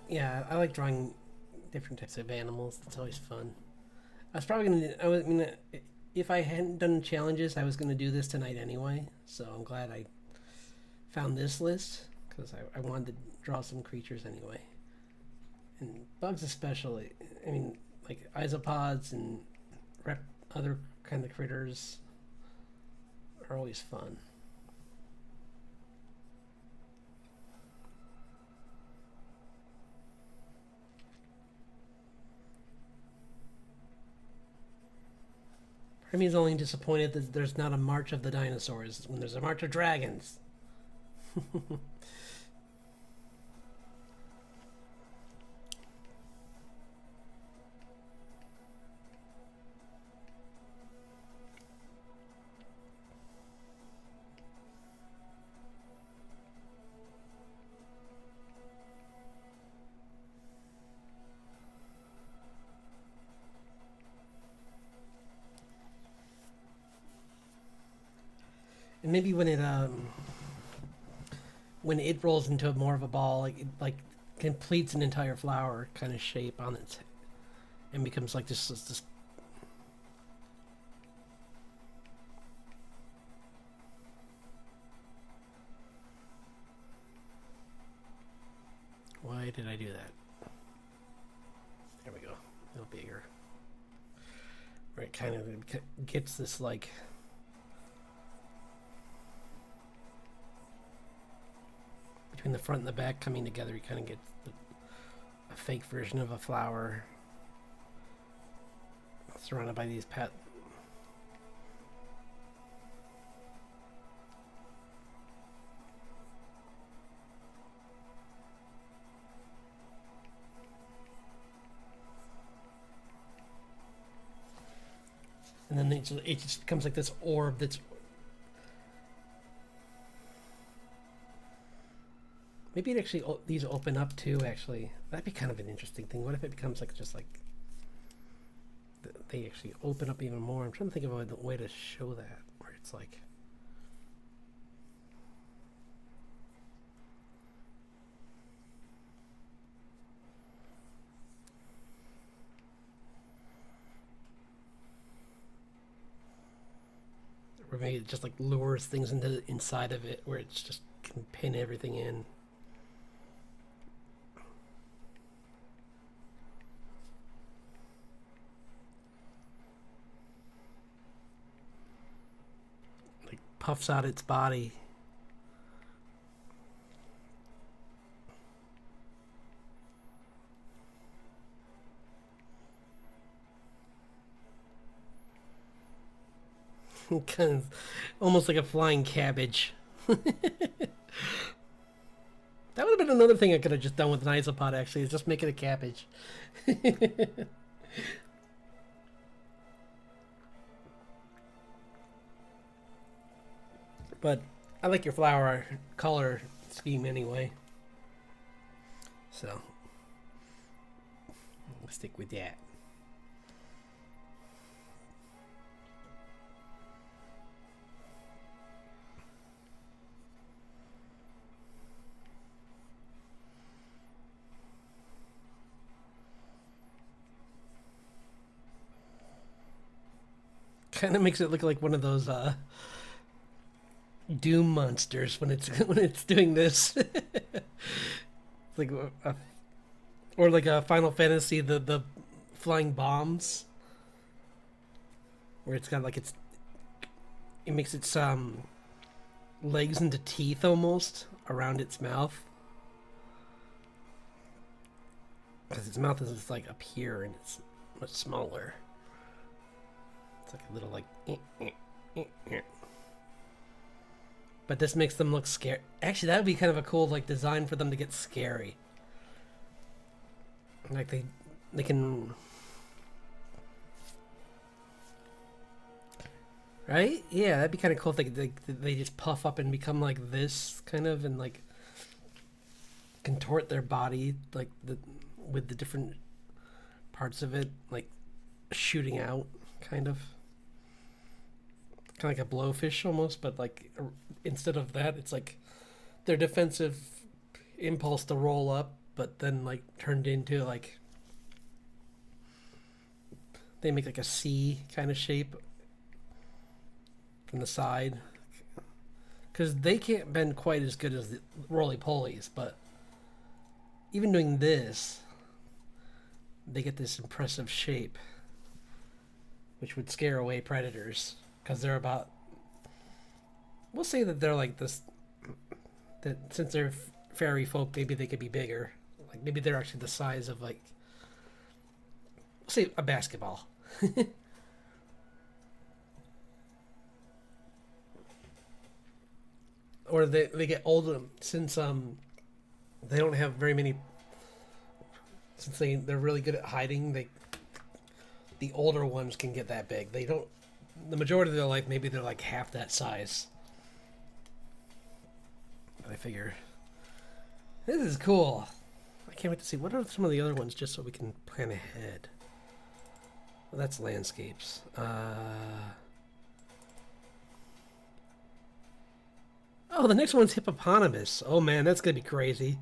Yeah, I like drawing different types of animals. It's always fun. I was probably gonna. I mean, if I hadn't done challenges, I was gonna do this tonight anyway. So I'm glad I found this list because I wanted to draw some creatures anyway. And bugs especially. I mean, like isopods and other kind of critters are always fun. Part of me is only disappointed that there's not a March of the Dinosaurs when there's a March of Dragons. And maybe when it rolls into more of a ball, like completes an entire flower kind of shape on its, and becomes like this. Why did I do that? There we go. A little bigger. Where it kind of gets this like. Between the front and the back coming together, you kind of get a fake version of a flower surrounded by these and then it just becomes like this orb that's. Maybe it actually these open up too. Actually, that'd be kind of an interesting thing. What if it becomes like just like they actually open up even more? I'm trying to think of a way to show that where it's like. Or maybe it just like lures things into inside of it where it's just can pin everything in. Puffs out its body. Kind of almost like a flying cabbage. That would have been another thing I could have just done with an isopod, actually, is just make it a cabbage. But I like your flower color scheme anyway. So we'll stick with that. Kind of makes it look like one of those Doom monsters when it's when it's doing this. Like or like a Final Fantasy, the flying bombs, where it's got like it makes its legs into teeth almost around its mouth, because its mouth is just like up here and it's much smaller. It's like a little like. But this makes them look scary. Actually, that would be kind of a cool like design for them to get scary. Like they can, right? Yeah, that'd be kind of cool if they just puff up and become like this kind of, and like contort their body like with the different parts of it like shooting out, kind of like a blowfish almost, but like instead of that, it's like their defensive impulse to roll up, but then like turned into like they make like a C kind of shape from the side, because they can't bend quite as good as the roly polies, but even doing this, they get this impressive shape, which would scare away predators, because they're about, we'll say that they're like this, that since they're fairy folk, maybe they could be bigger. Like maybe they're actually the size of like, we'll say a basketball. Or they get older, since they don't have very many, since they're really good at hiding, the older ones can get that big. They don't, the majority of their life, maybe they're like half that size. But I figure this is cool. I can't wait to see what are some of the other ones, just so we can plan ahead. Well, that's landscapes. Oh, the next one's hippopotamus. Oh man, that's gonna be crazy.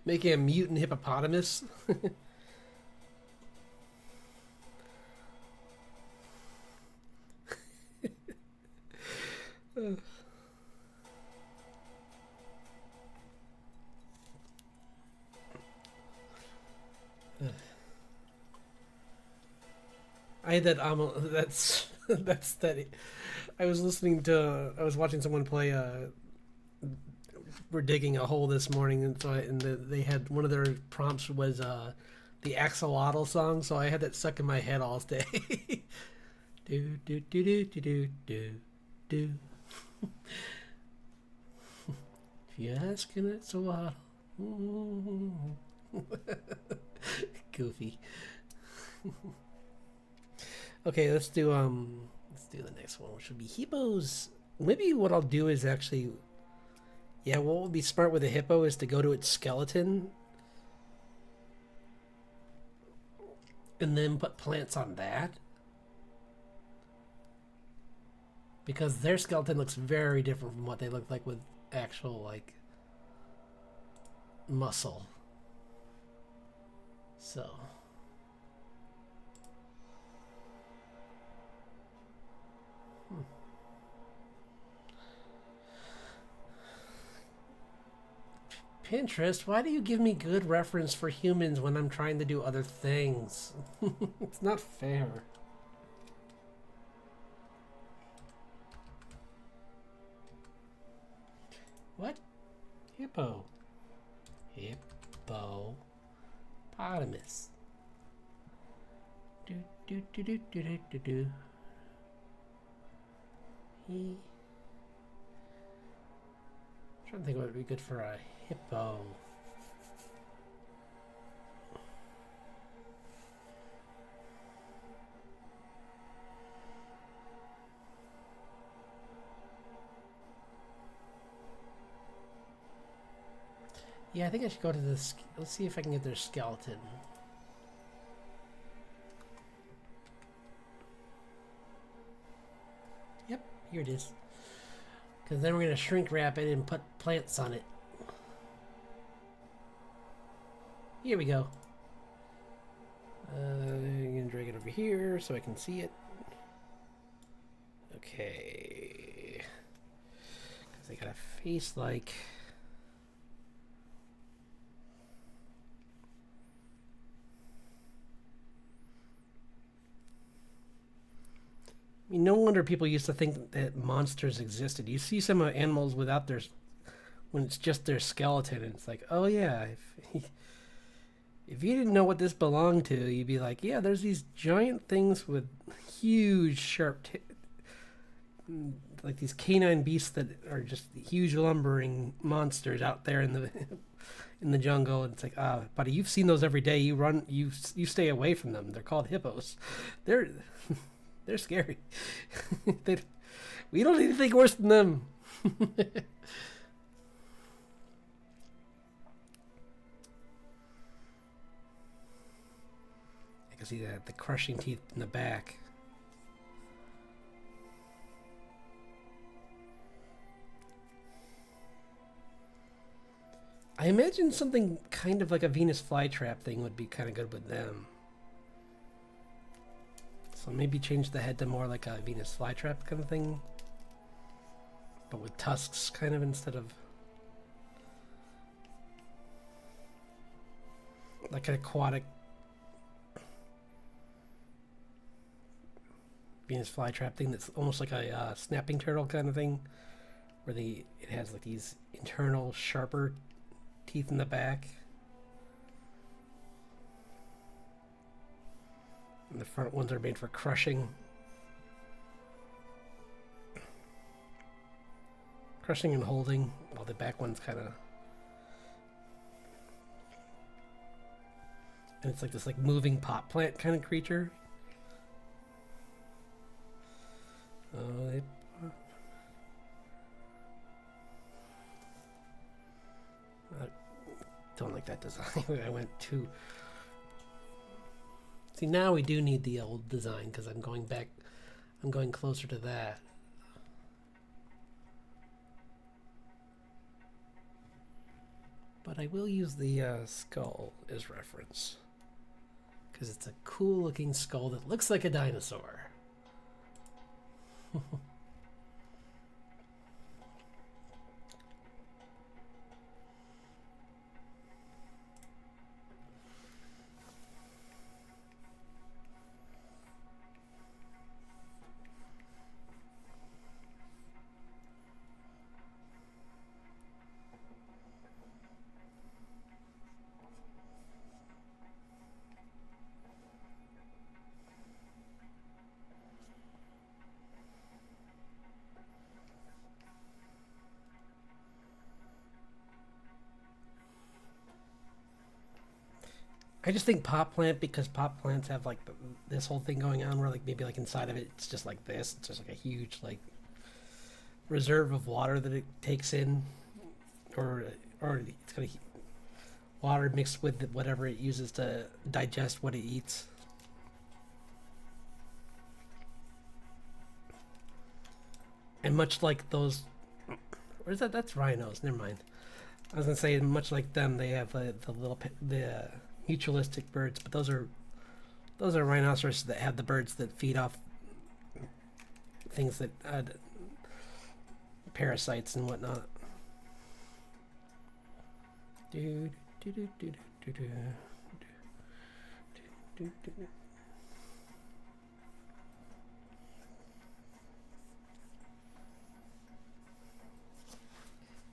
Making a mutant hippopotamus. I had that that's that. I was listening to. I was watching someone play. We're digging a hole this morning, and they had one of their prompts was the axolotl song. So I had that stuck in my head all day. Do do do do do do do do. If you're asking, it's a waddle. Goofy. Okay, let's do the next one, which would be hippos. Maybe what I'll do is actually, yeah, what would be smart with a hippo is to go to its skeleton and then put plants on that, because their skeleton looks very different from what they look like with actual like muscle. So Pinterest, why do you give me good reference for humans when I'm trying to do other things? It's not fair. What? Hippo. Hippopotamus. Do do do do do do do do. I'm trying to think what would be good for a hippo. Yeah, I think I should go to this. Let's see if I can get their skeleton. Yep, here it is. Because then we're going to shrink wrap it and put plants on it. Here we go. I'm going to drag it over here so I can see it. Okay. Because I got a face like... I mean, no wonder people used to think that monsters existed. You see some animals without their... when it's just their skeleton, and it's like, oh yeah, if you didn't know what this belonged to, you'd be like, yeah, there's these giant things with huge sharp like these canine beasts that are just huge lumbering monsters out there in the in the jungle. And it's like, buddy, you've seen those every day. You run, you stay away from them. They're called hippos. They're they're scary. We don't need anything worse than them. I can see the crushing teeth in the back. I imagine something kind of like a Venus flytrap thing would be kind of good with them. So maybe change the head to more like a Venus flytrap kind of thing, but with tusks kind of instead of like an aquatic Venus flytrap thing that's almost like a snapping turtle kind of thing, where it has like these internal sharper teeth in the back, and the front ones are made for crushing and holding, while the back one's kind of, and it's like this like moving pot plant kind of creature. I don't like that design. I went too... See, now we do need the old design because I'm going back. I'm going closer to that. But I will use the skull as reference because it's a cool looking skull that looks like a dinosaur. I just think pot plant because pot plants have like this whole thing going on where like maybe like inside of it it's just like this. It's just like a huge like reserve of water that it takes in, or it's got water mixed with whatever it uses to digest what it eats. And much like those, where's that? That's rhinos. Never mind. I was gonna say much like them, they have the mutualistic birds, but those are rhinoceroses that have the birds that feed off things that parasites and whatnot.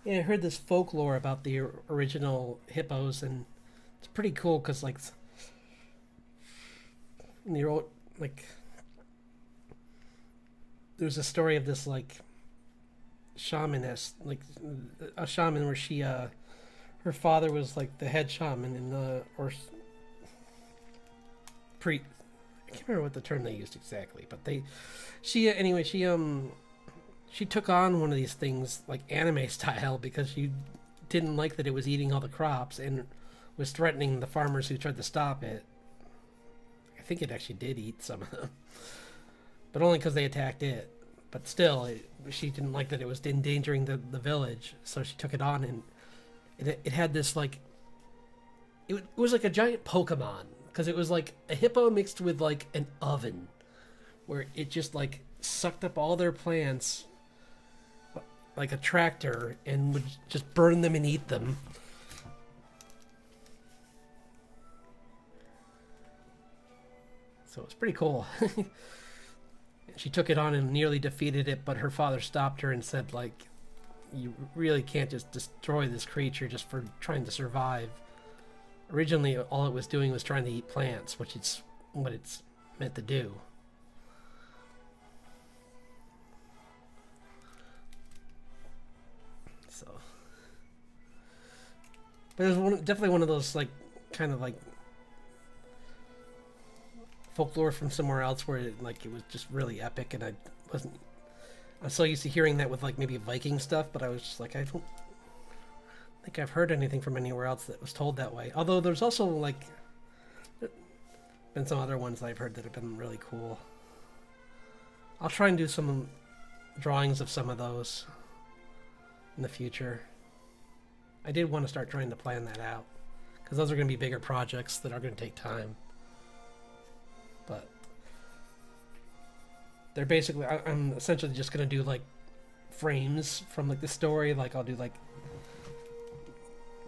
Yeah, I heard this folklore about the original hippos, and it's pretty cool because like in the old, like there's a story of this like shamaness, like a shaman where she her father was like the head shaman in or pre I can't remember what the term they used exactly, but she took on one of these things like anime style because she didn't like that it was eating all the crops and was threatening the farmers who tried to stop it. I think it actually did eat some of them, but only because they attacked it. But still, she didn't like that it was endangering the village, so she took it on, and it had this, like, it was like a giant Pokemon, because it was like a hippo mixed with like an oven, where it just like sucked up all their plants like a tractor and would just burn them and eat them. So it was pretty cool. She took it on and nearly defeated it, but her father stopped her and said, like, you really can't just destroy this creature just for trying to survive. Originally, all it was doing was trying to eat plants, which is what it's meant to do. So, but it was definitely one of those, like, kind of like folklore from somewhere else where it was just really epic, and I was so used to hearing that with like maybe Viking stuff, but I was just like, I don't think I've heard anything from anywhere else that was told that way. Although there's also like been some other ones that I've heard that have been really cool. I'll try and do some drawings of some of those in the future. I did want to start trying to plan that out, because those are going to be bigger projects that are going to take time. But they're basically, I'm essentially just going to do like frames from like the story. Like I'll do like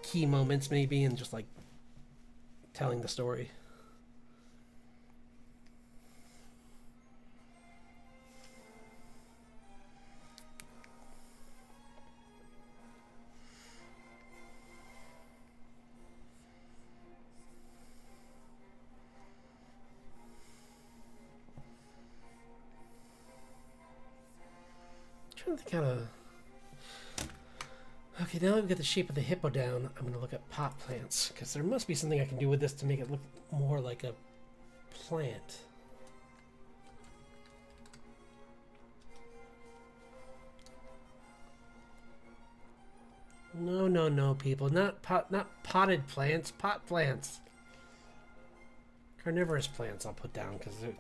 key moments maybe, and just like telling the story. I'm trying to think how to... Okay, now I've got the shape of the hippo down, I'm going to look at pot plants, because there must be something I can do with this to make it look more like a plant. No, no, no, people. Not potted plants, pot plants. Carnivorous plants I'll put down, because they're...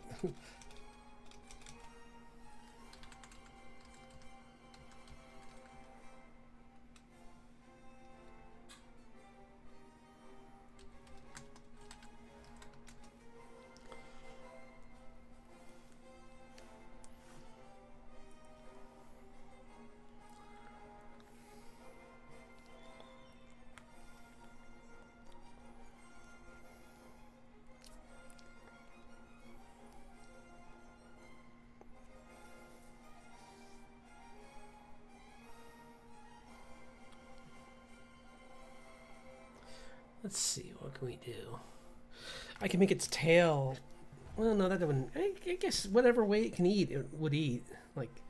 Let's see, what can we do? I can make its tail... Well, no, that wouldn't... I guess whatever way it can eat, it would eat. Like,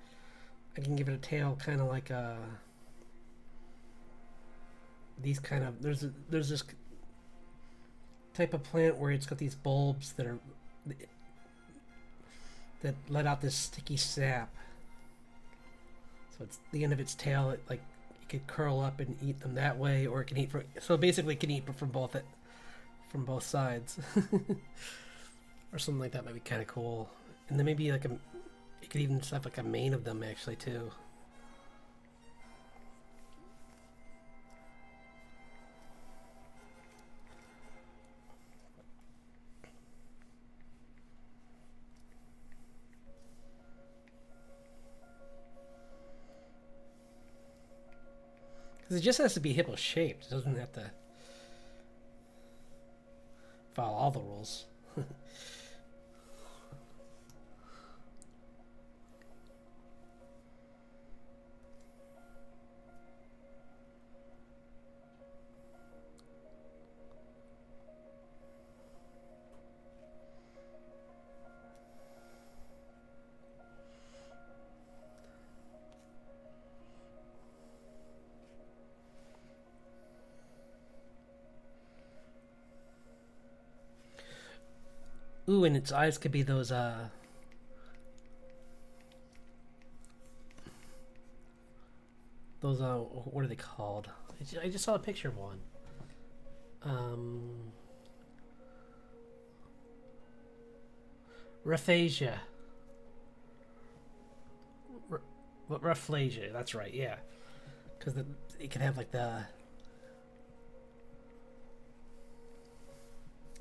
I can give it a tail kind of like a... These kind of... There's this type of plant where it's got these bulbs that are... that let out this sticky sap. So it's the end of its tail, it like... could curl up and eat them that way, or it can eat from, so basically it can eat from both sides. Or something like that might be kind of cool. And then maybe like it could even just have like a mane of them actually too. It just has to be hippo shaped. It doesn't have to follow all the rules. Ooh, and its eyes could be those, what are they called? I just saw a picture of one. Raphasia. Rafflesia, that's right, yeah. Because it can have like the...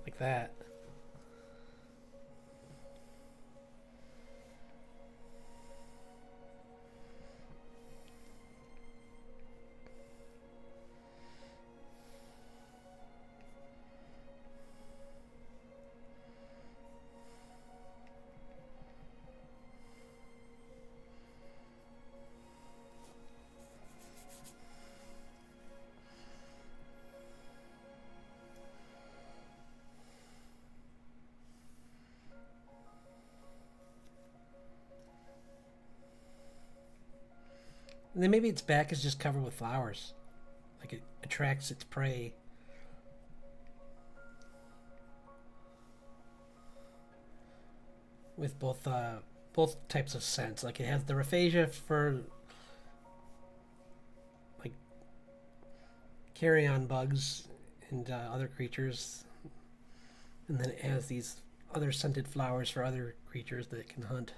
like that. And then maybe its back is just covered with flowers. Like it attracts its prey. With both types of scents. Like it has the Raphasia for like carrion bugs and other creatures. And then it has these other scented flowers for other creatures that it can hunt.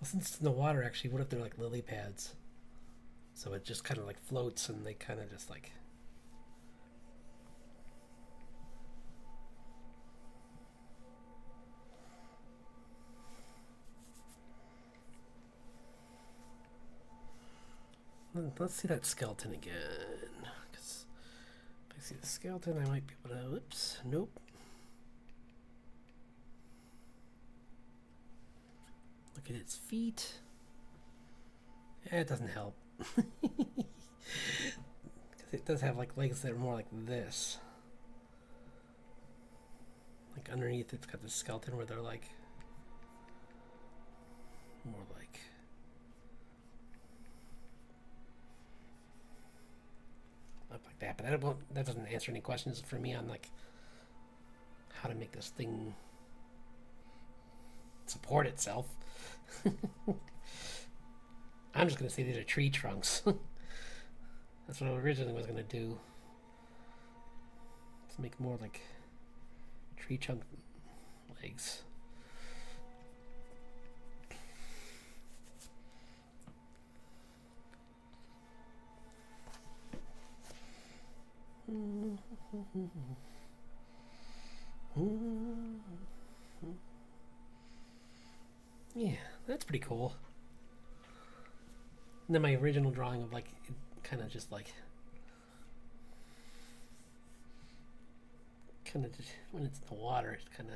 Since it's in the water, actually, what if they're like lily pads? So it just kind of like floats and they kind of just like... Let's see that skeleton again. Because if I see the skeleton, I might be able to... Whoops. Nope. Look at its feet. It doesn't help. Because it does have like legs that are more like this. Like underneath it's got the skeleton where they're like more like up like that. But that doesn't answer any questions for me on like how to make this thing support itself. I'm just gonna say these are tree trunks. That's what I originally was gonna do. Let's make more like tree trunk legs. Yeah, that's pretty cool. And then my original drawing of like, kind of just like, kind of just, when it's in the water, it kind of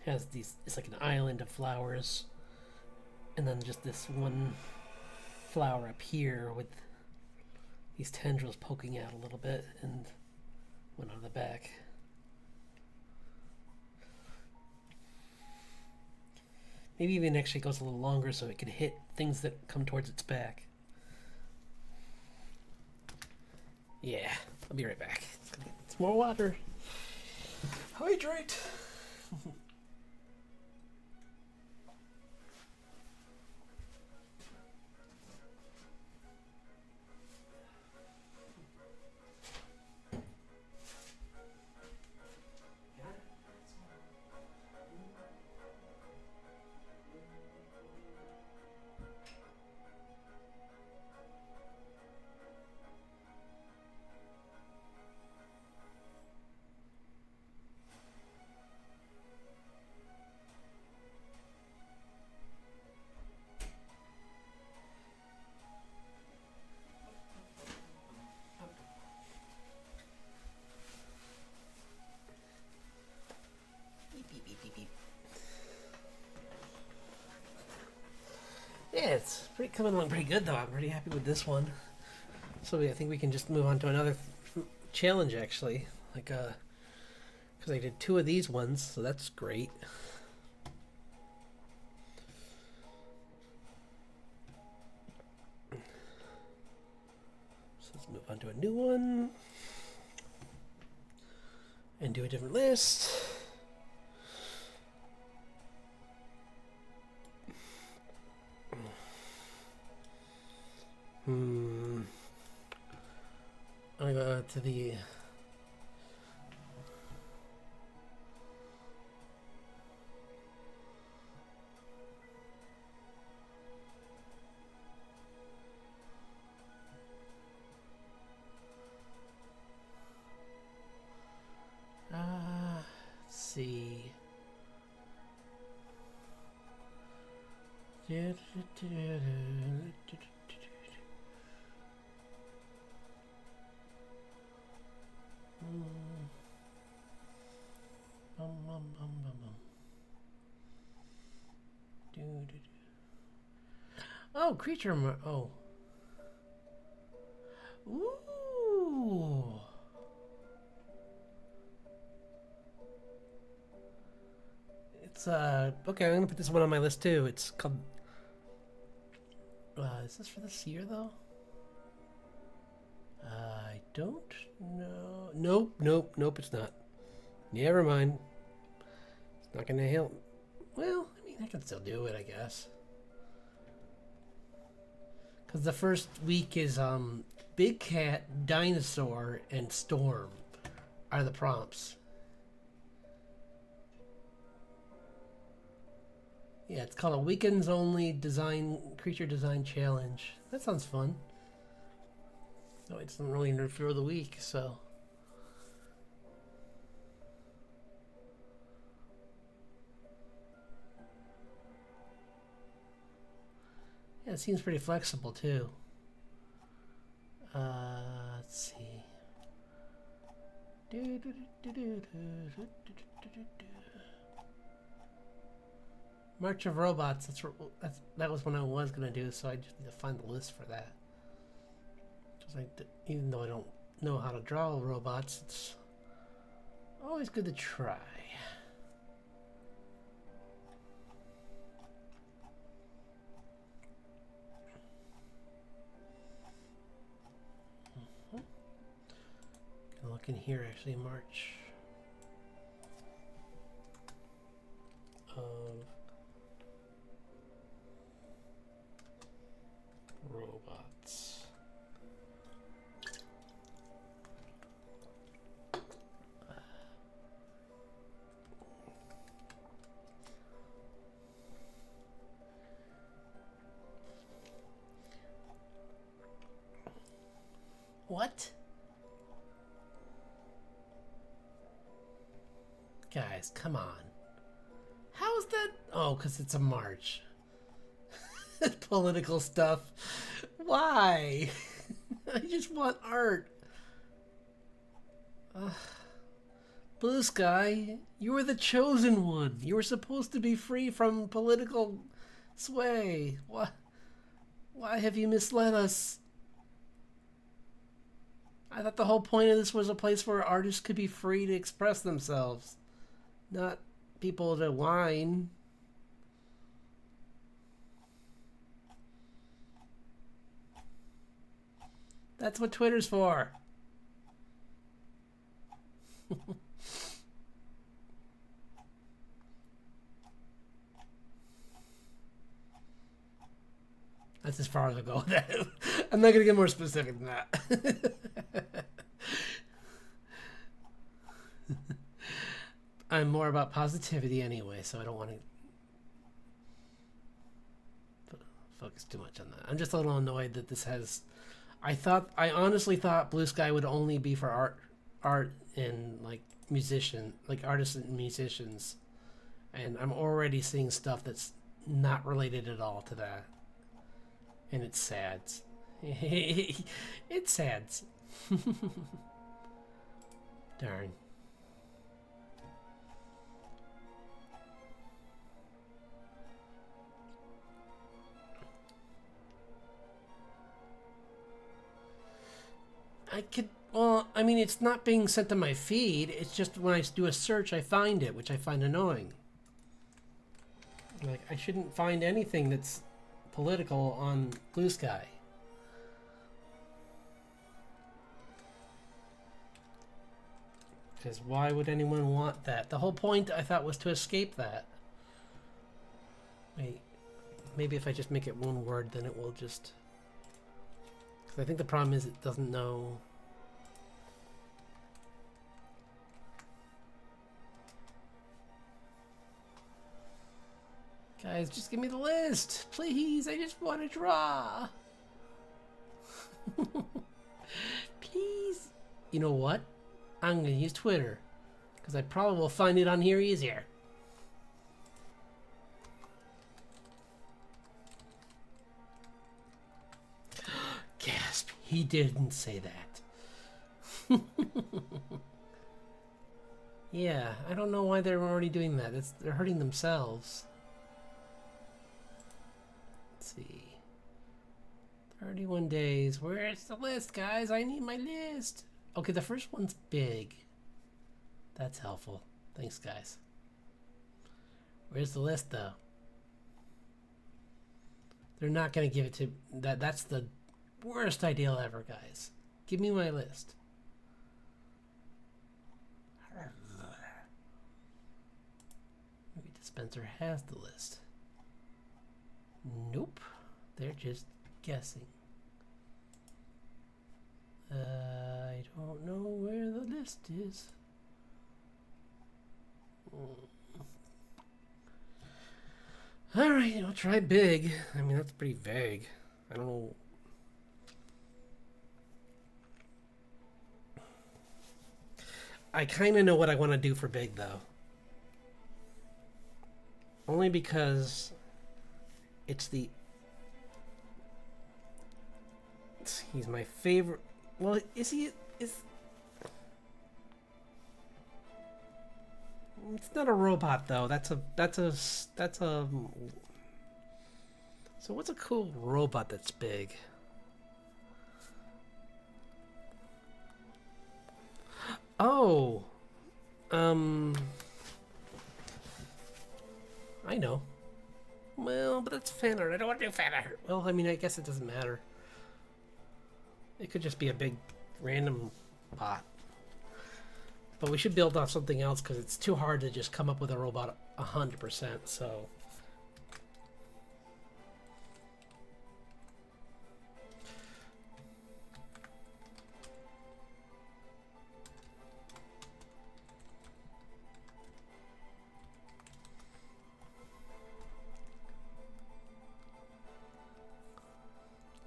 has these, it's like an island of flowers, and then just this one flower up here with these tendrils poking out a little bit, and one on the back. Maybe even actually goes a little longer so it can hit things that come towards its back. Yeah, I'll be right back. It's gonna get some more water. Hydrate! Yeah, it's coming along pretty good though. I'm pretty happy with this one. So I think we can just move on to another challenge, actually. Like, because I did 2 of these ones, so that's great. So let's move on to a new one. And do a different list. I'm gonna go to the let's see. Oh, creature. Oh. Ooh. It's okay. I'm gonna put this one on my list too. It's called. Is this for this year though? I don't know. Nope. It's not. Never mind. It's not gonna help. Well, I mean, I can still do it, I guess. Because the first week is Big Cat, Dinosaur, and Storm are the prompts. Yeah, it's called a weekends only creature design challenge. That sounds fun. No, it doesn't really interfere with the week, so. Yeah, it seems pretty flexible too. Let's see. March of Robots. That was what I was gonna do, so I just need to find the list for that. Even though I don't know how to draw robots, it's always good to try. Gonna look in here actually. March of Robots. What? Guys, come on. How's that? Oh, because it's a march. Political stuff. Why? I just want art. Blue Sky, you were the chosen one. You were supposed to be free from political sway. Why have you misled us? I thought the whole point of this was a place where artists could be free to express themselves, not people to whine. That's what Twitter's for. That's as far as I go with that. I'm not going to get more specific than that. I'm more about positivity anyway, so I don't want to focus too much on that. I'm just a little annoyed that this has... I honestly thought Blue Sky would only be for art and like artists and musicians. And I'm already seeing stuff that's not related at all to that. And it's sad. It's sad. Darn. I could. Well, I mean, it's not being sent to my feed. It's just when I do a search, I find it, which I find annoying. Like, I shouldn't find anything that's political on Blue Sky. Because why would anyone want that? The whole point, I thought, was to escape that. Wait, maybe if I just make it one word, then it will just... Because I think the problem is it doesn't know... Guys, just give me the list, please. I just want to draw. Please. You know what? I'm going to use Twitter, because I probably will find it on here easier. Gasp. He didn't say that. Yeah, I don't know why they're already doing that. They're hurting themselves. Let's see. 31 days. Where's the list, guys? I need my list. Okay, the first one's big. That's helpful. Thanks, guys. Where's the list, though? They're not going to give it to... That's the worst idea ever, guys. Give me my list. Maybe Dispenser has the list. Nope. They're just guessing. I don't know where the list is. Alright, I'll try big. I mean, that's pretty vague. I don't know. I kind of know what I want to do for big, though. Only because it's the... He's my favorite... Well, is he... It's not a robot, though. That's a... So what's a cool robot that's big? Oh! I know. Well, but that's fan art. I don't want to do fan art. Well, I mean, I guess it doesn't matter. It could just be a big random bot. But we should build off something else because it's too hard to just come up with a robot 100%, so...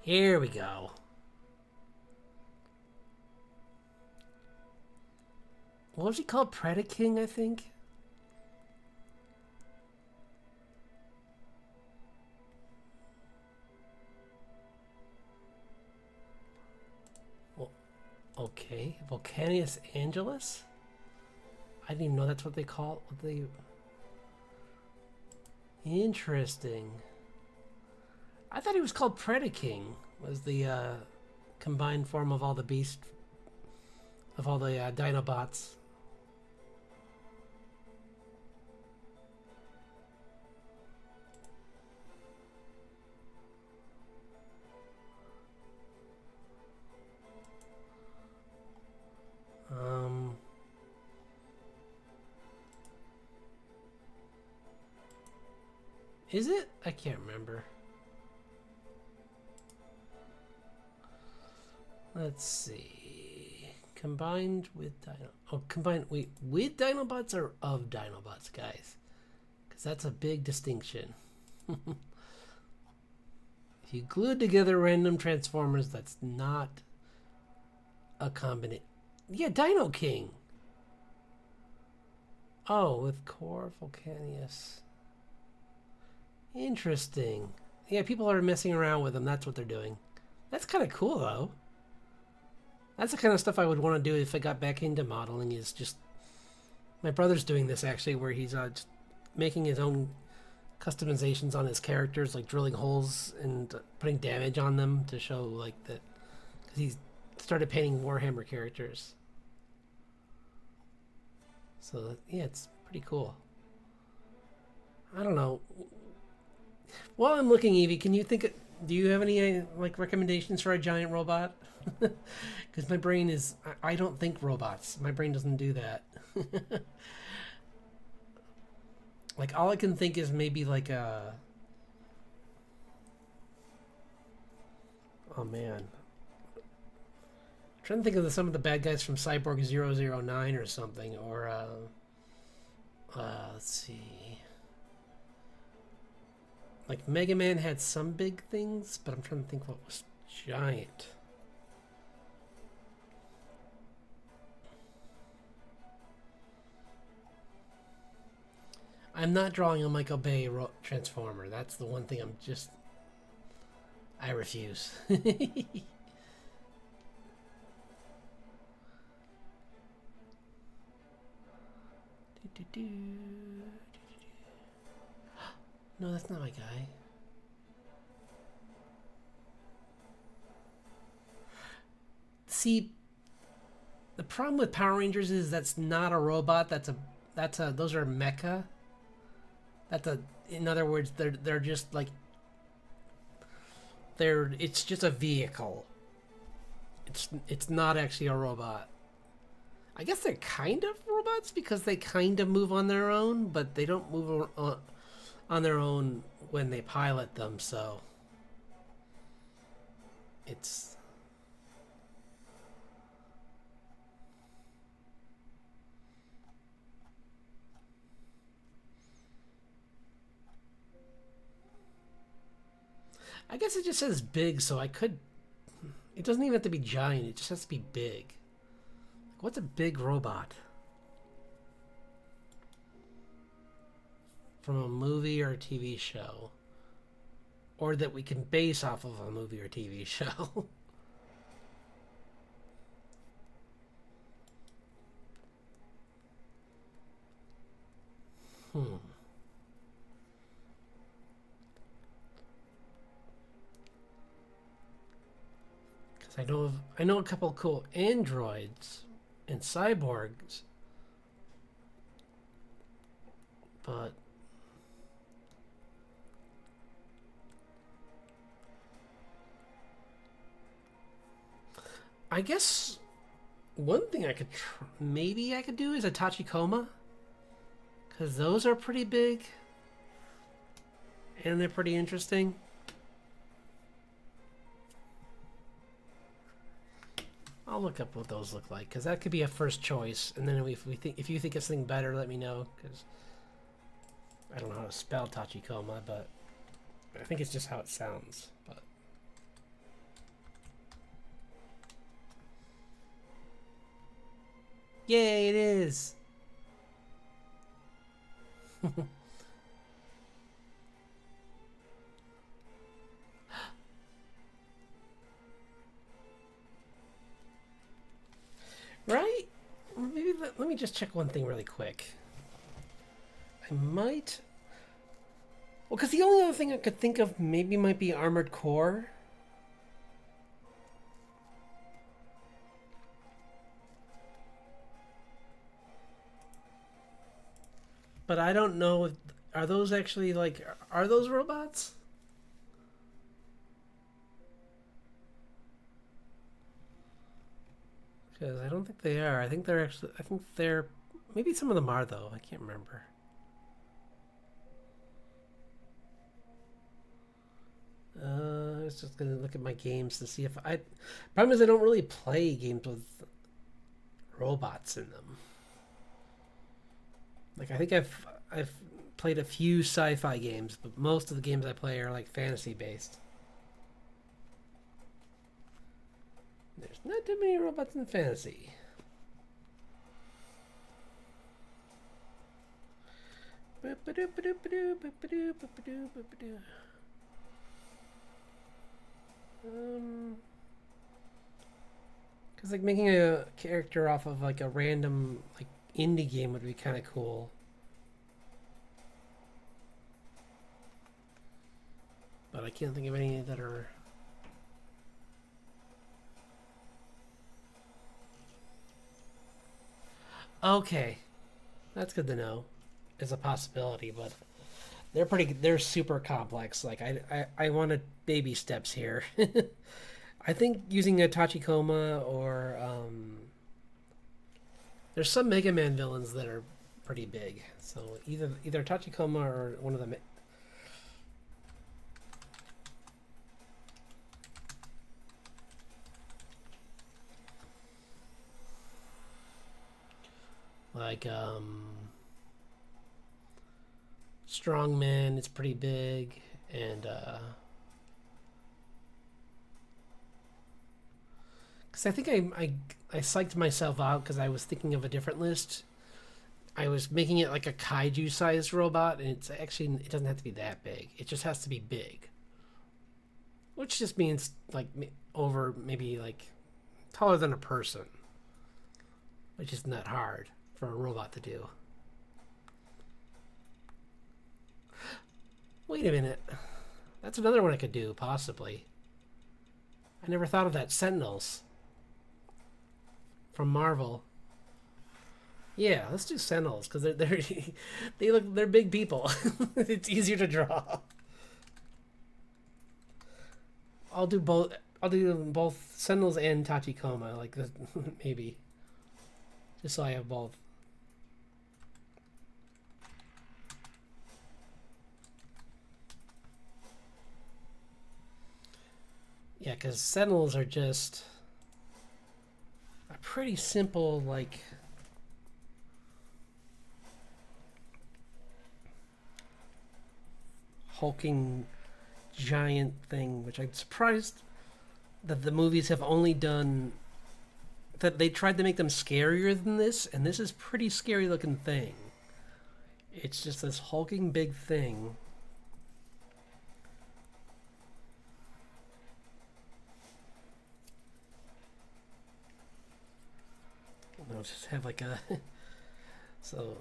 Here we go. What was he called? Predaking, I think? Well, okay. Volcanius Angelus? I didn't even know that's what they call it. Interesting. I thought he was called Predaking. Was the combined form of all the beast... Of all the Dinobots. Is it? I can't remember. Let's see. Combined with Dino... Oh, combined... Wait, with Dinobots or of Dinobots, guys? Because that's a big distinction. If you glued together random Transformers, that's not a combination. Yeah, Dino King. Oh, with Core Volcanius. Interesting. Yeah, people are messing around with them. That's what they're doing. That's kind of cool, though. That's the kind of stuff I would want to do if I got back into modeling, is just... My brother's doing this, actually, where he's just making his own customizations on his characters, like drilling holes and putting damage on them to show, like, that... Because he's started painting Warhammer characters. So yeah, it's pretty cool. I don't know. While I'm looking, Evie, can you think? Do you have any like recommendations for a giant robot? Because my brain is. I don't think robots. My brain doesn't do that. Like all I can think is maybe like a. Oh man. I'm trying to think of some of the bad guys from Cyborg 009 or something, or let's see. Like Mega Man had some big things, but I'm trying to think what was giant. I'm not drawing a Michael Bay Transformer. That's the one thing I refuse. No, that's not my guy. See, the problem with Power Rangers is that's not a robot. Those are mecha. In other words, they're just like it's just a vehicle. It's not actually a robot. I guess they're kind of robots because they kind of move on their own, but they don't move on their own when they pilot them, so it's I guess it just says big, so I could it doesn't even have to be giant, it just has to be big. What's a big robot? From a movie or a TV show? Or that we can base off of a movie or TV show? Because I know a couple cool androids and cyborgs, but I guess one thing maybe I could do is a Tachikoma, because those are pretty big and they're pretty interesting. I'll look up what those look like, because that could be a first choice, and then if you think it's something better, let me know, because I don't know how to spell Tachikoma, but I think it's just how it sounds. But yay, it is! Right? Maybe let me just check one thing really quick. I might... Well, because the only other thing I could think of maybe might be Armored Core. But I don't know if... Are those actually, like... Are those robots? Because I don't think they are. I think they're actually... I think they're... Maybe some of them are, though. I can't remember. I was just going to look at my games to see if I... Problem is I don't really play games with robots in them. Like, I think I've played a few sci-fi games, but most of the games I play are, like, fantasy-based. There's not too many robots in fantasy. Because like making a character off of like a random like indie game would be kind of cool. But I can't think of any that are... Okay, that's good to know. It's a possibility, but they're super complex. Like I wanted baby steps here. I think using a Tachikoma or there's some Mega Man villains that are pretty big. So either Tachikoma or one of the like Strongman is pretty big, and because I think I psyched myself out because I was thinking of a different list. I was making it like a kaiju sized robot, and it's actually it doesn't have to be that big. It just has to be big, which just means like over maybe like taller than a person, which isn't that hard for a robot to do. Wait a minute, that's another one I could do possibly. I never thought of that. Sentinels from Marvel. Yeah, let's do Sentinels because they're big people. It's easier to draw. I'll do both. I'll do both Sentinels and Tachikoma, like maybe, just so I have both. Yeah, because Sentinels are just a pretty simple, like hulking giant thing, which I'm surprised that the movies have only done that they tried to make them scarier than this, and this is pretty scary looking thing. It's just this hulking big thing. I'll just have like a so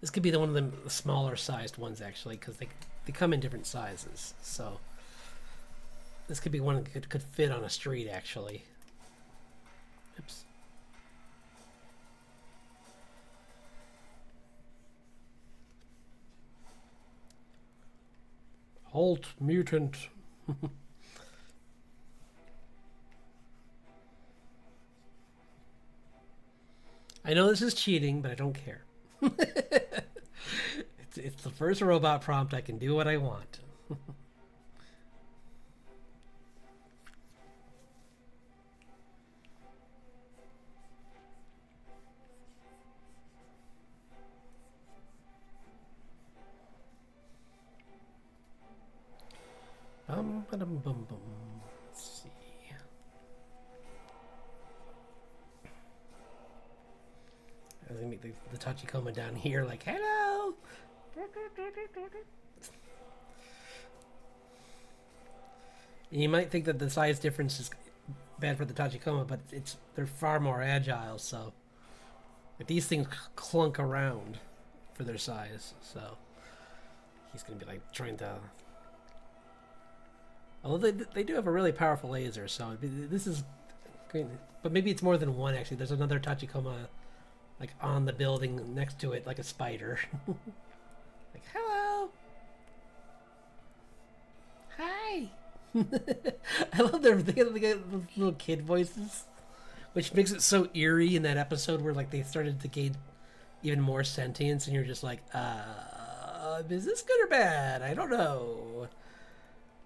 this could be one of the smaller sized ones actually, because they come in different sizes. So this could be one that could fit on a street actually. Oops. Halt, mutant. I know this is cheating, but I don't care. It's the first robot prompt. I can do what I want. Bum. Let's see. I'm gonna make the Tachikoma down here like, hello! You might think that the size difference is bad for the Tachikoma, but they're far more agile, so these things clunk around for their size, so he's gonna be like trying to. Although they do have a really powerful laser, so this is great. But maybe it's more than one actually. There's another Tachikoma like on the building next to it, like a spider. Like, hello, hi. I love they have little kid voices, which makes it so eerie in that episode where like they started to gain even more sentience, and you're just like, is this good or bad? I don't know.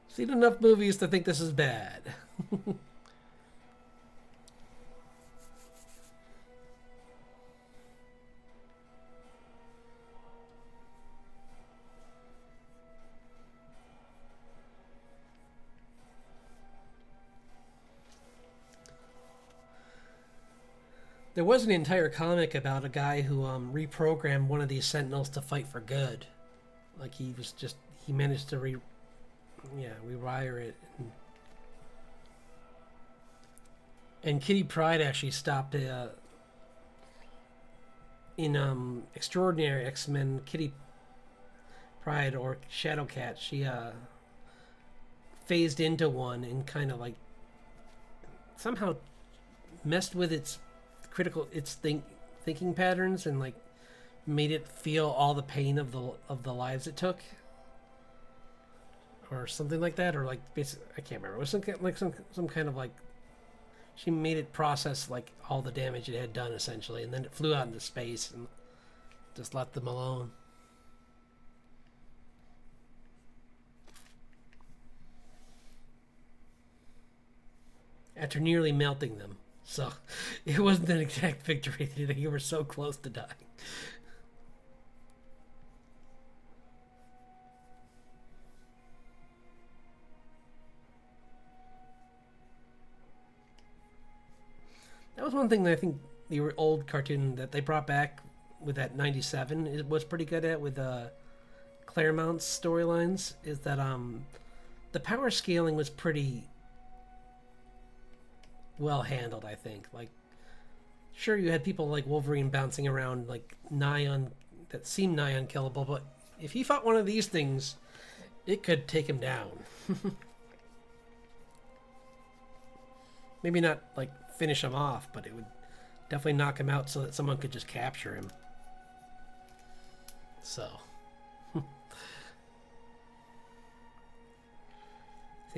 Seen enough movies to think this is bad. There was an entire comic about a guy who reprogrammed one of these Sentinels to fight for good. Like he managed to rewire it. And Kitty Pryde actually stopped in Extraordinary X-Men. Kitty Pryde, or Shadowcat, she phased into one and kind of like somehow messed with its critical its thinking patterns and like made it feel all the pain of the lives it took, or something like that, or like basically, I can't remember. It was some kind of like she made it process like all the damage it had done essentially, and then it flew out into space and just left them alone. After nearly melting them. So it wasn't an exact victory. You were so close to dying. That was one thing that I think the old cartoon that they brought back with that 97 it was pretty good at with Claremont's storylines, is that the power scaling was pretty well handled, I think. Like, sure, you had people like Wolverine bouncing around like that seemed nigh unkillable, but if he fought one of these things, it could take him down. Maybe not like finish him off, but it would definitely knock him out so that someone could just capture him. So see,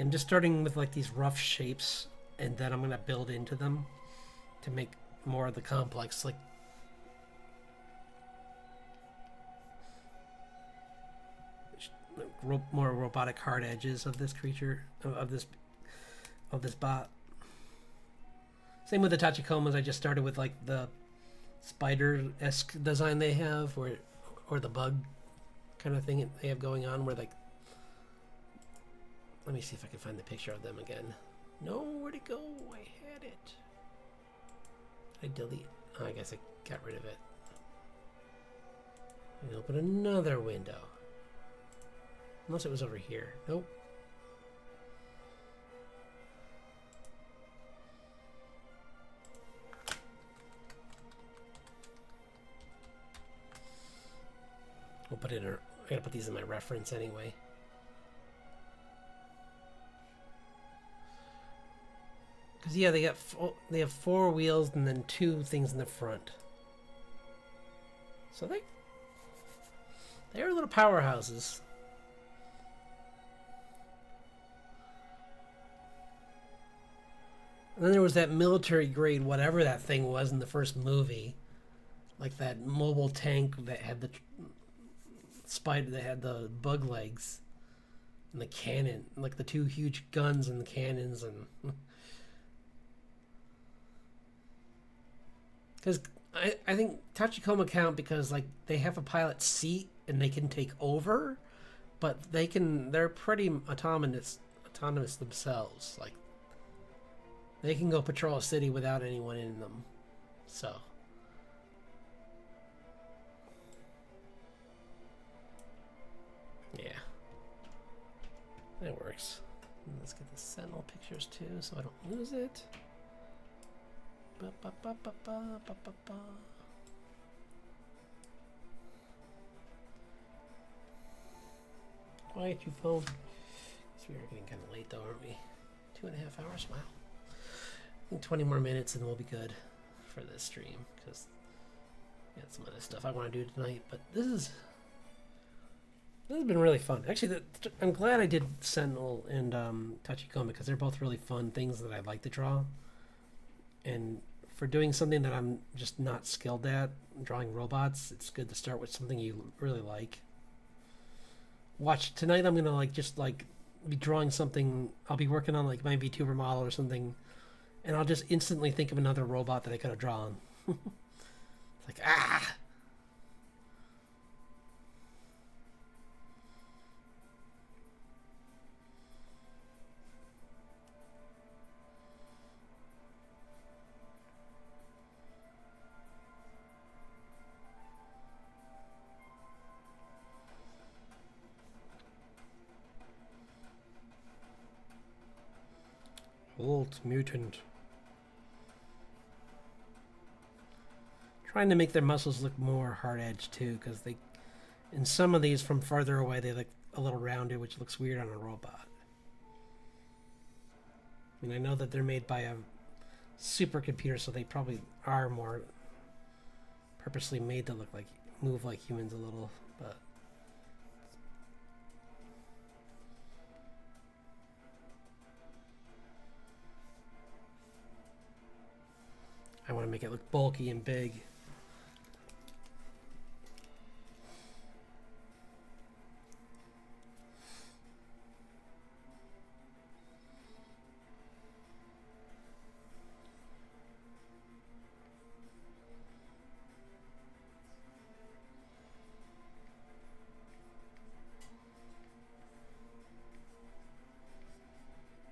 I'm just starting with like these rough shapes, and then I'm gonna build into them to make more of the complex, like more robotic hard edges of this creature, of this bot. Same with the Tachikomas. I just started with like the spider-esque design they have, or the bug kind of thing they have going on, where like, let me see if I can find the picture of them again. No, where'd it go? I had it. I delete. Oh, I guess I got rid of it. And open another window. Unless it was over here. Nope. We'll put it in. I gotta put these in my reference anyway. Because yeah, they have 4 wheels and then 2 things in the front. So they're little powerhouses. And then there was that military grade, whatever that thing was in the first movie, like that mobile tank that had the spider, that had the bug legs, and the cannon, like the 2 huge guns and the cannons, and because I think Tachikoma count because like they have a pilot seat and they can take over, but they're pretty autonomous themselves. Like they can go patrol a city without anyone in them. So yeah, that works. And let's get the Sentinel pictures too, so I don't lose it. Ba, ba, ba, ba, ba, ba, ba, ba. Quiet, you phone. Guess we are getting kind of late though, aren't we? 2.5 hours? Wow. I think 20 more minutes and we'll be good for this stream, because I got some other stuff I want to do tonight. But this has been really fun. Actually, I'm glad I did Sentinel and Tachikoma, because they're both really fun things that I like to draw. And for doing something that I'm just not skilled at, drawing robots, it's good to start with something you really like. Watch, tonight I'm gonna be drawing something. I'll be working on like my VTuber model or something, and I'll just instantly think of another robot that I could have drawn. It's like, ah! Old mutant. Trying to make their muscles look more hard-edged too, because in some of these from farther away they look a little rounded, which looks weird on a robot. I mean, I know that they're made by supercomputers, so they probably are more purposely made to look like move like humans a little, but I want to make it look bulky and big.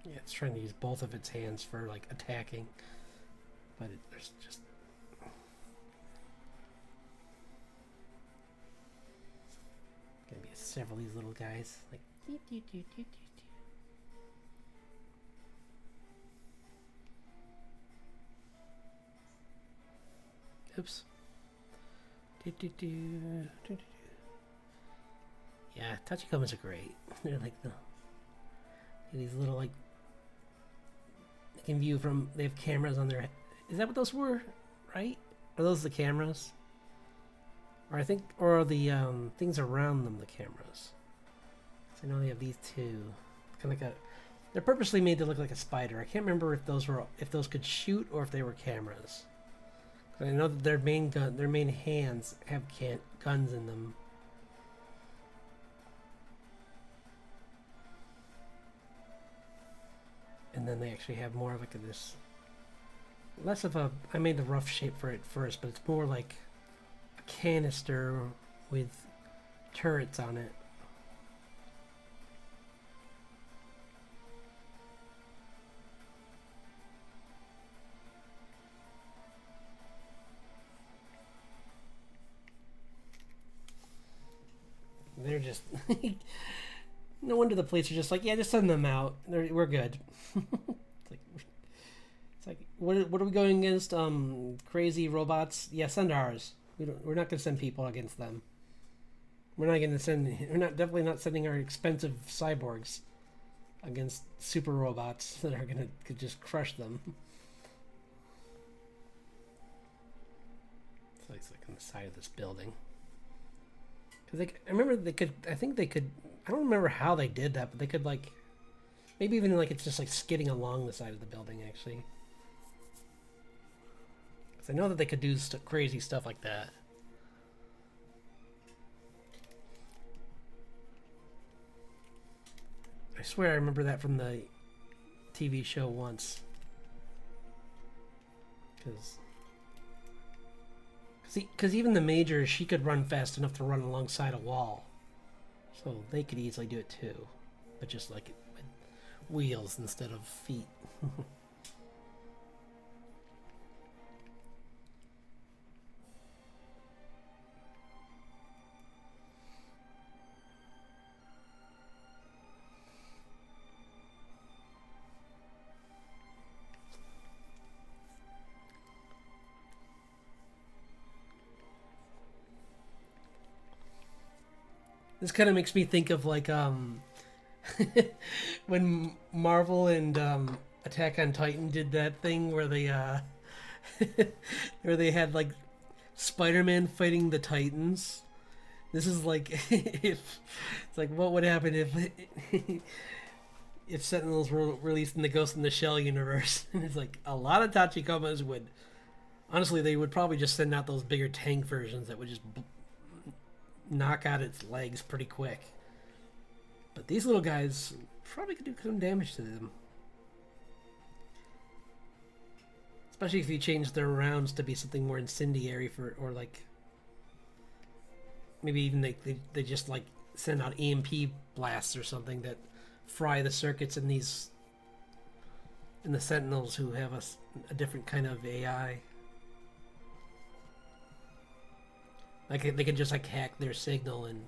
Yeah, it's trying to use both of its hands for like attacking, but there's just gonna be several of these little guys like. Oops. Yeah, Tachikomas are great. They're like these little like. They can view from. They have cameras on their. Is that what those were? Right? Are those the cameras? Or I think, or are the things around them the cameras? So I know they have these two. Kind of like a. They're purposely made to look like a spider. I can't remember if those could shoot or if they were cameras. I know that their main hands have guns in them. And then they actually have more of like this, less of a, I made the rough shape for it first, but it's more like a canister with turrets on it. They're just no wonder the police are just like, yeah, just send them out. We're good. It's like what are we going against? Crazy robots? Yeah, send ours. We're not going to send people against them. We're definitely not sending our expensive cyborgs against super robots that are going to just crush them. So it's like on the side of this building. Because I remember I think they could, I don't remember how they did that, but they could like, maybe even like it's just like skidding along the side of the building actually. Because I know that they could do crazy stuff like that. I swear I remember that from the TV show once. Because even the Major, she could run fast enough to run alongside a wall. So they could easily do it too. But just like with wheels instead of feet. This kind of makes me think of like when Marvel and Attack on Titan did that thing where they where they had like Spider-Man fighting the Titans. This is like if it's like what would happen if Sentinels were released in the Ghost in the Shell universe. And it's like a lot of Tachikomas would honestly they would probably just send out those bigger tank versions that would just knock out its legs pretty quick. But these little guys probably could do some damage to them. Especially if you change their rounds to be something more incendiary or like maybe even they just like send out EMP blasts or something that fry the circuits in the Sentinels who have a different kind of AI. Like they can just like hack their signal and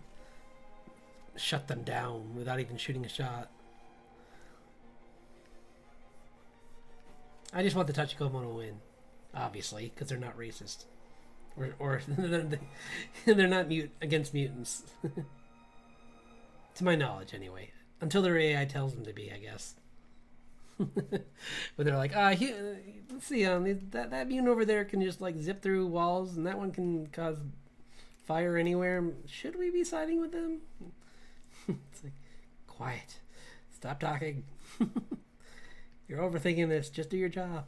shut them down without even shooting a shot. I just want the Tachikoma to win, obviously, because they're not racist, or they're not against mutants, to my knowledge, anyway. Until their AI tells them to be, I guess. But they're like, let's see, that mutant over there can just like zip through walls, and that one can cause fire anywhere. Should we be siding with them? It's like, quiet, stop talking. You're overthinking this. Just do your job.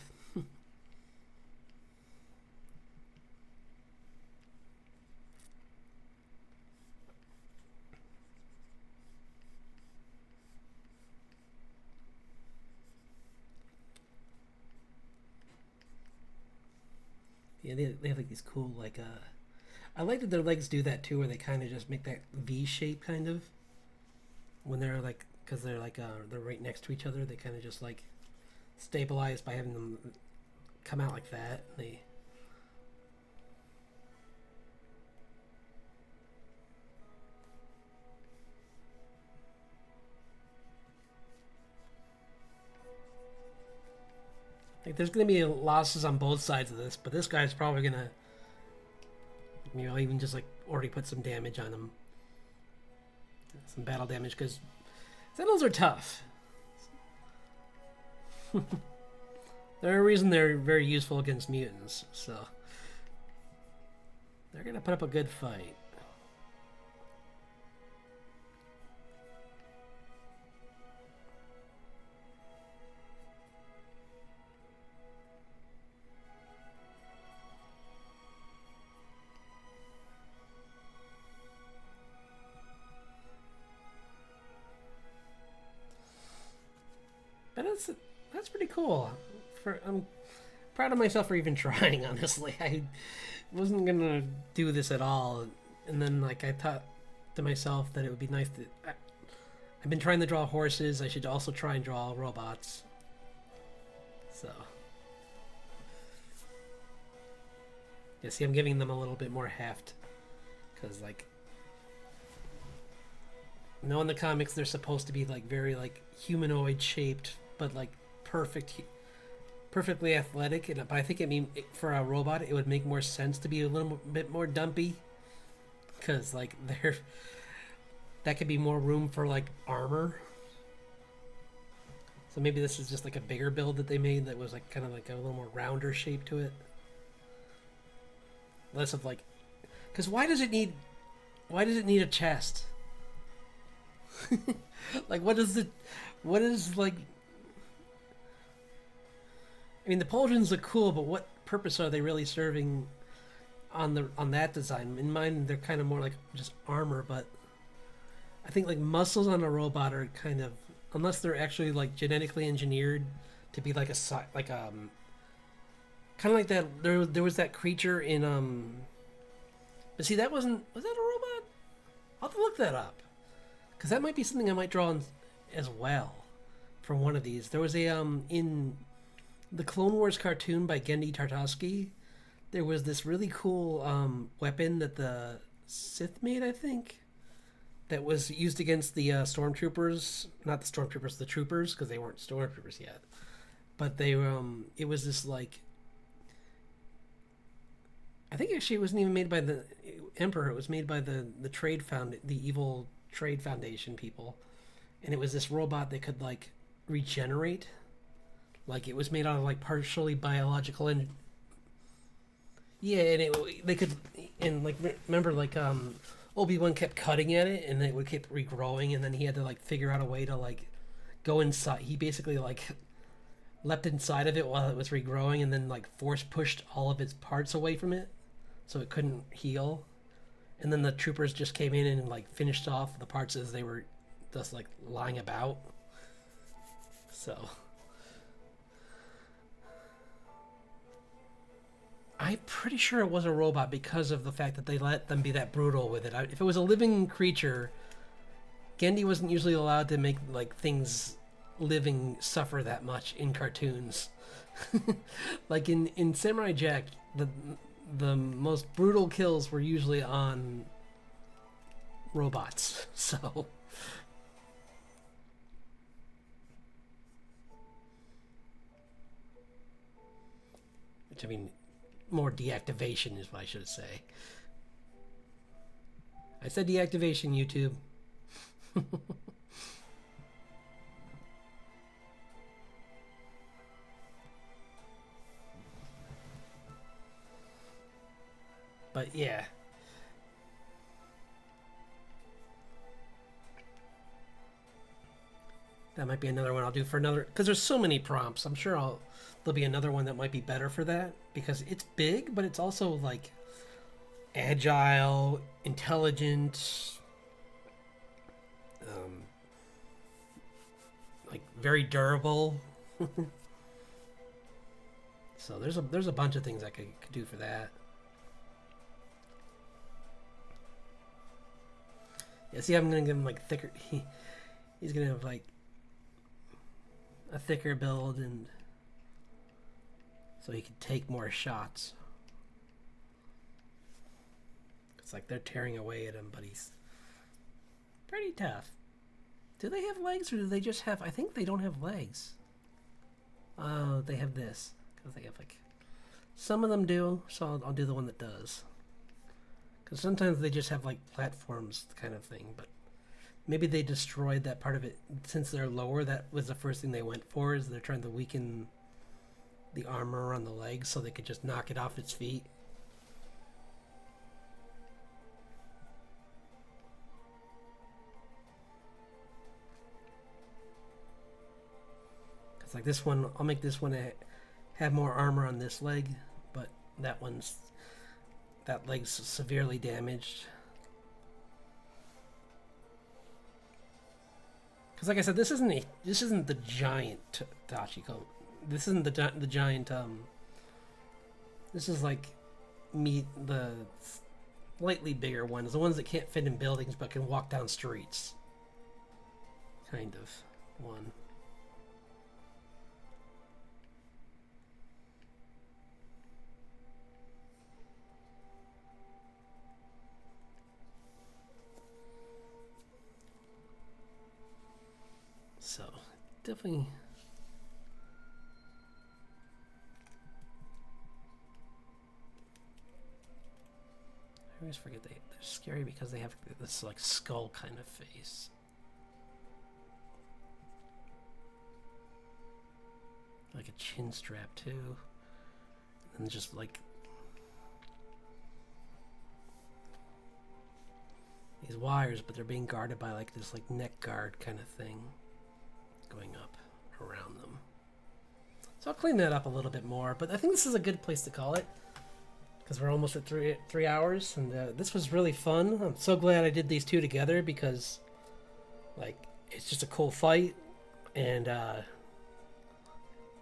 Yeah, they have like these cool like I like that their legs do that too, where they kind of just make that V shape kind of when they're like, because they're like they're right next to each other. They kind of just like stabilize by having them come out like that. They like there's gonna be losses on both sides of this, but this guy's probably gonna, even just like already put some damage on him, some battle damage, because Sentinels are tough. There's a reason they're very useful against mutants, so they're gonna put up a good fight. But that's pretty cool. I'm proud of myself for even trying. Honestly, I wasn't gonna do this at all, and then like I thought to myself that it would be nice to. I've been trying to draw horses. I should also try and draw robots. So, yeah, see, I'm giving them a little bit more heft because, like, in the comics they're supposed to be like very like humanoid shaped, but like perfectly athletic. But I think for a robot it would make more sense to be a little bit more dumpy, because like that could be more room for like armor. So maybe this is just like a bigger build that they made that was like kind of like a little more rounder shape to it, less of like, because why does it need a chest? Like what is like, I mean, the pauldrons look cool, but what purpose are they really serving on that design? In mine, they're kind of more like just armor, but I think like muscles on a robot are kind of, unless they're actually like genetically engineered to be like kind of like that. There was that creature in but see, that was that a robot? I'll have to look that up, because that might be something I might draw on as well for one of these. There was a in the Clone Wars cartoon by Genndy Tartakovsky, there was this really cool weapon that the Sith made, I think, that was used against the stormtroopers. Not the stormtroopers, the troopers, because they weren't stormtroopers yet. But they it was this like, I think actually it wasn't even made by the Emperor. It was made by the evil Trade Foundation people, and it was this robot that could like regenerate. Like it was made out of like partially biological and yeah, and they could, and like remember like Obi-Wan kept cutting at it and it would keep regrowing, and then he had to like figure out a way to like go inside. He basically like leapt inside of it while it was regrowing, and then like force pushed all of its parts away from it so it couldn't heal. And then the troopers just came in and like finished off the parts as they were just like lying about. So I'm pretty sure it was a robot because of the fact that they let them be that brutal with it. If it was a living creature, Genndy wasn't usually allowed to make like things living suffer that much in cartoons. Like in Samurai Jack, the most brutal kills were usually on robots. So which, I mean, more deactivation is what I should say. I said deactivation, YouTube. But yeah. That might be another one I'll do for another, because there's so many prompts. I'm sure there'll be another one that might be better for that, because it's big, but it's also like agile, intelligent, like very durable. So there's a bunch of things I could do for that. Yeah, see, I'm gonna give him like thicker. He's gonna have like a thicker build, and so he could take more shots. It's like they're tearing away at him, but he's pretty tough. Do they have legs, or do they just have... I think they don't have legs. Oh, they have this. Because they have like... Some of them do, so I'll do the one that does. Because sometimes they just have like platforms kind of thing, but maybe they destroyed that part of it. Since they're lower, that was the first thing they went for, is they're trying to weaken the armor on the legs so they could just knock it off its feet. It's like this one, I'll make this one have more armor on this leg, but that leg's severely damaged. Because like I said, this isn't the giant Tachikoma. This isn't the giant. This is like the slightly bigger ones, the ones that can't fit in buildings but can walk down streets. Kind of one. So, definitely... I always forget they're scary because they have this like skull kind of face. Like a chin strap too. And just like... these wires, but they're being guarded by like this like neck guard kind of thing going up around them. So I'll clean that up a little bit more, but I think this is a good place to call it because we're almost at three hours, and this was really fun. I'm so glad I did these two together because like it's just a cool fight, and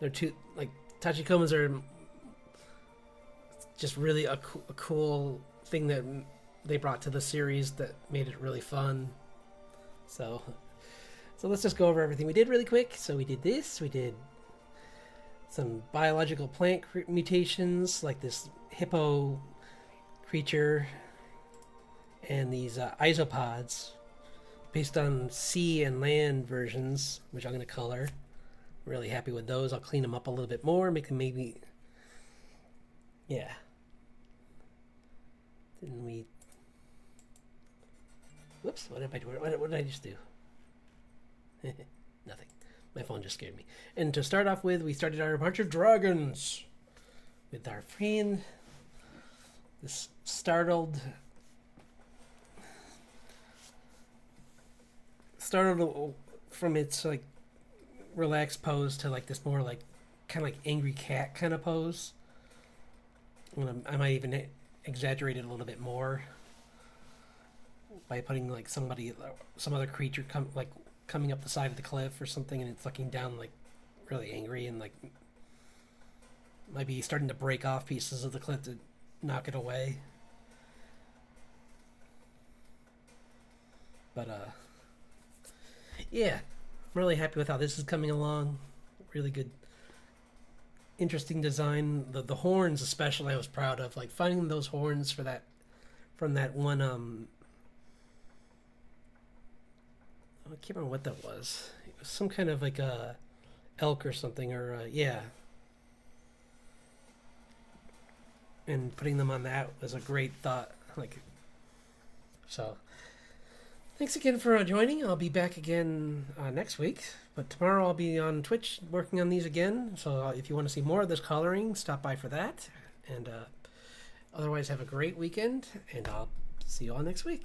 they're two like Tachikomas are just really a cool thing that they brought to the series that made it really fun. So let's just go over everything we did really quick. So we did this. We did some biological plant mutations, like this hippo creature, and these isopods, based on sea and land versions, which I'm going to color. Really happy with those. I'll clean them up a little bit more, make them maybe... yeah. Didn't we... whoops, what did I do? What did I just do? Nothing. My phone just scared me. And to start off with, we started our March of Dragons with our friend, this startled from its like relaxed pose to like this more like kind of like angry cat kind of pose. I might even exaggerate it a little bit more by putting like some other creature coming up the side of the cliff or something, and it's looking down like really angry and like might be starting to break off pieces of the cliff to knock it away. But yeah, I'm really happy with how this is coming along. Really good, interesting design. The horns especially I was proud of, like finding those horns from that one I can't remember what that was. It was some kind of like a elk or something, or yeah. And putting them on that was a great thought. Like, so thanks again for joining. I'll be back again next week, but tomorrow I'll be on Twitch working on these again. So if you want to see more of this coloring, stop by for that. And Otherwise, have a great weekend, and I'll see you all next week.